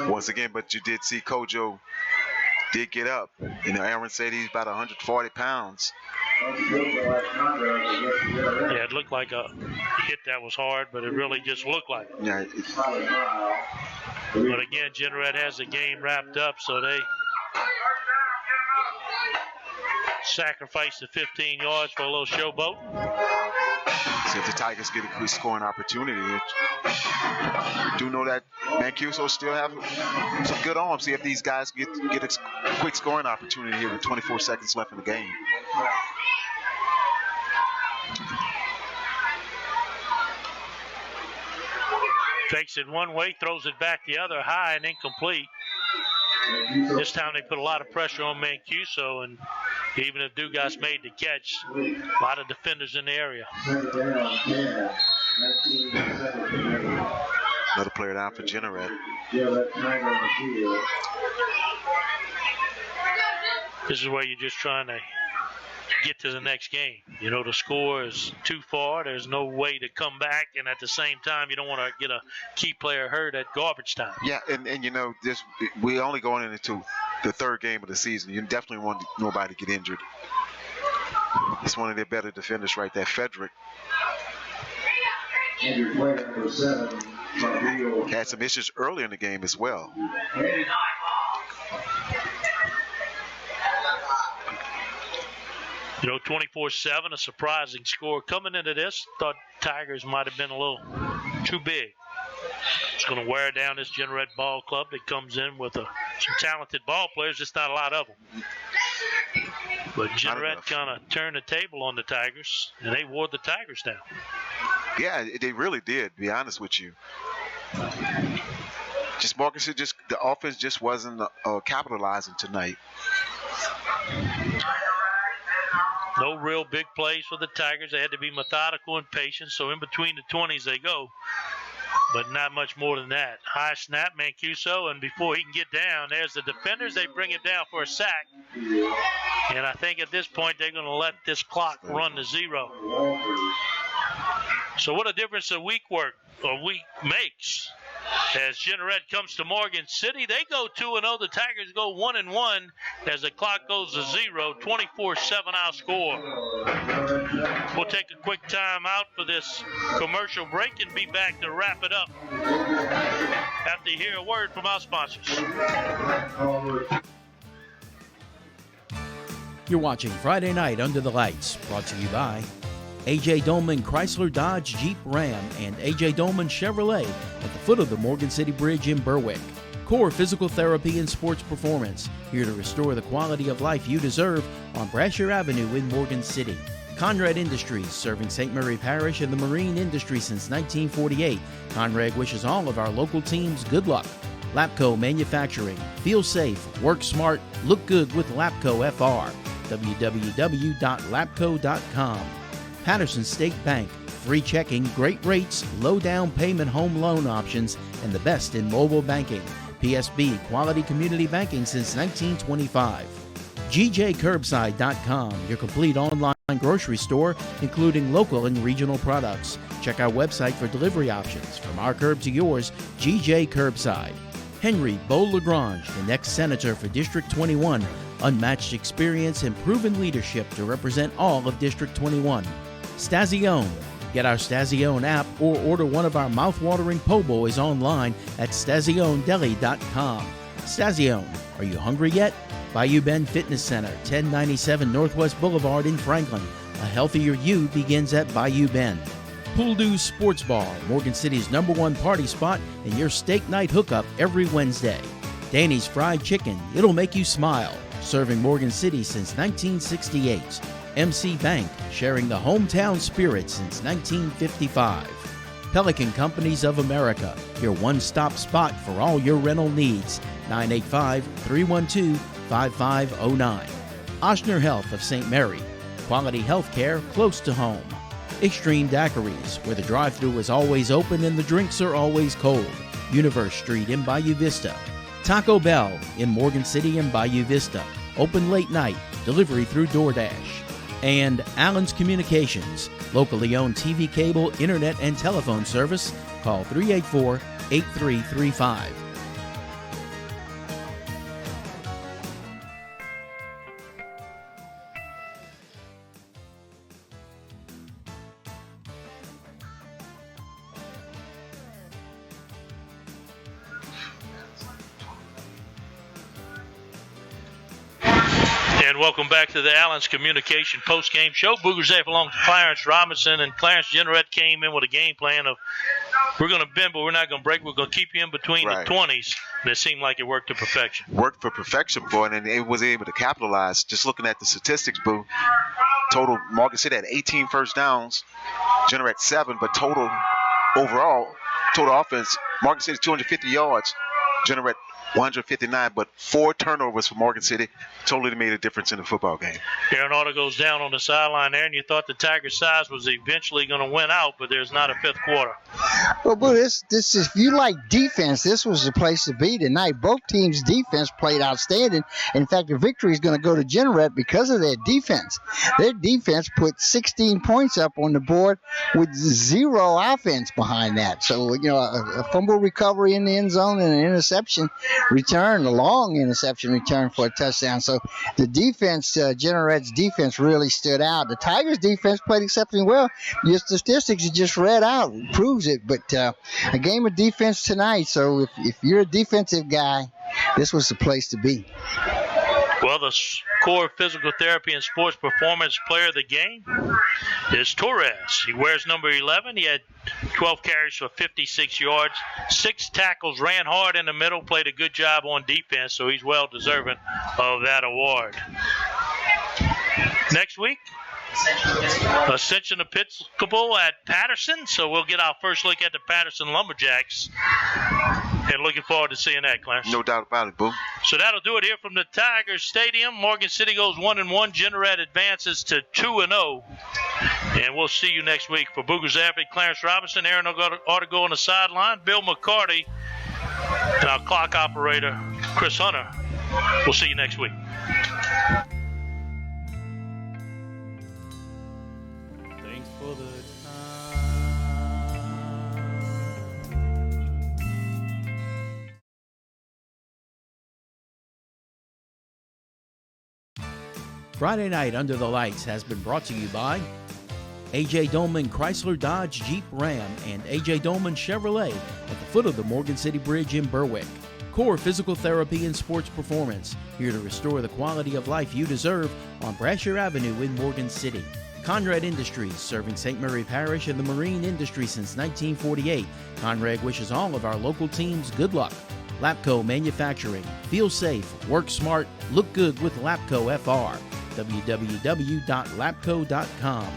Once again, but you did see Kojo did get up. You know, Aaron said he's about 140 pounds. Yeah, it looked like a hit that was hard, but it really just looked like it. Yeah. But again, Jeanerette has the game wrapped up, so they sacrifice the 15 yards for a little showboat. See if the Tigers get a quick scoring opportunity. Do know that Mancuso still have some good arms. See if these guys get a quick scoring opportunity here with 24 seconds left in the game. Takes it one way, throws it back the other, high and incomplete. This time they put a lot of pressure on Mancuso, and even if Dugas made the catch, a lot of defenders in the area. Another player down for Jeanerette. This is where you're just trying to get to the next game. You know, the score is too far. There's no way to come back, and at the same time, you don't want to get a key player hurt at garbage time. Yeah, and you know, we're only going into the third game of the season. You definitely want nobody to get injured. It's one of their better defenders right there, Frederick. Had some issues early in the game as well. You know, 24-7, a surprising score. Coming into this, thought Tigers might have been a little too big. It's going to wear down this Jeanerette Ball Club that comes in with some talented ball players, just not a lot of them. But Jeanerette kind of turned the table on the Tigers, and they wore the Tigers down. Yeah, they really did, to be honest with you. Just Marcus, the offense just wasn't capitalizing tonight. No real big plays for the Tigers. They had to be methodical and patient, so in between the 20s they go. but not much more than that. High snap, Mancuso, and before he can get down, there's the defenders. They bring him down for a sack. And I think at this point they're going to let this clock run to 0. So what a difference a week makes. As Jeanerette comes to Morgan City, they go 2-0. The Tigers go 1-1 as the clock goes to 0. 24-7 our score. We'll take a quick time out for this commercial break and be back to wrap it up after you hear a word from our sponsors. You're watching Friday Night Under the Lights, brought to you by A.J. Dolman Chrysler Dodge Jeep Ram and A.J. Dolman Chevrolet at the foot of the Morgan City Bridge in Berwick. Core Physical Therapy and Sports Performance, here to restore the quality of life you deserve on Brasher Avenue in Morgan City. Conrad Industries, serving St. Mary Parish and the marine industry since 1948. Conrad wishes all of our local teams good luck. Lapco Manufacturing. Feel safe, work smart, look good with Lapco FR. www.lapco.com. Patterson State Bank. Free checking, great rates, low down payment home loan options, and the best in mobile banking. PSB, quality community banking since 1925. GJCurbside.com, your complete online grocery store, including local and regional products. Check our website for delivery options. From our curb to yours, GJ Curbside. Henry Beau-Lagrange, the next senator for District 21. Unmatched experience and proven leadership to represent all of District 21. Stazione. Get our Stazione app or order one of our mouth-watering po' boys online at StazioneDeli.com. Stazione, are you hungry yet? Bayou Bend Fitness Center, 1097 Northwest Boulevard in Franklin. A healthier you begins at Bayou Bend. Pool Dews Sports Bar, Morgan City's #1 party spot and your steak night hookup every Wednesday. Danny's Fried Chicken, it'll make you smile. Serving Morgan City since 1968. MC Bank, sharing the hometown spirit since 1955. Pelican Companies of America, your one-stop spot for all your rental needs. 985-312-5509. Oshner Health of St. Mary, quality health care close to home. Extreme Daiquiris, where the drive-thru is always open and the drinks are always cold. Universe Street in Bayou Vista. Taco Bell in Morgan City and Bayou Vista. Open late night, delivery through DoorDash. And Allen's Communications, locally owned TV cable, internet, and telephone service. Call 384-8335. And welcome back to the Allen's Communication post-game show. Boogers F along with Clarence Robinson, and Clarence Jeanerette came in with a game plan of we're going to bend, but we're not going to break. We're going to keep you in between the 20s. And it seemed like it worked to perfection. Worked for perfection, boy, and it was able to capitalize. Just looking at the statistics, Boo, total Morgan City had 18 first downs, Jeanerette 7, but total offense, Morgan City 250 yards, Jeanerette 159, but 4 turnovers for Morgan City totally made a difference in the football game. Aaron Auto goes down on the sideline there, and you thought the Tigers' size was eventually going to win out, but there's not a fifth quarter. Well, Boo, this is, if you like defense, this was the place to be tonight. Both teams' defense played outstanding. In fact, the victory is going to go to Jeanerette because of their defense. Their defense put 16 points up on the board with 0 offense behind that. So, a fumble recovery in the end zone and an interception return, a long interception return for a touchdown. So the defense, Jeanerette's defense really stood out. The Tigers' defense played exceptionally well. Your statistics you just read out proves it. But a game of defense tonight. So if you're a defensive guy, this was the place to be. Well, the core physical therapy and sports performance player of the game is Torres. He wears number 11. He had 12 carries for 56 yards, 6 tackles, ran hard in the middle, played a good job on defense, so he's well deserving of that award. Next week, Ascension Episcopal at Patterson, so we'll get our first look at the Patterson Lumberjacks And looking forward to seeing that, Clarence. No doubt about it, Boo. So that'll do it here from the Tigers Stadium. Morgan City goes 1-1. Jeanerette advances to 2-0. And we'll see you next week. For Booger Zafford, Clarence Robinson, Aaron Artigo on the sideline, Bill McCarty, and our clock operator, Chris Hunter. We'll see you next week. Thanks for the Friday Night Under the Lights has been brought to you by A.J. Dolman Chrysler Dodge Jeep Ram and A.J. Dolman Chevrolet at the foot of the Morgan City Bridge in Berwick. Core Physical Therapy and Sports Performance, here to restore the quality of life you deserve on Brasher Avenue in Morgan City. Conrad Industries, serving St. Mary Parish and the marine industry since 1948. Conrad wishes all of our local teams good luck. Lapco Manufacturing, feel safe, work smart, look good with Lapco FR. www.lapco.com.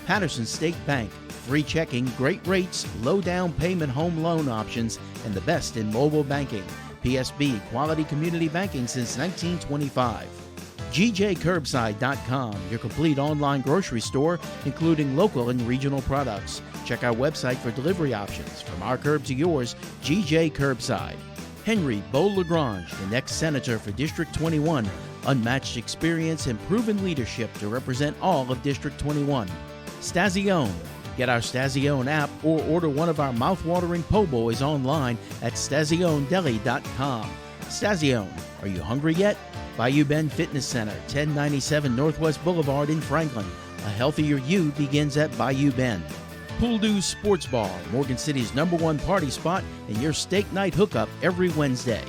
Patterson State Bank, free checking, great rates, low down payment home loan options, and the best in mobile banking. PSB, quality community banking since 1925. GJCurbside.com, your complete online grocery store, including local and regional products. Check our website for delivery options. From our curb to yours, GJ Curbside. Henry Beau-Lagrange, the next senator for District 21. Unmatched experience and proven leadership to represent all of District 21. Stazione. Get our Stazione app or order one of our mouth-watering po' boys online at StazioneDeli.com. Stazione, are you hungry yet? Bayou Bend Fitness Center, 1097 Northwest Boulevard in Franklin. A healthier you begins at Bayou Bend. Pool Dew Sports Bar, Morgan City's #1 party spot and your steak night hookup every Wednesday.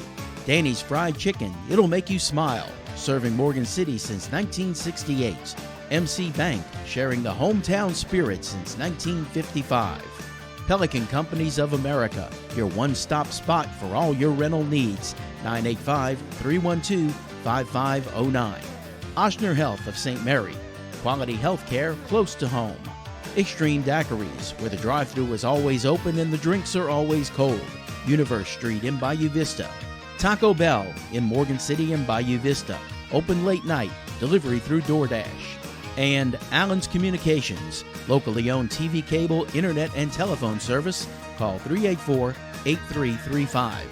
Danny's Fried Chicken, it'll make you smile. Serving Morgan City since 1968. MC Bank, sharing the hometown spirit since 1955. Pelican Companies of America, your one-stop spot for all your rental needs. 985-312-5509. Oshner Health of St. Mary, quality health care close to home. Extreme Daiquiris, where the drive-thru is always open and the drinks are always cold. Universe Street in Bayou Vista. Taco Bell in Morgan City and Bayou Vista. Open late night, delivery through DoorDash. And Allen's Communications, locally owned TV cable, internet, and telephone service. Call 384-8335.